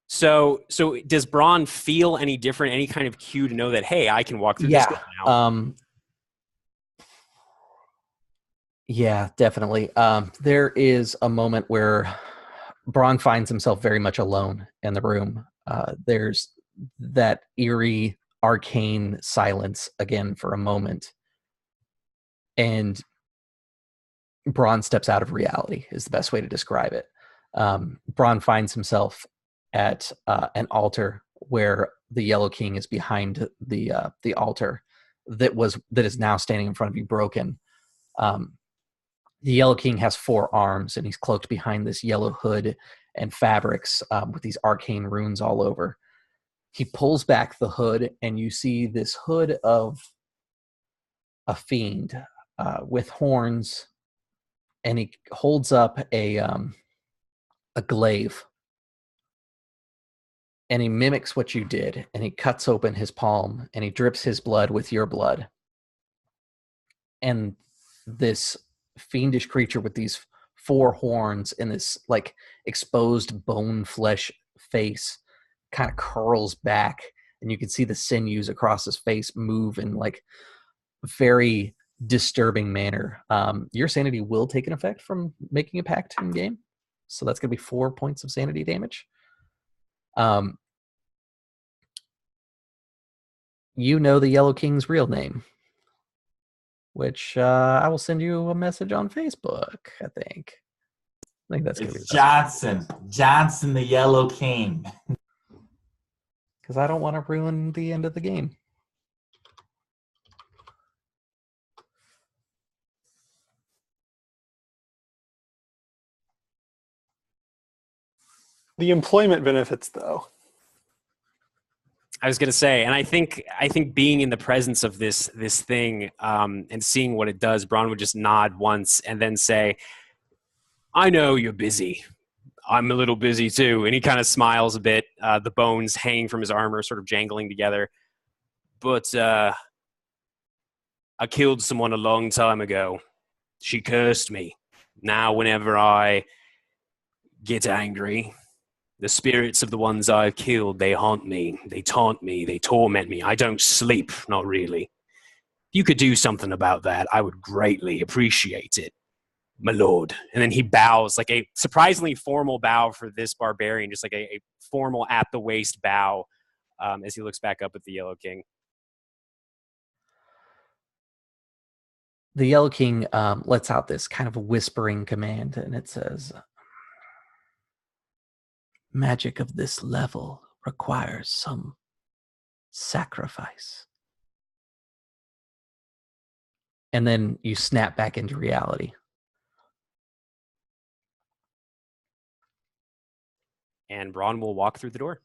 So does Braun feel any different, any kind of cue to know that, hey, I can walk through this door now? Yeah, definitely. There is a moment where Braun finds himself very much alone in the room. There's that eerie, arcane silence again for a moment. And Braun steps out of reality is the best way to describe it. Braun finds himself at an altar where the Yellow King is behind the altar that is now standing in front of you, broken. The Yellow King has 4 arms, and he's cloaked behind this yellow hood and fabrics with these arcane runes all over. He pulls back the hood, and you see this hood of a fiend with horns, and he holds up a glaive, and he mimics what you did, and he cuts open his palm, and he drips his blood with your blood. And this fiendish creature with these 4 horns and this like exposed bone flesh face kind of curls back, and you can see the sinews across his face move in like very disturbing manner. Your sanity will take an effect from making a pact in game, so that's going to be 4 points of sanity damage. You know the Yellow King's real name, which I will send you a message on Facebook. I think that's going to be Johnson, the Yellow King. Because I don't want to ruin the end of the game. The employment benefits, though. I was going to say, and I think being in the presence of this thing and seeing what it does, Braun would just nod once and then say, "I know you're busy. I'm a little busy too." And he kind of smiles a bit, the bones hanging from his armor sort of jangling together. "But I killed someone a long time ago. She cursed me. Now whenever I get angry, the spirits of the ones I've killed, they haunt me, they taunt me, they torment me. I don't sleep, not really. If you could do something about that, I would greatly appreciate it, my lord." And then he bows, like a surprisingly formal bow for this barbarian, just like a formal at-the-waist bow as he looks back up at the Yellow King. The Yellow King lets out this kind of whispering command, and it says, "Magic of this level requires some sacrifice." And then you snap back into reality. And Braun will walk through the door.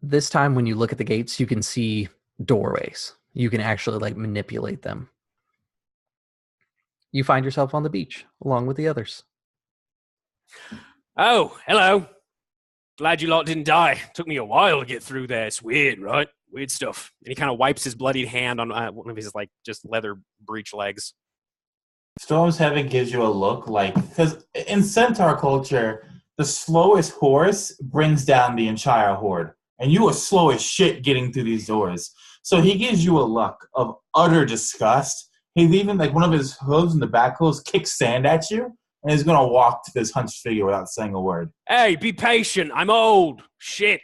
This time when you look at the gates, you can see doorways. You can actually like manipulate them. You find yourself on the beach along with the others. "Oh, hello. Glad you lot didn't die. Took me a while to get through there. It's weird, right? Weird stuff." And he kind of wipes his bloodied hand on one of his like just leather breech legs. Storm's Heaven gives you a look like, because in Centaur culture, the slowest horse brings down the entire horde, and you are slow as shit getting through these doors. So he gives you a look of utter disgust. He's even like one of his hooves in the back hooves kicks sand at you, and he's gonna walk to this hunched figure without saying a word. "Hey, be patient. I'm old. Shit."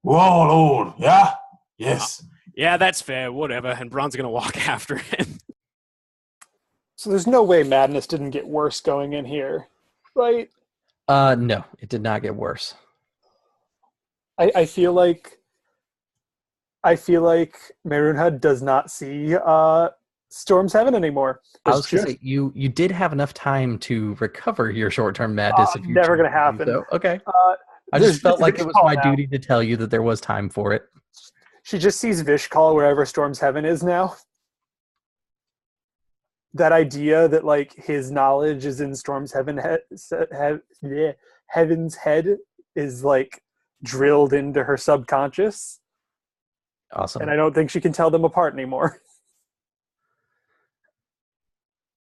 We're all old, yeah? Yes. "Yeah, that's fair. Whatever." And Braun's going to walk after him. So there's no way madness didn't get worse going in here, right? No, it did not get worse. I feel like Merunha does not see Storm's Heaven anymore. I was going to say, you did have enough time to recover your short-term madness. If you never going to happen. So. Okay. I just felt like it was my duty to tell you that there was time for it. She just sees Vishkal wherever Storm's Heaven is now. That idea that like his knowledge is in Storm's Heaven's head is like drilled into her subconscious. Awesome. And I don't think she can tell them apart anymore.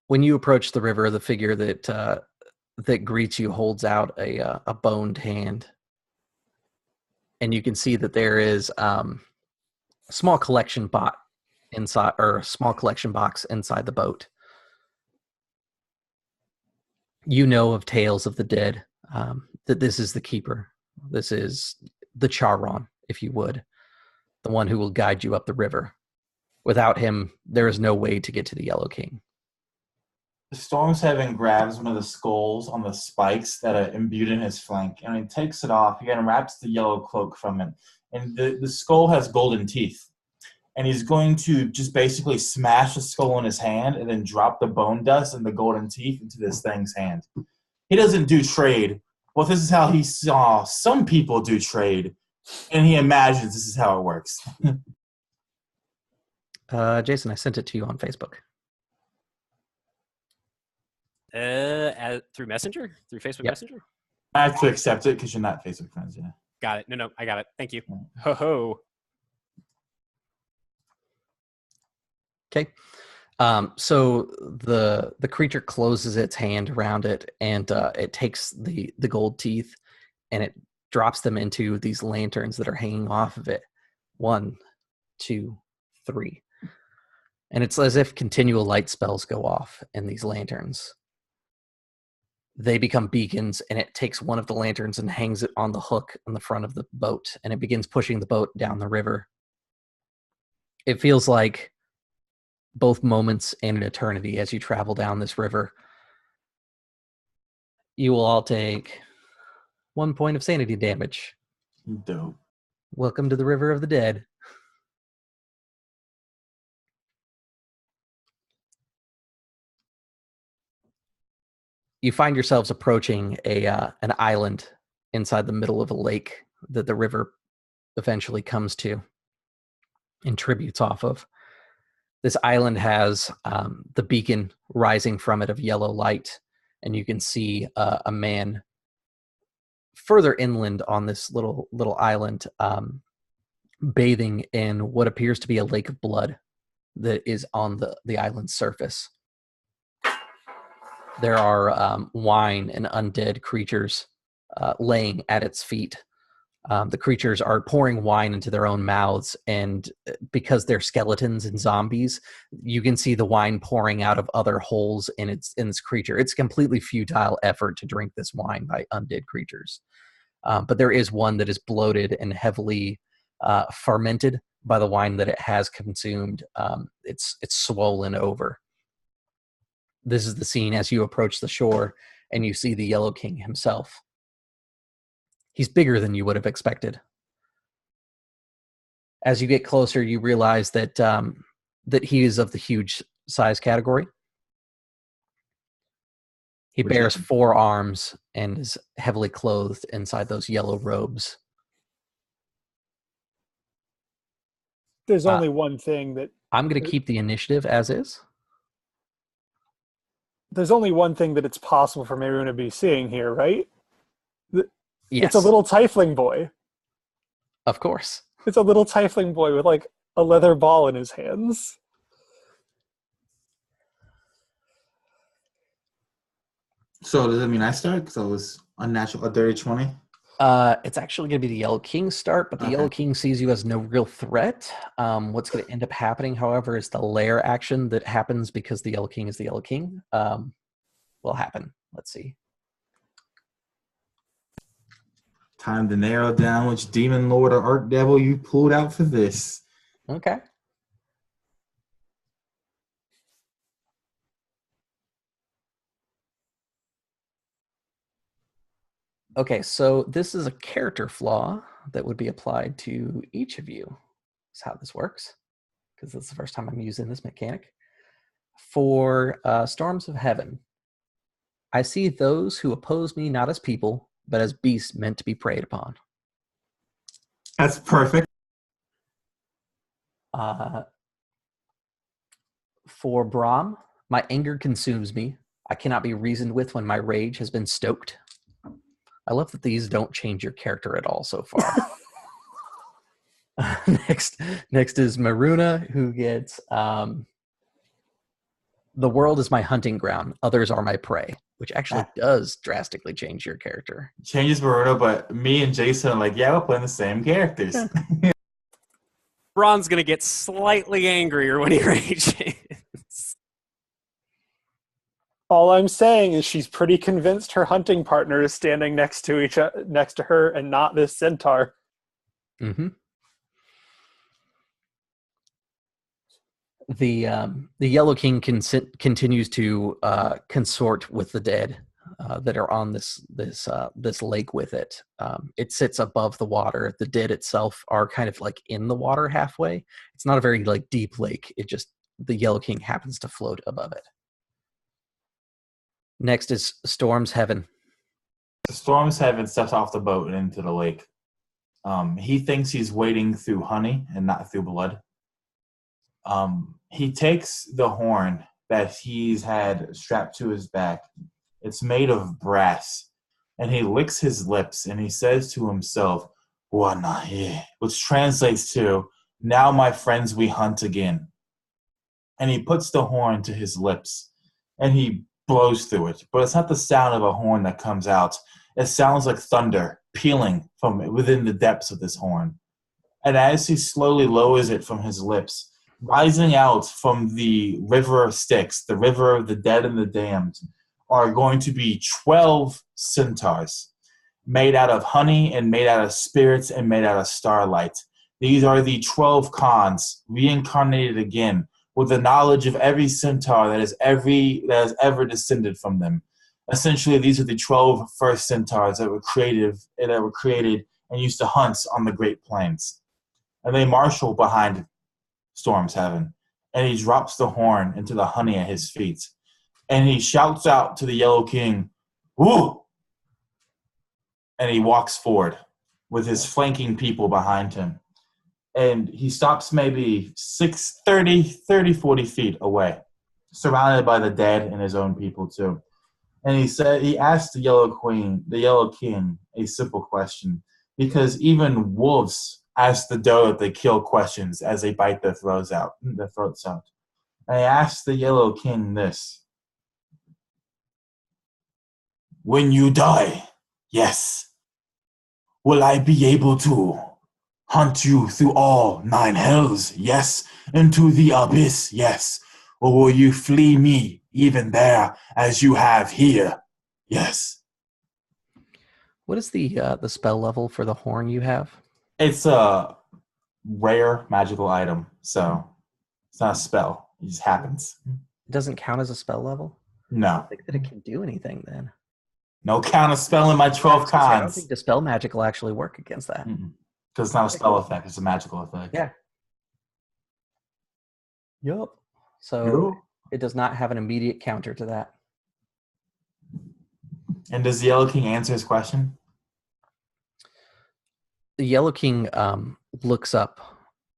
When you approach the river, the figure that greets you holds out a boned hand, and you can see that there is a small collection box inside the boat. You know of tales of the dead, that this is the keeper. This is the Charon, if you would, the one who will guide you up the river. Without him, there is no way to get to the Yellow King. The Storm's Heaven grabs one of the skulls on the spikes that are imbued in his flank, and he takes it off. He unwraps the yellow cloak from it, and the skull has golden teeth. And he's going to just basically smash the skull in his hand and then drop the bone dust and the golden teeth into this thing's hand. He doesn't do trade. Well, this is how he saw some people do trade, and he imagines this is how it works. Jason, I sent it to you on Facebook. Through Messenger? Through Facebook Yep. Messenger? I have to accept it because you're not Facebook friends, yeah. Got it. No, I got it. Thank you. Ho ho. Okay. So the creature closes its hand around it, and it takes the gold teeth, and it drops them into these lanterns that are hanging off of it. 1, 2, 3. And it's as if continual light spells go off in these lanterns. They become beacons, and it takes one of the lanterns and hangs it on the hook on the front of the boat, and it begins pushing the boat down the river. It feels like both moments and an eternity as you travel down this river. You will all take 1 point of sanity damage. Dope. Welcome to the River of the Dead. You find yourselves approaching an island inside the middle of a lake that the river eventually comes to and tributes off of. This island has the beacon rising from it of yellow light, and you can see a man further inland on this little island, bathing in what appears to be a lake of blood that is on the island's surface. There are wine and undead creatures laying at its feet. The creatures are pouring wine into their own mouths, and because they're skeletons and zombies, you can see the wine pouring out of other holes in this creature. It's a completely futile effort to drink this wine by undead creatures. But there is one that is bloated and heavily fermented by the wine that it has consumed. It's swollen over. This is the scene as you approach the shore and you see the Yellow King himself. He's bigger than you would have expected. As you get closer, you realize that that he is of the huge size category. He bears 4 arms and is heavily clothed inside those yellow robes. There's only one thing that... I'm going to keep the initiative as is. There's only one thing that it's possible for Mehrunes to be seeing here, right? Yes. It's a little tiefling boy. Of course. It's a little tiefling boy with like a leather ball in his hands. So does that mean I start? Because I was unnatural, a dirty 20? It's actually going to be the Yellow King start, but the Yellow King sees you as no real threat. What's going to end up happening, however, is the lair action that happens because the Yellow King is the Yellow King. Will happen. Let's see. Time to narrow down which demon lord or arch devil you pulled out for this. Okay. Okay, so this is a character flaw that would be applied to each of you. That's how this works, because this is the first time I'm using this mechanic. For Storms of Heaven, I see those who oppose me not as people, but as beasts meant to be preyed upon. That's perfect. For Brahm, my anger consumes me. I cannot be reasoned with when my rage has been stoked. I love that these don't change your character at all so far. Next is Maruna, who gets the world is my hunting ground. Others are my prey, which actually does drastically change your character. Changes Maruna, but me and Jason are like, yeah, we're playing the same characters. Braun's gonna get slightly angrier when he rages. All I'm saying is she's pretty convinced her hunting partner is standing next to her and not this centaur. Mm-hmm. The Yellow King continues to consort with the dead that are on this lake with it. It sits above the water. The dead itself are kind of like in the water halfway. It's not a very like deep lake. The Yellow King happens to float above it. Next is Storm's Heaven. Storm's Heaven steps off the boat and into the lake. He thinks he's wading through honey and not through blood. He takes the horn that he's had strapped to his back. It's made of brass. And he licks his lips and he says to himself, Wanaye, which translates to, now my friends we hunt again. and he puts the horn to his lips, and he blows through it. But it's not the sound of a horn that comes out. It sounds like thunder pealing from within the depths of this horn. And as he slowly lowers it from his lips, rising out from the river of Styx, the river of the dead and the damned, are going to be 12 centaurs made out of honey and made out of spirits and made out of starlight. These are the 12 Khans reincarnated again with the knowledge of every centaur that has ever descended from them. Essentially, these are the 12 first centaurs that were created and used to hunt on the Great Plains. And they marshal behind Storm's Heaven, and he drops the horn into the honey at his feet. And he shouts out to the Yellow King, "Woo!" And he walks forward with his flanking people behind him. And he stops maybe 40 feet away, surrounded by the dead and his own people too. And he asked the Yellow King, a simple question, because even wolves ask the doe that they kill questions as they bite their throats out. And he asked the Yellow King this: "When you die, yes, will I be able to hunt you through all 9 hells, yes, into the abyss, yes, or will you flee me even there as you have here, yes?" What is the spell level for the horn you have? It's a rare magical item, so it's not a spell. It just happens. It doesn't count as a spell level? I No. don't think that it can do anything then. No counter spell in my 12 I don't cons. think the spell magic will actually work against that. Because it's not a spell effect, it's a magical effect. Yeah. Yup. So it does not have an immediate counter to that. And does the Yellow King answer his question? The Yellow King looks up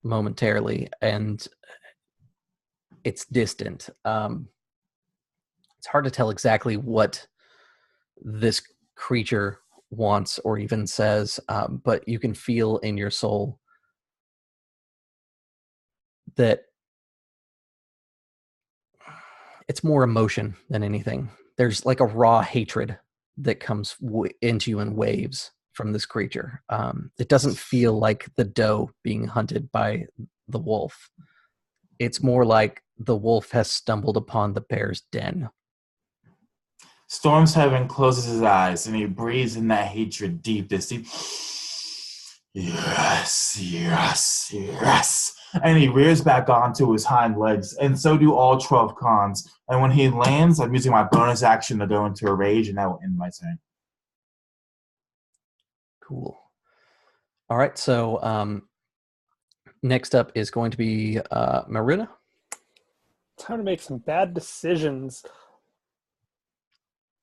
momentarily, and it's distant. It's hard to tell exactly what this creature wants or even says, but you can feel in your soul that it's more emotion than anything. There's like a raw hatred that comes into you in waves from this creature. It doesn't feel like the doe being hunted by the wolf. It's more like the wolf has stumbled upon the bear's den. Storm's Heaven closes his eyes and he breathes in that hatred deep. This deep. Yes, yes, yes. And he rears back onto his hind legs, and so do all 12 cons. And when he lands, I'm using my bonus action to go into a rage, and that will end my turn. Cool. All right, so next up is going to be Maruna. Time to make some bad decisions.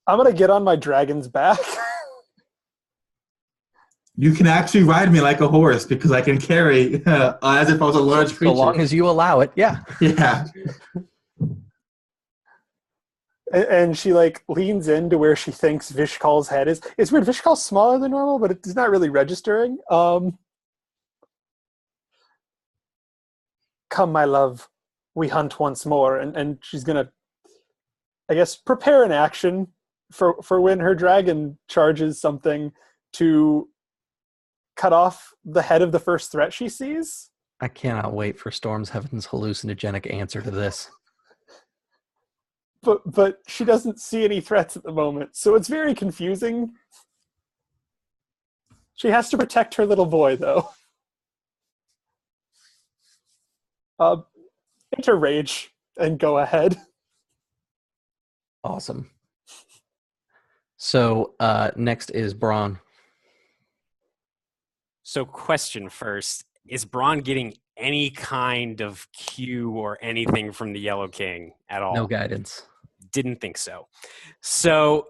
I'm going to get on my dragon's back. You can actually ride me like a horse because I can carry as if I was a large creature. So long as you allow it, yeah. Yeah. And she like leans into where she thinks Vishkal's head is. It's weird. Vishkal's smaller than normal, but it's not really registering. Come, my love, we hunt once more. And she's going to, I guess, prepare an action for when her dragon charges something to cut off the head of the first threat she sees. I cannot wait for Storm's Heaven's hallucinogenic answer to this. But she doesn't see any threats at the moment, so it's very confusing. She has to protect her little boy, though. Enter rage and go ahead. Awesome. So next is Braun. So question first, is Braun getting any kind of cue or anything from the Yellow King at all? No guidance. Didn't think so. So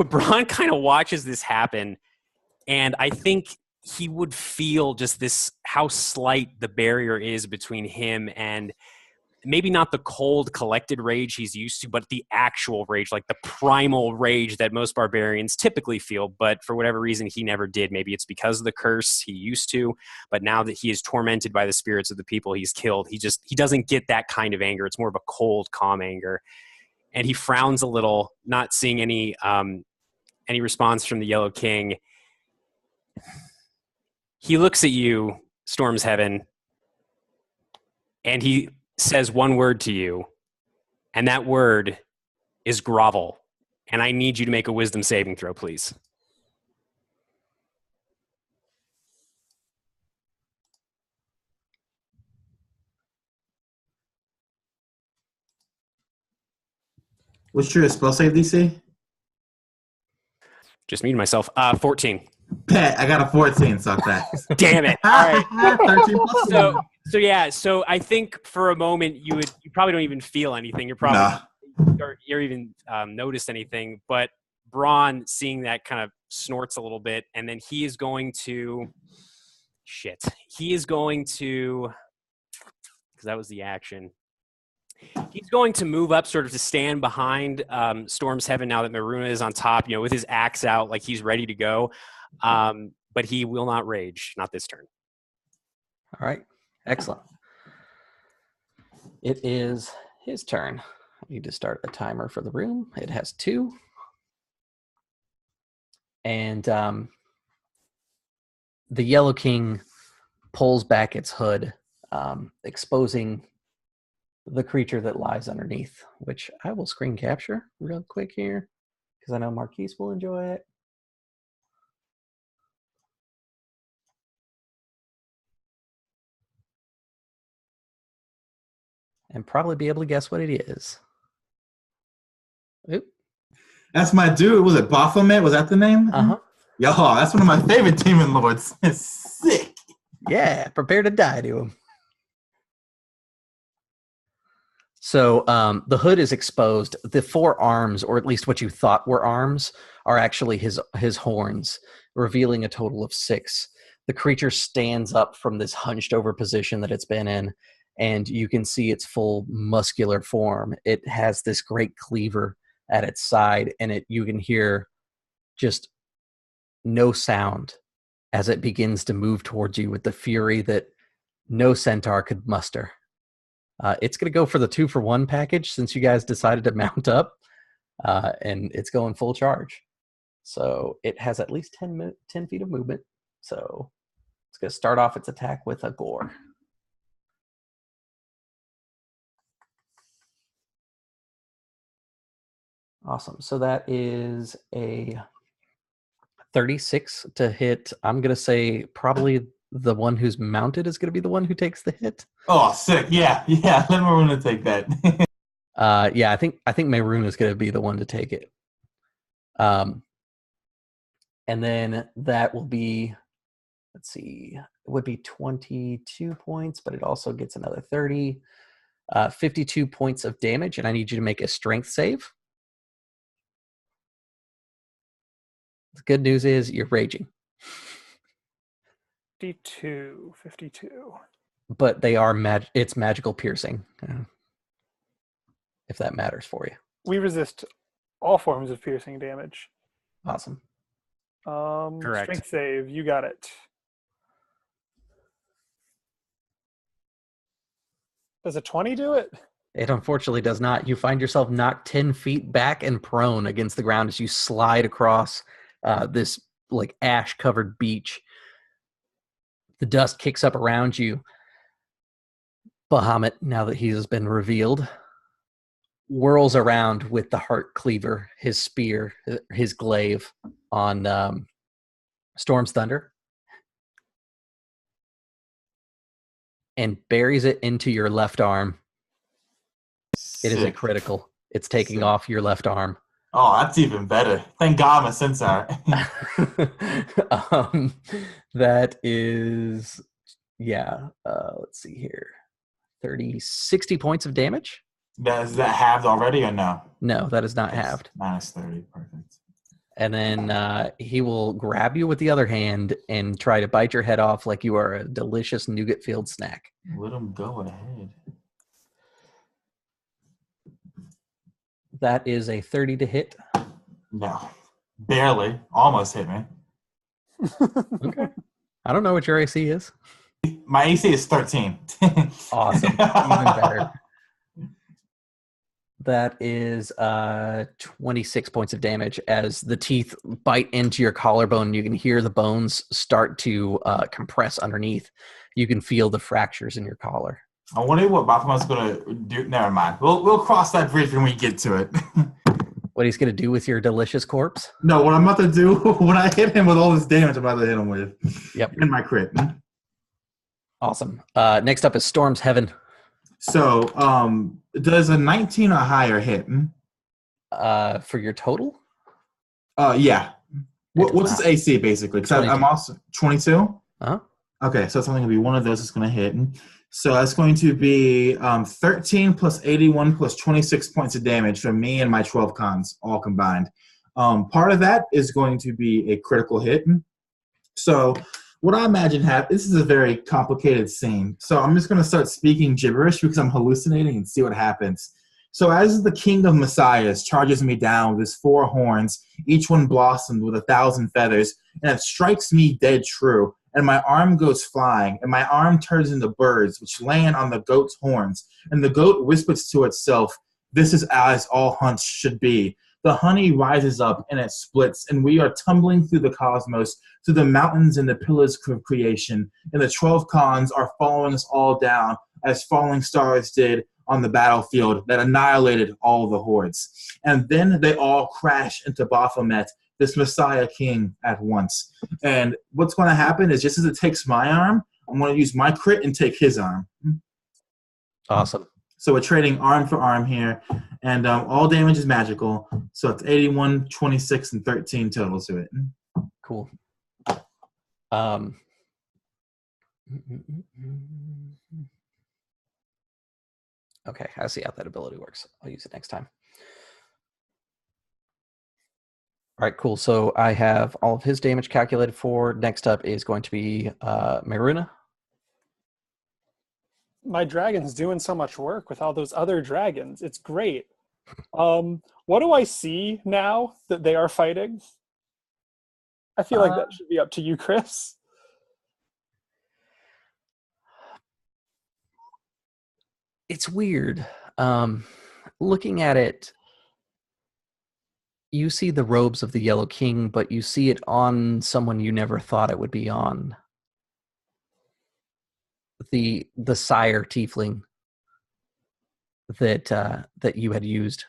Braun kind of watches this happen, and I think he would feel just this, how slight the barrier is between him and maybe not the cold, collected rage he's used to, but the actual rage, like the primal rage that most barbarians typically feel. But for whatever reason, he never did. Maybe it's because of the curse he used to. But now that he is tormented by the spirits of the people he's killed, he doesn't get that kind of anger. It's more of a cold, calm anger. And he frowns a little, not seeing any response from the Yellow King. He looks at you, Storm's Heaven, and he says one word to you, and that word is grovel. And I need you to make a wisdom saving throw, please. What's your spell save DC? Just muted myself. 14. Bet, I got a 14, so thanks. Damn it. All right. 13 plus one. So I think for a moment you probably don't even feel anything. You're probably you're even noticed anything. But Braun, seeing that, kind of snorts a little bit, and then he is going to because that was the action. He's going to move up sort of to stand behind Storm's Heaven now that Maruna is on top, with his axe out, like he's ready to go. But he will not rage, not this turn. All right. Excellent. It is his turn. I need to start a timer for the room. It has 2. And the Yellow King pulls back its hood, exposing the creature that lies underneath, which I will screen capture real quick here because I know Marquise will enjoy it. And probably be able to guess what it is. Oop. That's my dude. Was it Baphomet? Was that the name? Uh-huh. Yo, that's one of my favorite demon lords. It's sick. Yeah, prepare to die to him. So the hood is exposed. The 4 arms, or at least what you thought were arms, are actually his horns, revealing a total of 6. The creature stands up from this hunched over position that it's been in, and you can see its full muscular form. It has this great cleaver at its side, and you can hear just no sound as it begins to move towards you with the fury that no centaur could muster. It's going to go for the 2-for-1 package since you guys decided to mount up, and it's going full charge. So it has at least 10 feet of movement. So it's going to start off its attack with a gore. Awesome. So that is a 36 to hit. I'm going to say probably the one who's mounted is going to be the one who takes the hit. Oh, sick. Yeah. Let Maruna take that. Yeah, I think Maruna is going to be the one to take it. And then that will be, let's see, it would be 22 points, but it also gets another 30. 52 points of damage, and I need you to make a strength save. The good news is you're raging. 52. But they are it's magical piercing, if that matters for you. We resist all forms of piercing damage. Awesome. Correct. Strength save, you got it. Does a 20 do it? It unfortunately does not. You find yourself knocked 10 feet back and prone against the ground as you slide across this like ash-covered beach. The dust kicks up around you. Bahamut, now that he has been revealed, whirls around with the heart cleaver, his spear, his glaive on Storm's Thunder, and buries it into your left arm. It is a critical. It's taking off your left arm. Oh, that's even better. Thank God I'm a centaur. That is, let's see here. 60 points of damage. Is that halved already or no? No, that is not halved. Minus 30, perfect. And then he will grab you with the other hand and try to bite your head off like you are a delicious nougat-filled snack. Let him go ahead. That is a 30 to hit. No. Barely. Almost hit me. Okay. I don't know what your AC is. My AC is 13. Awesome. Even better. That is 26 points of damage as the teeth bite into your collarbone. You can hear the bones start to compress underneath. You can feel the fractures in your collar. I wonder what Baphomet's going to do. Never mind. We'll cross that bridge when we get to it. What he's going to do with your delicious corpse? No, what I'm about to do, when I hit him with all this damage, I'm about to hit him with. Yep. And my crit. Awesome. Next up is Storm's Heaven. So, does a 19 or higher hit? For your total? Yeah. What's his AC, basically? Because I'm also 22? Uh-huh. Okay, so it's only going to be one of those that's going to hit. So that's going to be 13 plus 81 plus 26 points of damage from me and my 12 cons, all combined. Part of that is going to be a critical hit. So what I imagine this is a very complicated scene. So I'm just going to start speaking gibberish because I'm hallucinating and see what happens. So as the king of messiahs charges me down with his 4 horns, each one blossomed with 1,000 feathers, and it strikes me dead true. And my arm goes flying, and my arm turns into birds, which land on the goat's horns. And the goat whispers to itself, "This is as all hunts should be." The honey rises up, and it splits, and we are tumbling through the cosmos, through the mountains and the pillars of creation. And the 12 cons are following us all down, as falling stars did on the battlefield that annihilated all the hordes. And then they all crash into Baphomet, this Messiah King, at once. And what's going to happen is just as it takes my arm, I'm going to use my crit and take his arm. Awesome. So we're trading arm for arm here. And all damage is magical. So it's 81, 26, and 13 total to it. Cool. Okay, I see how that ability works. I'll use it next time. All right, cool. So I have all of his damage calculated for. Next up is going to be Maruna. My dragon's doing so much work with all those other dragons. It's great. What do I see now that they are fighting? I feel like that should be up to you, Chris. It's weird. Looking at it, you see the robes of the Yellow King, but you see it on someone you never thought it would be on. The sire tiefling that you had used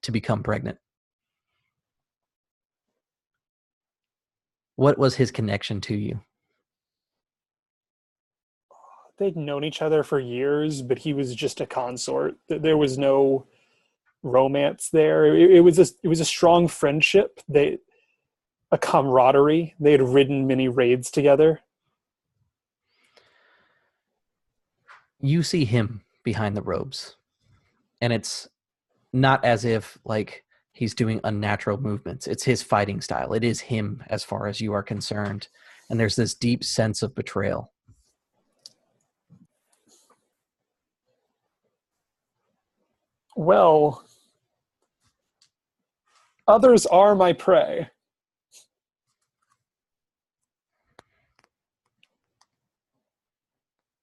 to become pregnant. What was his connection to you? They'd known each other for years, but he was just a consort. There was no romance there. It was a strong friendship. A camaraderie. They had ridden many raids together. You see him behind the robes, and it's not as if like he's doing unnatural movements. It's his fighting style. It is him as far as you are concerned, and there's this deep sense of betrayal. Well, others are my prey.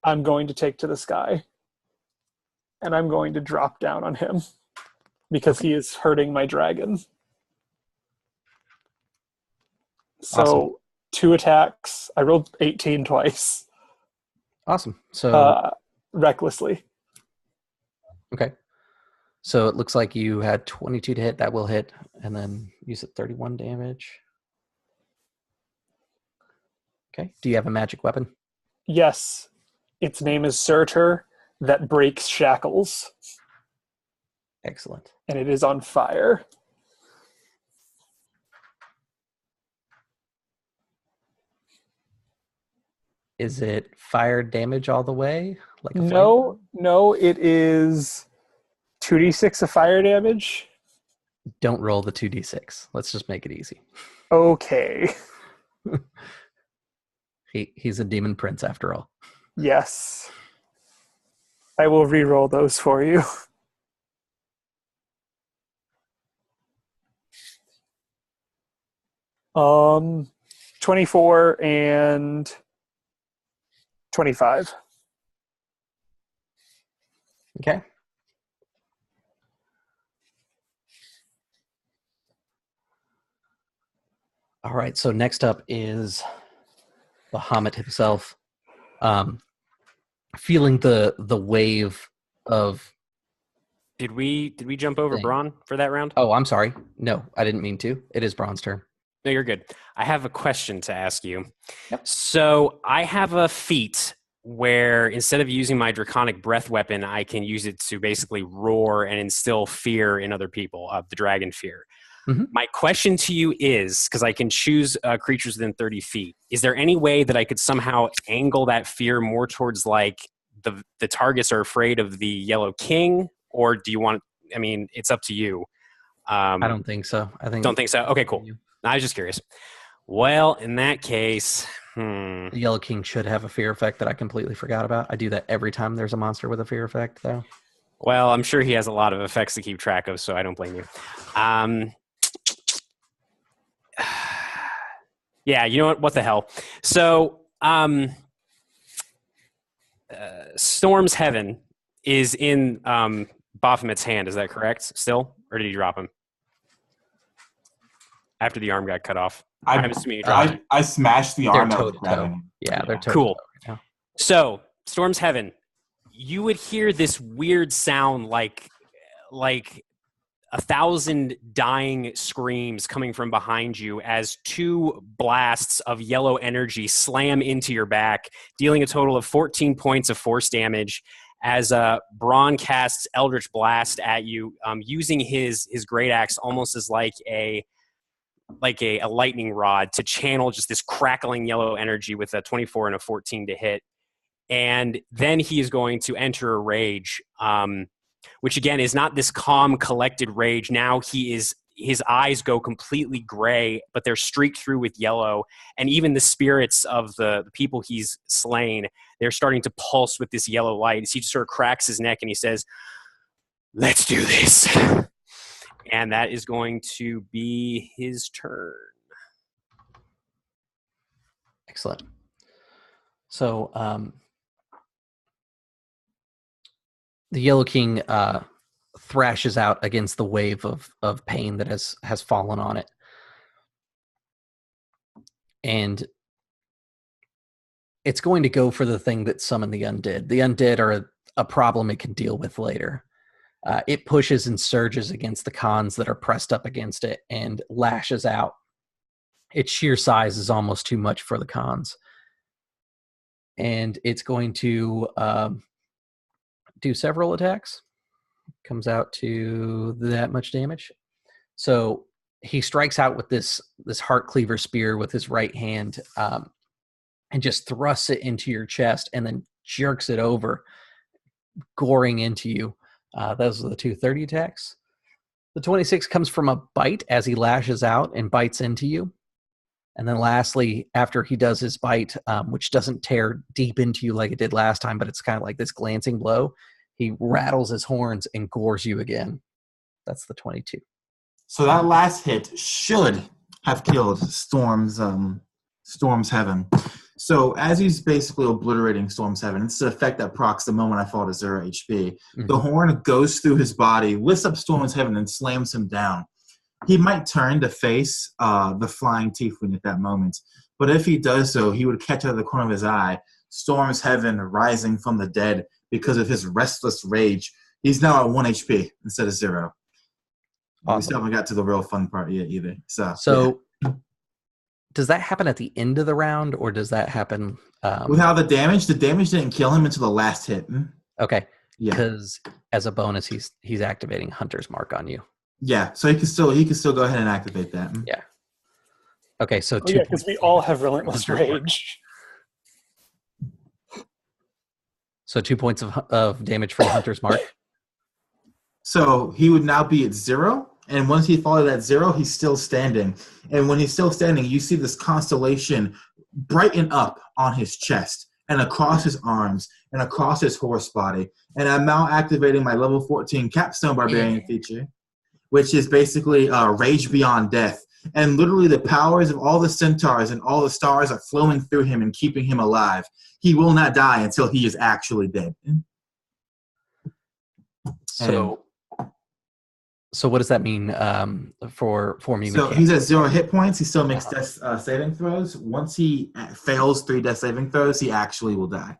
I'm going to take to the sky, and I'm going to drop down on him because he is hurting my dragon. So, awesome. 2 attacks. I rolled 18 twice. Awesome. So recklessly. Okay. So it looks like you had 22 to hit. That will hit. And then you said 31 damage. Okay. Do you have a magic weapon? Yes. Its name is Surtur, that breaks shackles. Excellent. And it is on fire. Is it fire damage all the way? Like a no, it is 2d6 of fire damage. Don't roll the 2d6. Let's just make it easy. Okay. He's a demon prince after all. Yes. I will re-roll those for you. 24 and 25. Okay. All right, so next up is Bahamut himself. Feeling the wave of... Did we jump over Thing. Braun for that round? Oh, I'm sorry. No, I didn't mean to. It is Braun's turn. No, you're good. I have a question to ask you. Yep. So I have a feat where instead of using my draconic breath weapon, I can use it to basically roar and instill fear in other people, the dragon fear. Mm-hmm. My question to you is, because I can choose creatures within 30 feet, is there any way that I could somehow angle that fear more towards like the targets are afraid of the Yellow King, or do you want, I mean, it's up to you. I don't think so. Don't think so? Okay, cool. I was just curious. Well, in that case, The Yellow King should have a fear effect that I completely forgot about. I do that every time there's a monster with a fear effect, though. Well, I'm sure he has a lot of effects to keep track of, so I don't blame you. Yeah, you know what? What the hell? So, Storm's Heaven is in Baphomet's hand. Is that correct still? Or did he drop him? After the arm got cut off. I'm assuming he dropped him. I smashed the arm They're that was toe-to-toe. grabbing him. Yeah, they're toe-to-toe Cool. right now. So, Storm's Heaven, you would hear this weird sound like 1,000 dying screams coming from behind you as 2 blasts of yellow energy slam into your back, dealing a total of 14 points of force damage as Braun casts Eldritch Blast at you, using his great axe almost as like a lightning rod to channel just this crackling yellow energy with a 24 and a 14 to hit. And then he is going to enter a rage, which again is not this calm, collected rage. Now his eyes go completely gray, but they're streaked through with yellow. And even the spirits of the people he's slain, they're starting to pulse with this yellow light. As he just sort of cracks his neck and he says, "Let's do this." And that is going to be his turn. Excellent. So, the Yellow King thrashes out against the wave of pain that has fallen on it. And it's going to go for the thing that summoned the undead. The undead are a problem it can deal with later. It pushes and surges against the cons that are pressed up against it and lashes out. Its sheer size is almost too much for the cons. And it's going to do several attacks. Comes out to that much damage. So he strikes out with this heart cleaver spear with his right hand and just thrusts it into your chest and then jerks it over, goring into you. Those are the 230 attacks. The 26 comes from a bite as he lashes out and bites into you. And then lastly, after he does his bite, which doesn't tear deep into you like it did last time, but it's kind of like this glancing blow, he rattles his horns and gores you again. That's the 22. So that last hit should have killed Storm's Heaven. So as he's basically obliterating Storm's Heaven, it's the effect that procs the moment I fall to 0 HP. Mm-hmm. The horn goes through his body, lifts up Storm's Heaven, and slams him down. He might turn to face the flying tiefling at that moment. But if he does so, he would catch out of the corner of his eye Storm's Heaven rising from the dead because of his restless rage. He's now at 1 HP instead of 0. Awesome. We still haven't got to the real fun part yet either. So yeah. Does that happen at the end of the round, or does that happen with how the damage didn't kill him until the last hit? Okay. Yeah. Because as a bonus, he's activating Hunter's Mark on you. Yeah, so he can still go ahead and activate that. Yeah. Okay, so because we all have relentless rage. So 2 points of damage from Hunter's Mark. So he would now be at 0, and once he falls at 0, he's still standing. And when he's still standing, you see this constellation brighten up on his chest and across his arms and across his horse body. And I'm now activating my level 14 Capstone Barbarian feature, which is basically Rage Beyond Death. and literally the powers of all the centaurs and all the stars are flowing through him and keeping him alive. He will not die until he is actually dead. So what does that mean for me? So he's at 0 hit points. He still makes death saving throws. Once he fails 3 death saving throws, he actually will die.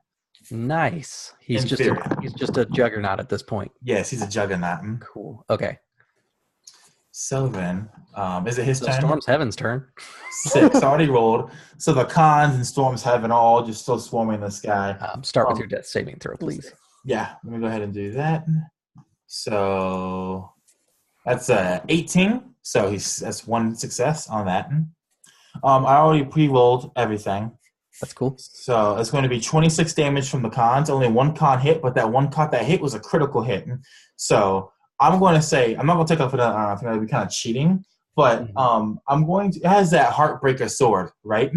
Nice. He's In just theory. he's just a juggernaut at this point. Yes, he's a juggernaut. Cool. Okay. So then, is it his turn? Storm's Heaven's turn. 6 already rolled. So the cons and Storm's Heaven are all just still swarming this guy. Start with your death saving throw, please. Yeah, let me go ahead and do that. So that's 18. So that's 1 success on that. I already pre-rolled everything. That's cool. So it's going to be 26 damage from the cons. Only 1 con hit, but that 1 con that hit was a critical hit. So I'm going to say, I'm not going to take off another, I think that would be kind of cheating, but I'm going to, it has that Heartbreaker sword, right?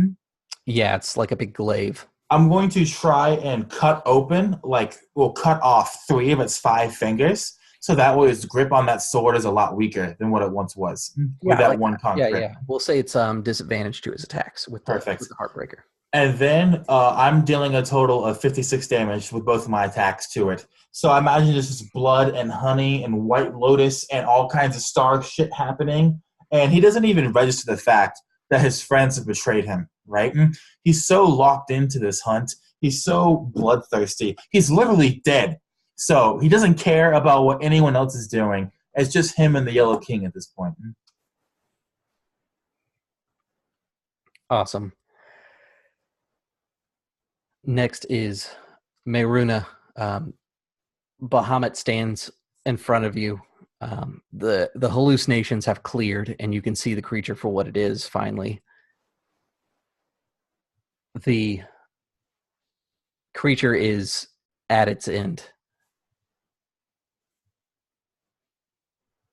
Yeah, it's like a big glaive. I'm going to try and cut open, we'll cut off 3 of its 5 fingers. So that way its grip on that sword is a lot weaker than what it once was. With that 1 con grip. Yeah. We'll say it's disadvantage to his attacks with the Heartbreaker. And then I'm dealing a total of 56 damage with both of my attacks to it. So I imagine this is blood and honey and white lotus and all kinds of star shit happening. And he doesn't even register the fact that his friends have betrayed him, right? And he's so locked into this hunt. He's so bloodthirsty. He's literally dead. So he doesn't care about what anyone else is doing. It's just him and the Yellow King at this point. Awesome. Next is Meruna. Bahamut stands in front of you. The hallucinations have cleared, and you can see the creature for what it is, finally. The creature is at its end.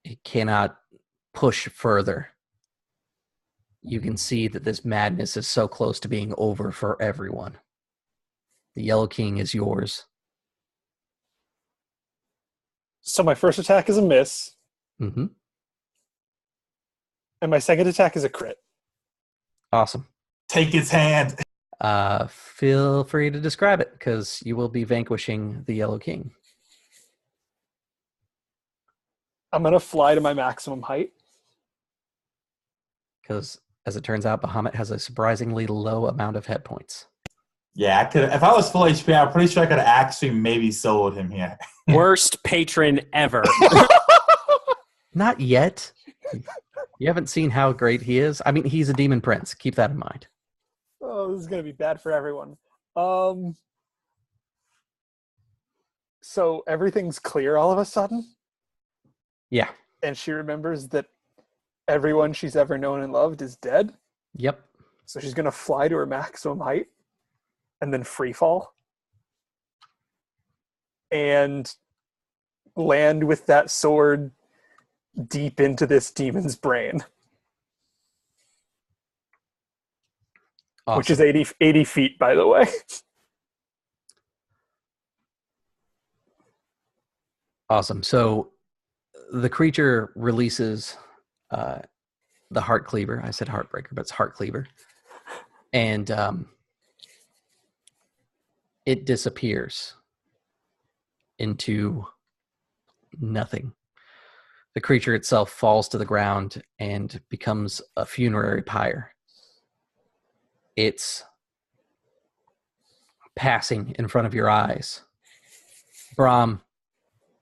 It cannot push further. You can see that this madness is so close to being over for everyone. The Yellow King is yours. So my first attack is a miss. Mm-hmm. And my second attack is a crit. Awesome. Take his hand. Feel free to describe it, because you will be vanquishing the Yellow King. I'm going to fly to my maximum height. Because, as it turns out, Bahamut has a surprisingly low amount of hit points. Yeah, I could. If I was full HP, I'm pretty sure I could have actually maybe soloed him here. Worst patron ever. Not yet. You haven't seen how great he is. I mean, he's a demon prince. Keep that in mind. Oh, this is going to be bad for everyone. So everything's clear all of a sudden? Yeah. And she remembers that everyone she's ever known and loved is dead? Yep. So she's going to fly to her maximum height and then free fall and land with that sword deep into this demon's brain. Awesome. Which is 80 feet, by the way. Awesome. So the creature releases the Heart Cleaver. I said Heartbreaker, but it's Heart Cleaver. And it disappears into nothing. The creature itself falls to the ground and becomes a funerary pyre. It's passing in front of your eyes. Brahm,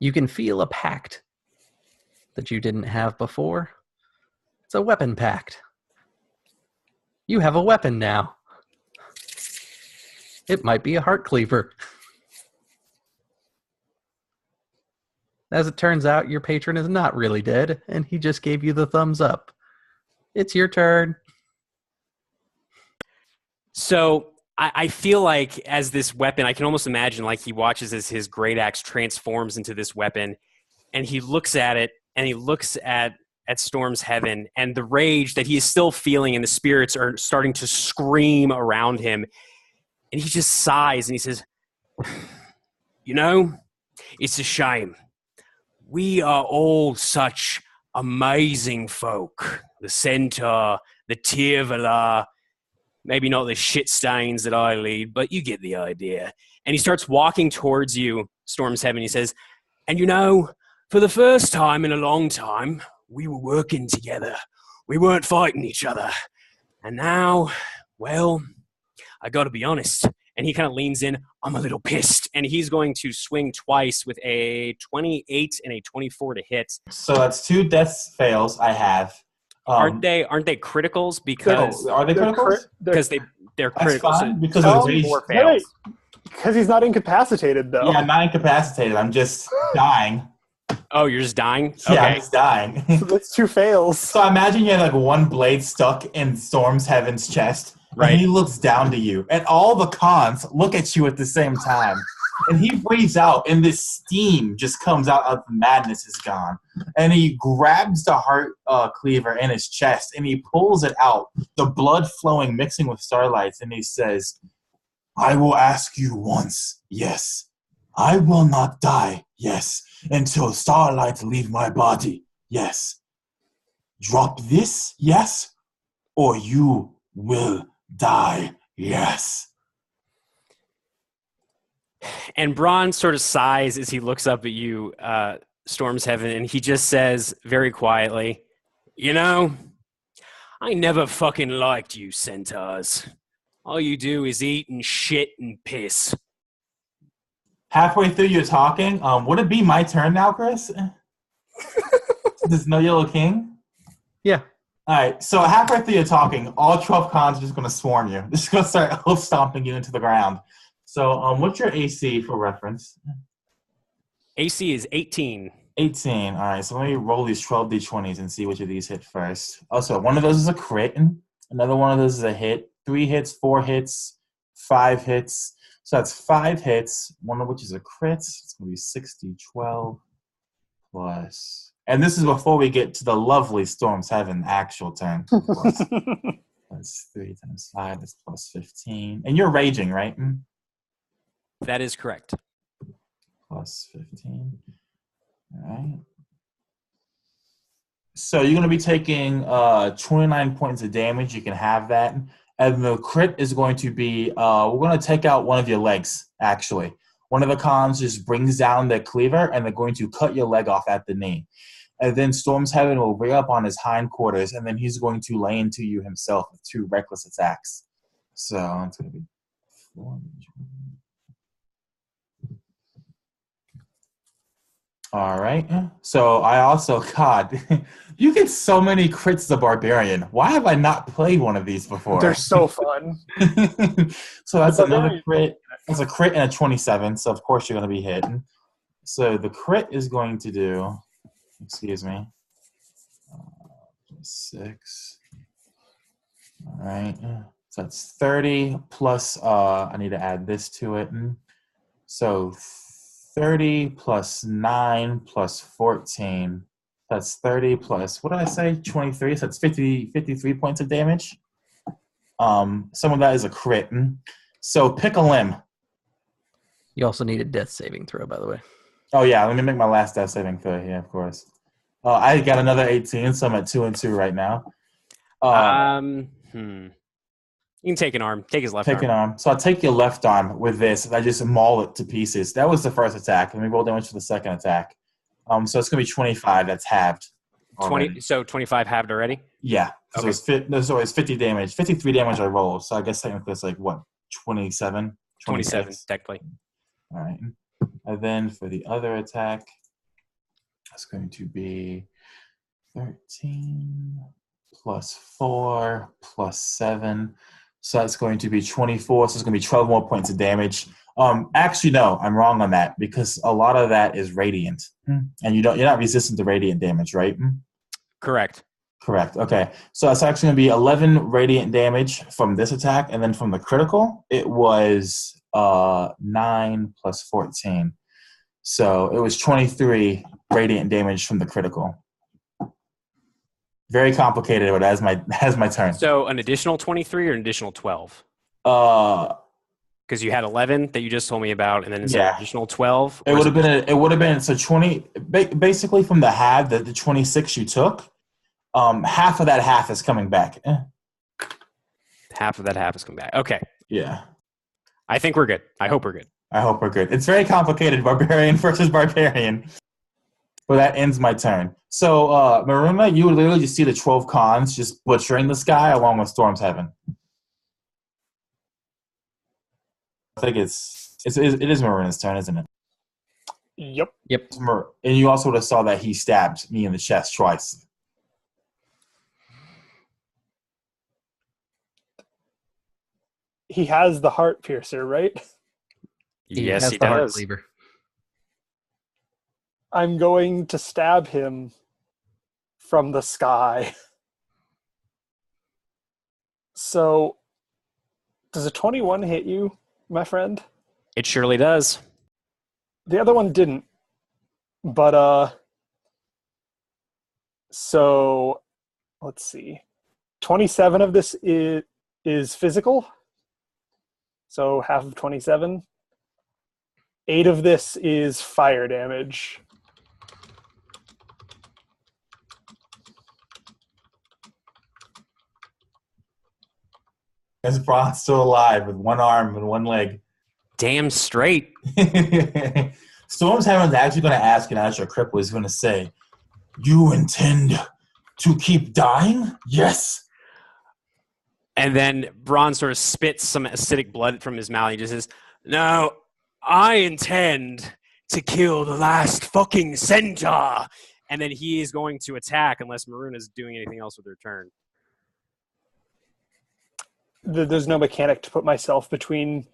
you can feel a pact that you didn't have before. It's a weapon pact. You have a weapon now. It might be a heart cleaver. As it turns out, your patron is not really dead, and he just gave you the thumbs up. It's your turn. So I feel like as this weapon, I can almost imagine like he watches as his great axe transforms into this weapon, and he looks at it, and he looks at Storm's Heaven, and the rage that he is still feeling, and the spirits are starting to scream around him, and he just sighs, and he says, you know, it's a shame. We are all such amazing folk. The Centaur, the Tirvala, maybe not the shit stains that I lead, but you get the idea. And he starts walking towards you, Storm's Heaven. He says, and for the first time in a long time, we were working together. We weren't fighting each other. And now, well, I gotta be honest. And he kind of leans in, I'm a little pissed. And he's going to swing twice with a 28 and a 24 to hit. So that's 2 death fails I have. Aren't they criticals? Because are they criticals? Because they're critical. That's fine, so because so of it's rage. 4 fails. Because he's not incapacitated, though. Yeah, I'm not incapacitated. I'm just dying. Oh, you're just dying? Yeah, I'm Okay. just dying. So that's 2 fails. So I imagine you had like one blade stuck in Storm's Heaven's chest. Right. And he looks down to you. And all the cons look at you at the same time. And he breathes out, and this steam just comes out of the madness is gone. And he grabs the heart cleaver in his chest, and he pulls it out, the blood flowing, mixing with Starlight's, and he says, I will ask you once, yes. I will not die, yes, until Starlight leave my body, yes. Drop this, yes, or you will die, yes. And Braun sort of sighs as he looks up at you, Storm's Heaven, and he just says very quietly, I never fucking liked you, centaurs. All you do is eat and shit and piss. Halfway through your talking, would it be my turn now, Chris? There's no Yellow King? Yeah. All right, so halfway through your talking, all 12 cons are just going to swarm you. They're just going to start hoof stomping you into the ground. So what's your AC for reference? AC is 18. 18. All right, so let me roll these 12 d20s and see which of these hit first. Also, one of those is a crit. Another one of those is a hit. 3 hits, 4 hits, 5 hits. So that's 5 hits, one of which is a crit. It's going to be 60, 12 plus. And this is before we get to the lovely Storm's Heaven actual turn. Plus. That's 3 times 5. That's plus 15. And you're raging, right? That is correct. Plus 15. All right. So you're going to be taking 29 points of damage. You can have that. And the crit is going to be, we're going to take out one of your legs, actually. One of the cons just brings down the cleaver, and they're going to cut your leg off at the knee. And then Storm's Heaven will bring up on his hindquarters, and then he's going to lay into you himself with 2 reckless attacks. So it's going to be 4. All right. So I also, God, you get so many crits the Barbarian. Why have I not played one of these before? They're so fun. So that's another crit. That's a crit and a 27. So of course you're going to be hit. So the crit is going to do, excuse me, 6. All right. So that's 30 plus, I need to add this to it. So 30 plus 9 plus 14. That's 30 plus, what did I say? 23. So that's 53 points of damage. Some of that is a crit. So pick a limb. You also need a death saving throw, by the way. Oh, yeah. Let me make my last death saving throw here, of course. I got another 18, so I'm at 2 and 2 right now. You can take an arm. Take his left Take arm. an arm. So I'll take your left arm with this. I just maul it to pieces. That was the first attack. Let me roll damage for the second attack. So it's going to be 25. That's halved. 20. So 25 halved already? Yeah. Okay. So it's 50 damage. 53 damage I roll. So I guess technically it's like, what, 27? 27, technically. All right. And then for the other attack, it's going to be 13 plus 4 plus 7. So that's going to be 24. So it's going to be 12 more points of damage. Actually, no, I'm wrong on that because a lot of that is radiant, and you're not resistant to radiant damage, right? Correct. Correct. Okay. So that's actually going to be 11 radiant damage from this attack, and then from the critical, it was 9 plus 14. So it was 23 radiant damage from the critical. Very complicated, but as my turn. So an additional 23 or an additional 12? Because you had 11 that you just told me about, and then it's an Yeah. additional 12. It would have been so 20 basically from the half the 26 you took. Half of that half is coming back. Half of that half is coming back. Okay. Yeah. I think we're good. I hope we're good. I hope we're good. It's very complicated, barbarian versus barbarian. But that ends my turn. So, Maruna, you would literally just see the 12 cons just butchering the sky along with Storm's Heaven. I think it is Maruna's turn, isn't it? Yep. And you also would have saw that he stabbed me in the chest twice. He has the heart piercer, right? Yes, has he the heart does. cleaver. I'm going to stab him from the sky. So, does a 21 hit you, my friend? It surely does. The other one didn't. But, so, let's see. 27 of this is physical. So, half of 27. 8 of this is fire damage. Is Braun still alive with one arm and one leg? Damn straight. Storm's Heaven's actually going to ask, and Asher Cripple is going to say, "You intend to keep dying?" Yes. And then Braun sort of spits some acidic blood from his mouth. He just says, "No, I intend to kill the last fucking centaur." And then he is going to attack unless Maruna is doing anything else with her turn. There's no mechanic to put myself between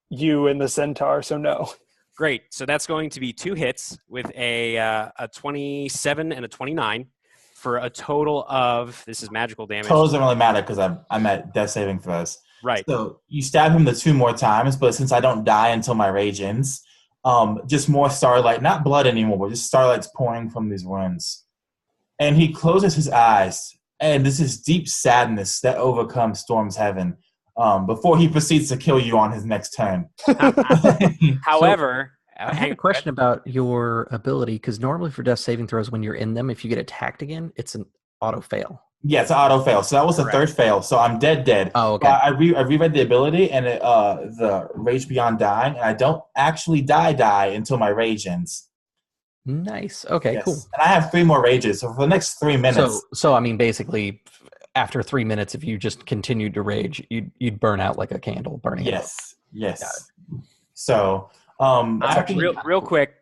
you and the centaur, so no. Great. So that's going to be 2 hits with a 27 and a 29 for a total of, this is magical damage. Total doesn't really matter because I'm at death saving throws. Right. So you stab him the 2 more times, but since I don't die until my rage ends, just more starlight, not blood anymore, but just starlight's pouring from these wounds. And he closes his eyes, and this is deep sadness that overcomes Storm's Heaven before he proceeds to kill you on his next turn. However, I had a question about your ability, because normally for death saving throws, when you're in them, if you get attacked again, it's an auto fail. Yeah, it's an auto fail. So that was the third fail. So I'm dead. Oh, okay. I reread the ability and the Rage Beyond Dying, and I don't actually die until my rage ends. Nice. Okay, Yes. cool. And I have 3 more rages. So for the next 3 minutes. So I mean, basically, after 3 minutes, if you just continued to rage, you'd burn out like a candle burning out. Yes. So, real quick.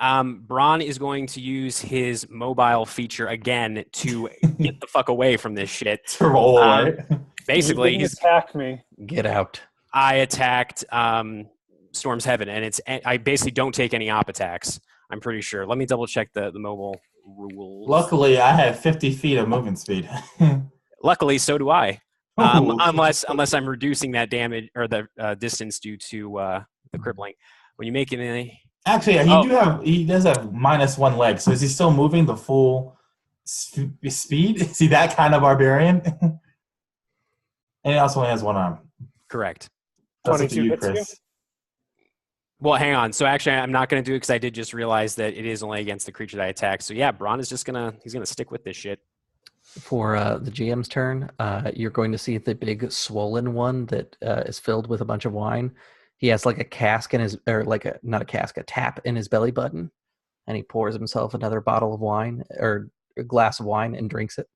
Braun is going to use his mobile feature again to get the fuck away from this shit. to roll away. Basically, You didn't attack me. Get out. I attacked Storm's Heaven, and I basically don't take any op attacks. I'm pretty sure. Let me double check the mobile rules. Luckily, I have 50 feet of movement speed. Luckily, so do I. Ooh. Unless I'm reducing that damage or the distance due to the crippling. When you make it Actually, he does have -1 leg. So is he still moving the full speed? Is he that kind of barbarian? And he also only has 1 arm. correct. That's up to 22 you, hits you? Chris. Well, hang on. So actually, I'm not going to do it because I did just realize that it is only against the creature that I attack. So yeah, Braun is just he's gonna stick with this shit. For the GM's turn, you're going to see the big swollen one that is filled with a bunch of wine. He has like a cask in his, or like not a cask, a tap in his belly button, and he pours himself another bottle of wine or a glass of wine and drinks it.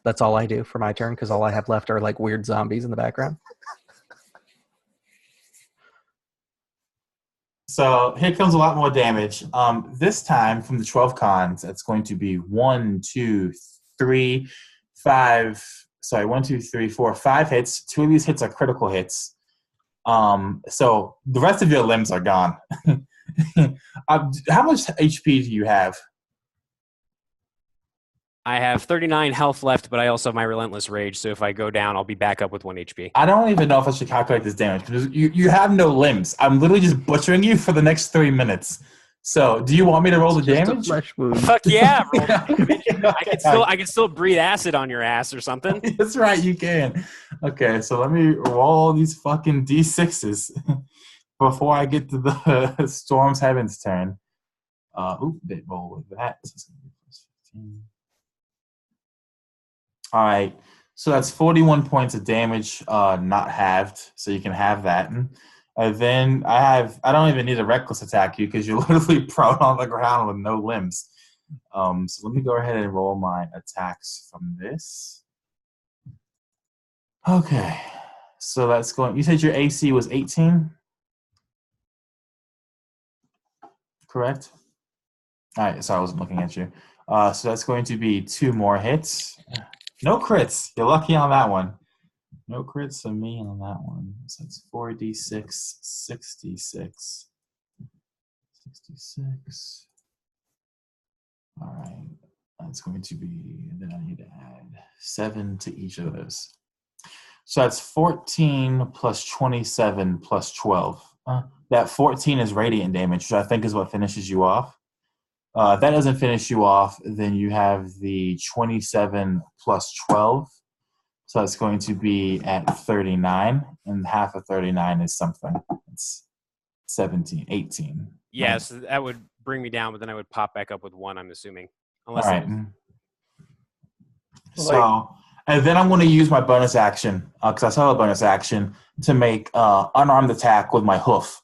That's all I do for my turn because all I have left are like weird zombies in the background. So here comes a lot more damage. This time from the 12 cons, it's going to be 1, 2, 3, 5. Sorry, 1, 2, 3, 4, 5 hits. 2 of these hits are critical hits. So the rest of your limbs are gone. How much HP do you have? I have 39 health left, but I also have my relentless rage. So if I go down, I'll be back up with 1 HP. I don't even know if I should calculate this damage because you have no limbs. I'm literally just butchering you for the next 3 minutes. So, do you want me to roll the Just a damage? flesh wound. Fuck yeah, roll Yeah. damage. I can still breathe acid on your ass or something. That's right, you can. Okay, so let me roll these fucking D6s before I get to the Storm's Heaven's turn. They roll with that. So it's gonna be plus 15. All right, so that's 41 points of damage, not halved, so you can have that. And then I don't even need to reckless attack you because you're literally prone on the ground with no limbs. So let me go ahead and roll my attacks from this. Okay, so that's going. You said your AC was 18, correct? All right, so I wasn't looking at you. So that's going to be 2 more hits. No crits. You're lucky on that one. No crits for me on that one. So it's 4d6, 66. 66. All right. That's going to be, then I need to add 7 to each of those. So that's 14 plus 27 plus 12. That 14 is radiant damage, which I think is what finishes you off. If that doesn't finish you off, then you have the 27 plus 12. So that's going to be at 39, and half of 39 is something. It's 17, 18. Yeah, right? so that would bring me down, but then I would pop back up with 1, I'm assuming. All Unless right. Like- So, and then I'm going to use my bonus action, because I saw a bonus action, to make unarmed attack with my hoof.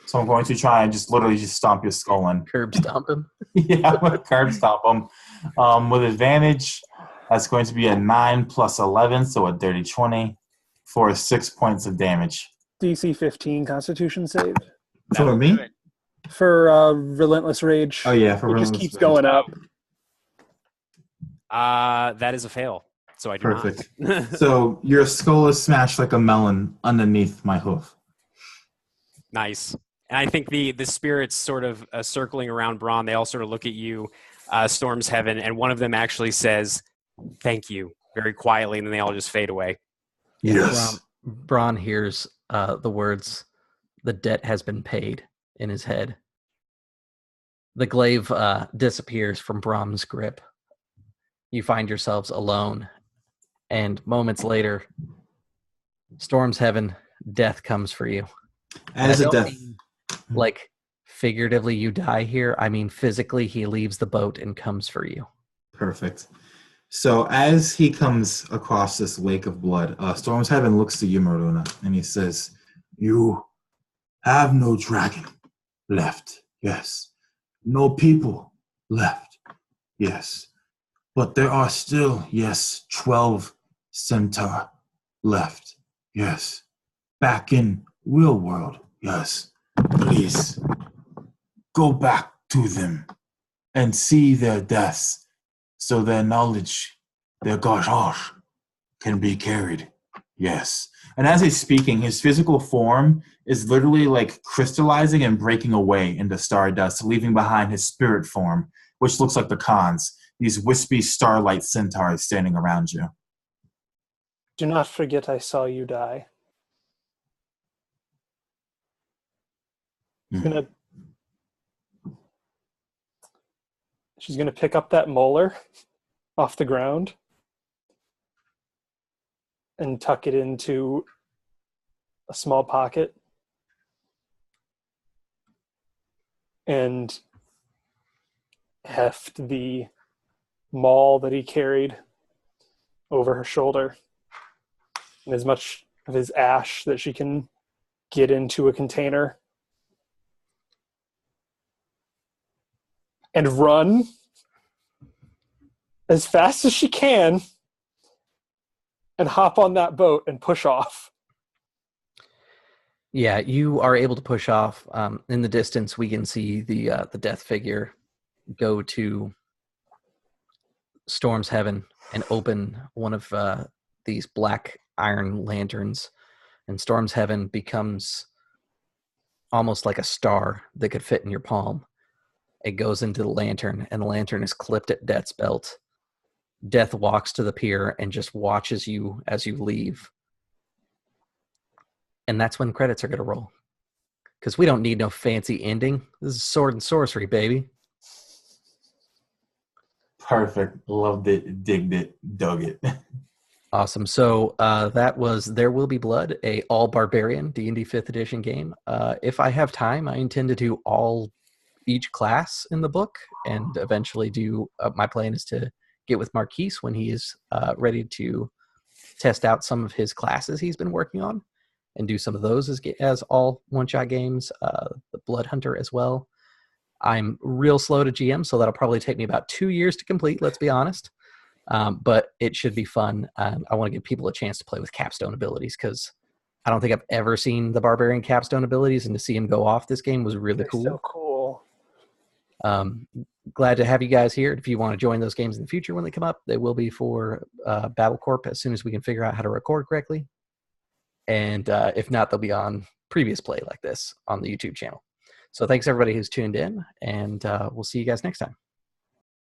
So I'm going to try and just literally just stomp your skull in. Curb stomp him. Yeah, I'm going to curb stomp him. With advantage, that's going to be a 9 plus 11, so a dirty 20 for 6 points of damage. DC 15 Constitution save that For would me? do it. for Relentless Rage. Oh yeah, for It just Relentless keeps Rage. going up. That is a fail. So I do Perfect. not. So your skull is smashed like a melon underneath my hoof. Nice. And I think the spirits sort of circling around Braun, they all sort of look at you, Storm's Heaven, and one of them actually says, "Thank you," very quietly, and then they all just fade away. Yes. Braun hears the words, "The debt has been paid," in his head. The glaive disappears from Braun's grip. You find yourselves alone, and moments later, Storm's Heaven, death comes for you. As I a don't death. mean, like, figuratively you die here. I mean physically he leaves the boat and comes for you. Perfect. So as he comes across this lake of blood, Storm's Heaven looks to you, Maruna, and he says, "You have no dragon left, yes. No people left, yes. But there are still, yes, 12 centaur left, yes. Back in real world, yes. Please, go back to them and see their deaths so their knowledge, their gauche can be carried. Yes." And as he's speaking, his physical form is literally like crystallizing and breaking away into stardust, leaving behind his spirit form, which looks like the Khans, these wispy starlight centaurs standing around you. Do not forget I saw you die. She's gonna pick up that molar off the ground and tuck it into a small pocket and heft the maul that he carried over her shoulder and as much of his ash that she can get into a container and run as fast as she can and hop on that boat and push off. Yeah, you are able to push off. In the distance, we can see the death figure go to Storm's Heaven and open one of these black iron lanterns, and Storm's Heaven becomes almost like a star that could fit in your palm. It goes into the lantern, and the lantern is clipped at Death's belt. Death walks to the pier and just watches you as you leave. And that's when credits are going to roll. because we don't need no fancy ending. This is sword and sorcery, baby. Perfect. Loved it. Digged it. Dug it. Awesome. So that was There Will Be Blood, a all barbarian D&D 5th edition game. If I have time, I intend to do each class in the book, and eventually do. My plan is to get with Marquise when he is ready to test out some of his classes he's been working on, and do some of those as all one-shot games. The Blood Hunter as well. I'm real slow to GM, so that'll probably take me about 2 years to complete, let's be honest. But it should be fun. I want to give people a chance to play with capstone abilities, because I don't think I've ever seen the Barbarian capstone abilities, and to see him go off this game was really cool. So cool. Glad to have you guys here. If you want to join those games in the future when they come up, they will be for Battle Corp as soon as we can figure out how to record correctly. And if not, they'll be on previous play like this on the YouTube channel. So thanks everybody who's tuned in, and we'll see you guys next time.